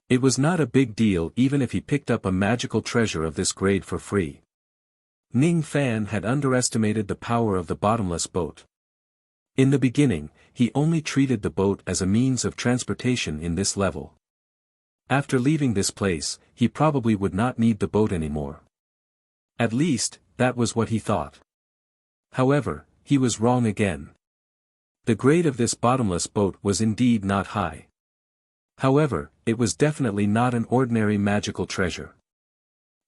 It was not a big deal even if he picked up a magical treasure of this grade for free. Ning Fan had underestimated the power of the bottomless boat. In the beginning, he only treated the boat as a means of transportation in this level. After leaving this place, he probably would not need the boat anymore. At least, that was what he thought. However, he was wrong again. The grade of this bottomless boat was indeed not high. However, it was definitely not an ordinary magical treasure.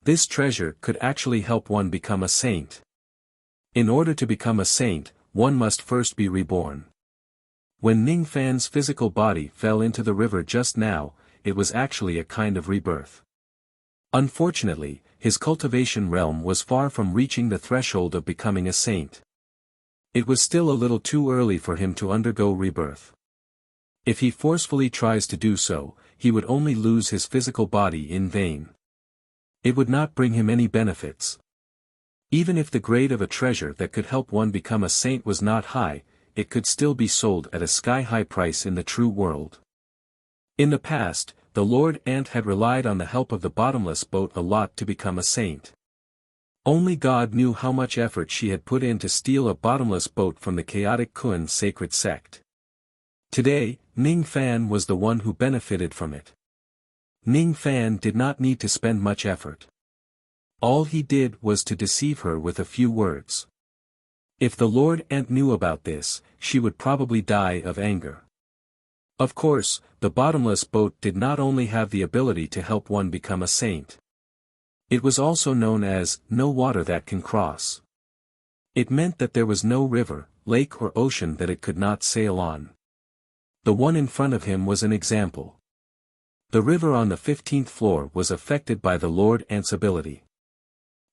This treasure could actually help one become a saint. In order to become a saint, one must first be reborn. When Ning Fan's physical body fell into the river just now, it was actually a kind of rebirth. Unfortunately, his cultivation realm was far from reaching the threshold of becoming a saint. It was still a little too early for him to undergo rebirth. If he forcefully tries to do so, he would only lose his physical body in vain. It would not bring him any benefits. Even if the grade of a treasure that could help one become a saint was not high, it could still be sold at a sky-high price in the true world. In the past, the Lord Ant had relied on the help of the bottomless boat a lot to become a saint. Only God knew how much effort she had put in to steal a bottomless boat from the chaotic Kun sacred sect. Today, Ning Fan was the one who benefited from it. Ning Fan did not need to spend much effort. All he did was to deceive her with a few words. If the Lord Ant knew about this, she would probably die of anger. Of course, the bottomless boat did not only have the ability to help one become a saint. It was also known as, no water that can cross. It meant that there was no river, lake or ocean that it could not sail on. The one in front of him was an example. The river on the 15th floor was affected by the Lord Ant's ability.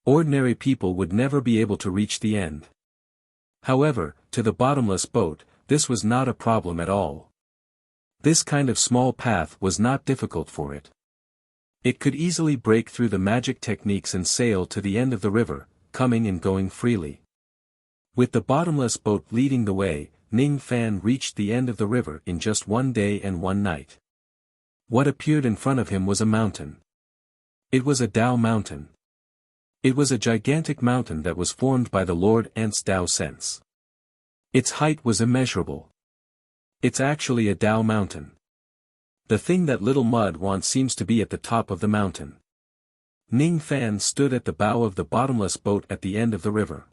Ordinary people would never be able to reach the end. However, to the bottomless boat, this was not a problem at all. This kind of small path was not difficult for it. It could easily break through the magic techniques and sail to the end of the river, coming and going freely. With the bottomless boat leading the way, Ning Fan reached the end of the river in just one day and one night. What appeared in front of him was a mountain. It was a Tao mountain. It was a gigantic mountain that was formed by the Lord Ant's Tao sense. Its height was immeasurable. It's actually a Tao mountain. The thing that little mud wants seems to be at the top of the mountain. Ning Fan stood at the bow of the bottomless boat at the end of the river.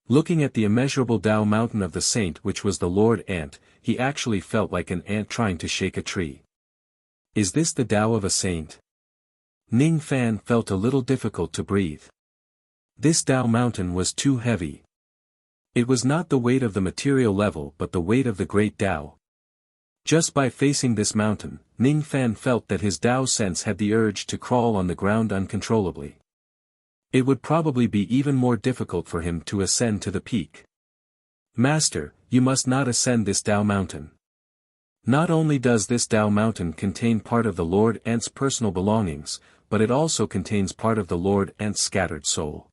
Looking at the immeasurable Tao mountain of the saint which was the Lord Ant, he actually felt like an ant trying to shake a tree. Is this the Tao of a saint? Ning Fan felt a little difficult to breathe. This Tao mountain was too heavy. It was not the weight of the material level but the weight of the great Tao. Just by facing this mountain, Ning Fan felt that his Tao sense had the urge to crawl on the ground uncontrollably. It would probably be even more difficult for him to ascend to the peak. Master, you must not ascend this Tao mountain. Not only does this Tao mountain contain part of the Lord Ant's personal belongings, but it also contains part of the Lord Ant's scattered soul.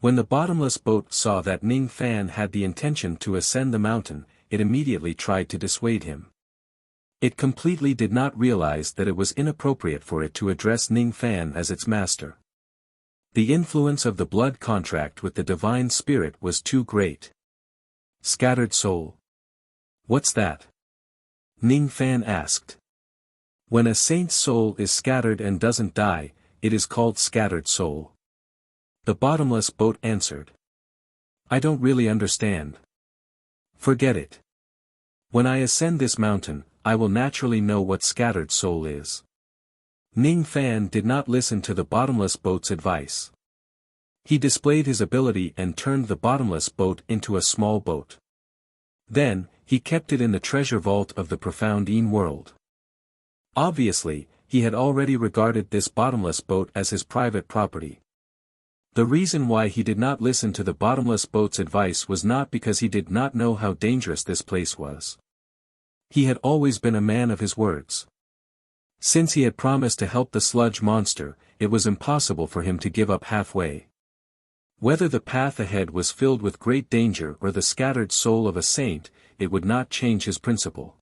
When the bottomless boat saw that Ning Fan had the intention to ascend the mountain, it immediately tried to dissuade him. It completely did not realize that it was inappropriate for it to address Ning Fan as its master. The influence of the blood contract with the divine spirit was too great. Scattered soul. What's that? Ning Fan asked. When a saint's soul is scattered and doesn't die, it is called scattered soul. The bottomless boat answered. I don't really understand. Forget it. When I ascend this mountain, I will naturally know what scattered soul is. Ning Fan did not listen to the bottomless boat's advice. He displayed his ability and turned the bottomless boat into a small boat. Then, he kept it in the treasure vault of the profound Een world. Obviously, he had already regarded this bottomless boat as his private property. The reason why he did not listen to the bottomless boat's advice was not because he did not know how dangerous this place was. He had always been a man of his words. Since he had promised to help the sludge monster, it was impossible for him to give up halfway. Whether the path ahead was filled with great danger or the scattered soul of a saint, it would not change his principle.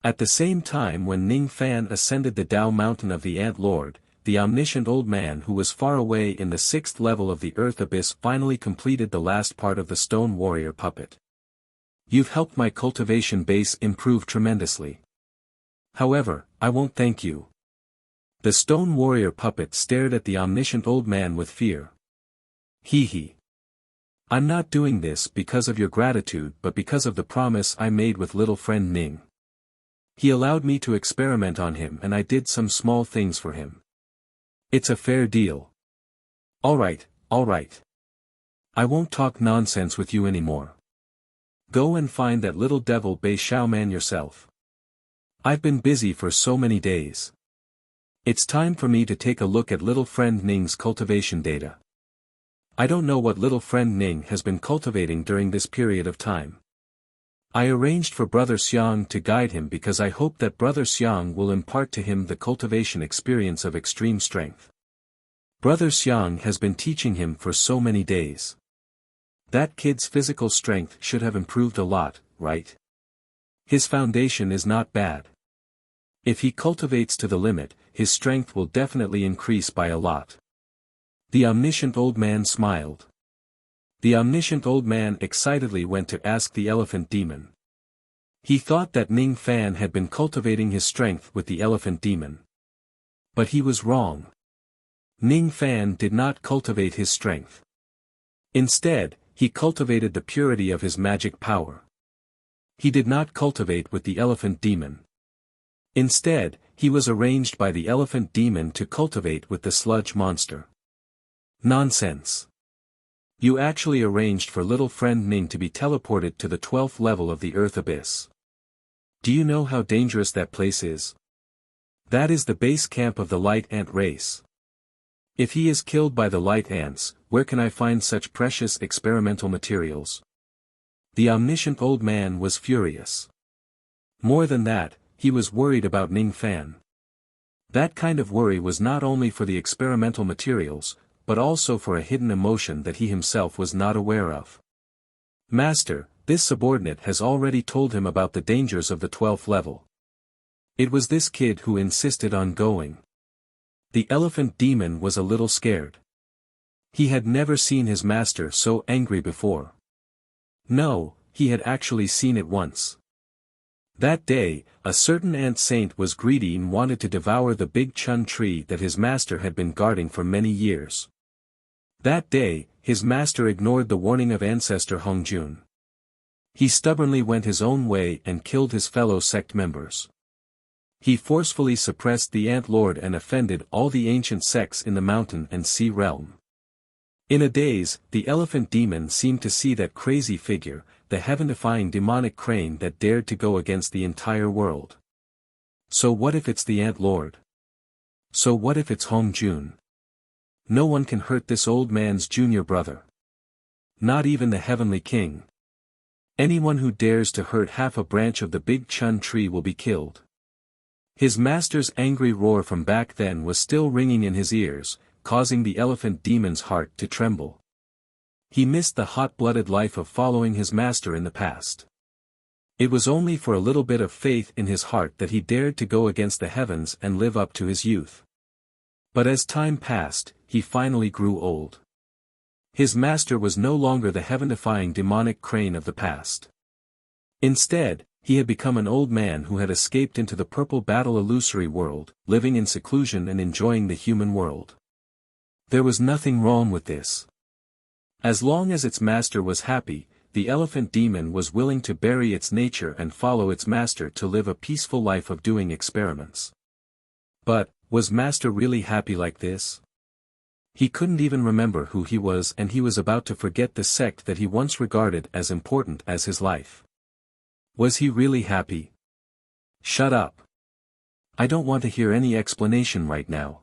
At the same time when Ning Fan ascended the Tao mountain of the Ant Lord, the omniscient old man who was far away in the 6th level of the earth abyss finally completed the last part of the stone warrior puppet. You've helped my cultivation base improve tremendously. However, I won't thank you. The stone warrior puppet stared at the omniscient old man with fear. Hee. I'm not doing this because of your gratitude but because of the promise I made with little friend Ning. He allowed me to experiment on him and I did some small things for him. It's a fair deal. Alright. I won't talk nonsense with you anymore. Go and find that little devil Bei Xiaoman yourself. I've been busy for so many days. It's time for me to take a look at little friend Ning's cultivation data. I don't know what little friend Ning has been cultivating during this period of time. I arranged for Brother Xiang to guide him because I hope that Brother Xiang will impart to him the cultivation experience of extreme strength. Brother Xiang has been teaching him for so many days. That kid's physical strength should have improved a lot, right? His foundation is not bad. If he cultivates to the limit, his strength will definitely increase by a lot. The omniscient old man smiled. The omniscient old man excitedly went to ask the elephant demon. He thought that Ning Fan had been cultivating his strength with the elephant demon. But he was wrong. Ning Fan did not cultivate his strength. Instead, he cultivated the purity of his magic power. He did not cultivate with the elephant demon. Instead, he was arranged by the elephant demon to cultivate with the sludge monster. Nonsense. You actually arranged for little friend Ning to be teleported to the 12th level of the Earth Abyss. Do you know how dangerous that place is? That is the base camp of the light ant race. If he is killed by the light ants, where can I find such precious experimental materials? The omniscient old man was furious. More than that, he was worried about Ning Fan. That kind of worry was not only for the experimental materials, but also for a hidden emotion that he himself was not aware of. Master, this subordinate has already told him about the dangers of the 12th level. It was this kid who insisted on going. The elephant demon was a little scared. He had never seen his master so angry before. No, he had actually seen it once. That day, a certain ant saint was greedy and wanted to devour the big chun tree that his master had been guarding for many years. That day, his master ignored the warning of ancestor Hongjun. He stubbornly went his own way and killed his fellow sect members. He forcefully suppressed the Ant Lord and offended all the ancient sects in the mountain and sea realm. In a daze, the elephant demon seemed to see that crazy figure, the heaven-defying demonic crane that dared to go against the entire world. So what if it's the Ant Lord? So what if it's Hongjun? No one can hurt this old man's junior brother. Not even the Heavenly King. Anyone who dares to hurt half a branch of the big chun tree will be killed. His master's angry roar from back then was still ringing in his ears, causing the elephant demon's heart to tremble. He missed the hot-blooded life of following his master in the past. It was only for a little bit of faith in his heart that he dared to go against the heavens and live up to his youth. But as time passed, he finally grew old. His master was no longer the heaven-defying demonic crane of the past. Instead, he had become an old man who had escaped into the purple battle illusory world, living in seclusion and enjoying the human world. There was nothing wrong with this. As long as its master was happy, the elephant demon was willing to bury its nature and follow its master to live a peaceful life of doing experiments. But, was master really happy like this? He couldn't even remember who he was and he was about to forget the sect that he once regarded as important as his life. Was he really happy? Shut up. I don't want to hear any explanation right now.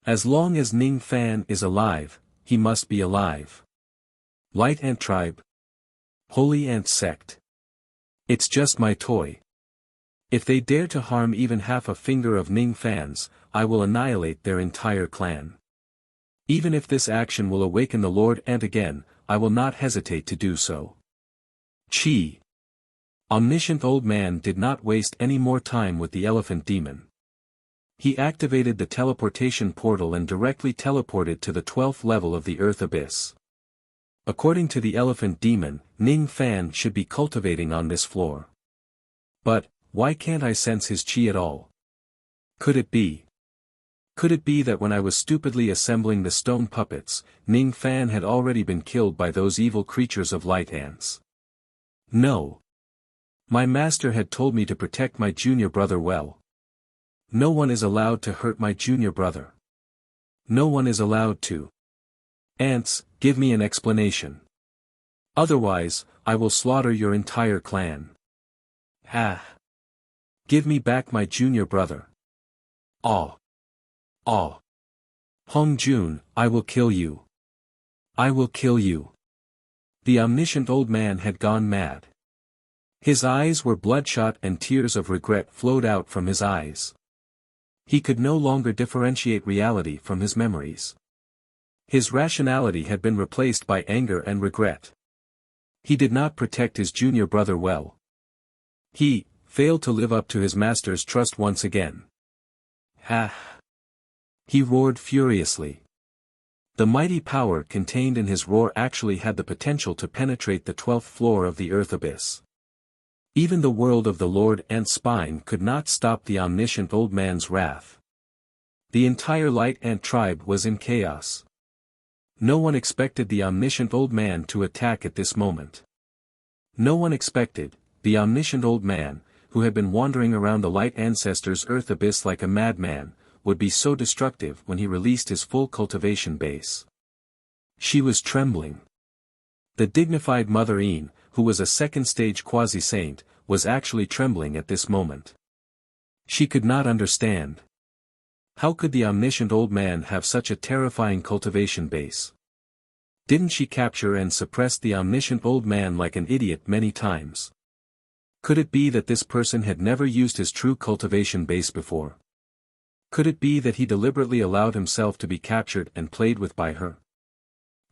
As long as Ning Fan is alive, he must be alive. Light Ant Tribe. Holy Ant Sect. It's just my toy. If they dare to harm even half a finger of Ning Fan's, I will annihilate their entire clan. Even if this action will awaken the Lord Ant again, I will not hesitate to do so. Chi. Omniscient old man did not waste any more time with the elephant demon. He activated the teleportation portal and directly teleported to the 12th level of the Earth Abyss. According to the elephant demon, Ning Fan should be cultivating on this floor. But, why can't I sense his chi at all? Could it be that when I was stupidly assembling the stone puppets, Ning Fan had already been killed by those evil creatures of light ants? No. My master had told me to protect my junior brother well. No one is allowed to hurt my junior brother. No one is allowed to. Ants, give me an explanation. Otherwise, I will slaughter your entire clan. Ah. Give me back my junior brother. Ah. Ah. Hong Jun, I will kill you. I will kill you. The omniscient old man had gone mad. His eyes were bloodshot and tears of regret flowed out from his eyes. He could no longer differentiate reality from his memories. His rationality had been replaced by anger and regret. He did not protect his junior brother well. He failed to live up to his master's trust once again. Ha! He roared furiously. The mighty power contained in his roar actually had the potential to penetrate the 12th floor of the Earth Abyss. Even the world of the Lord Ant's spine could not stop the omniscient old man's wrath. The entire Light Ant tribe was in chaos. No one expected the omniscient old man to attack at this moment. No one expected, the omniscient old man, who had been wandering around the Light Ancestor's Earth Abyss like a madman, would be so destructive when he released his full cultivation base. She was trembling. The dignified Mother Een, who was a second-stage quasi-saint, was actually trembling at this moment. She could not understand. How could the omniscient old man have such a terrifying cultivation base? Didn't she capture and suppress the omniscient old man like an idiot many times? Could it be that this person had never used his true cultivation base before? Could it be that he deliberately allowed himself to be captured and played with by her?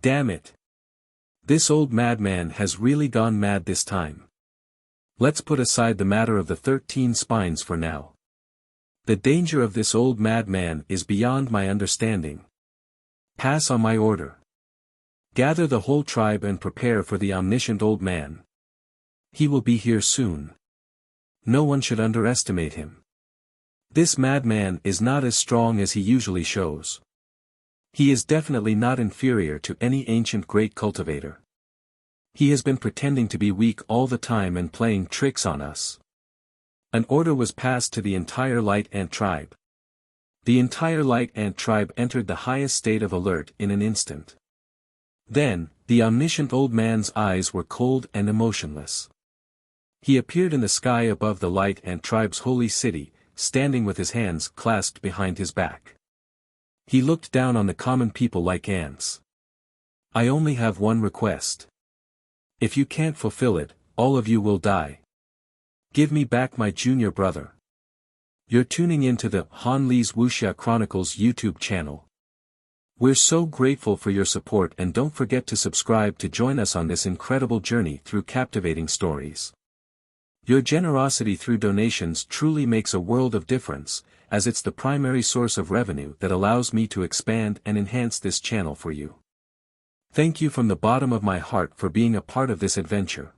Damn it! This old madman has really gone mad this time. Let's put aside the matter of the 13 spines for now. The danger of this old madman is beyond my understanding. Pass on my order. Gather the whole tribe and prepare for the omniscient old man. He will be here soon. No one should underestimate him. This madman is not as strong as he usually shows. He is definitely not inferior to any ancient great cultivator. He has been pretending to be weak all the time and playing tricks on us. An order was passed to the entire Light Ant tribe. The entire Light Ant tribe entered the highest state of alert in an instant. Then, the omniscient old man's eyes were cold and emotionless. He appeared in the sky above the Light Ant tribe's holy city, standing with his hands clasped behind his back. He looked down on the common people like ants. I only have one request. If you can't fulfill it, all of you will die. Give me back my junior brother. You're tuning into the Han Lee's Wuxia Chronicles YouTube channel. We're so grateful for your support and don't forget to subscribe to join us on this incredible journey through captivating stories. Your generosity through donations truly makes a world of difference, as it's the primary source of revenue that allows me to expand and enhance this channel for you. Thank you from the bottom of my heart for being a part of this adventure.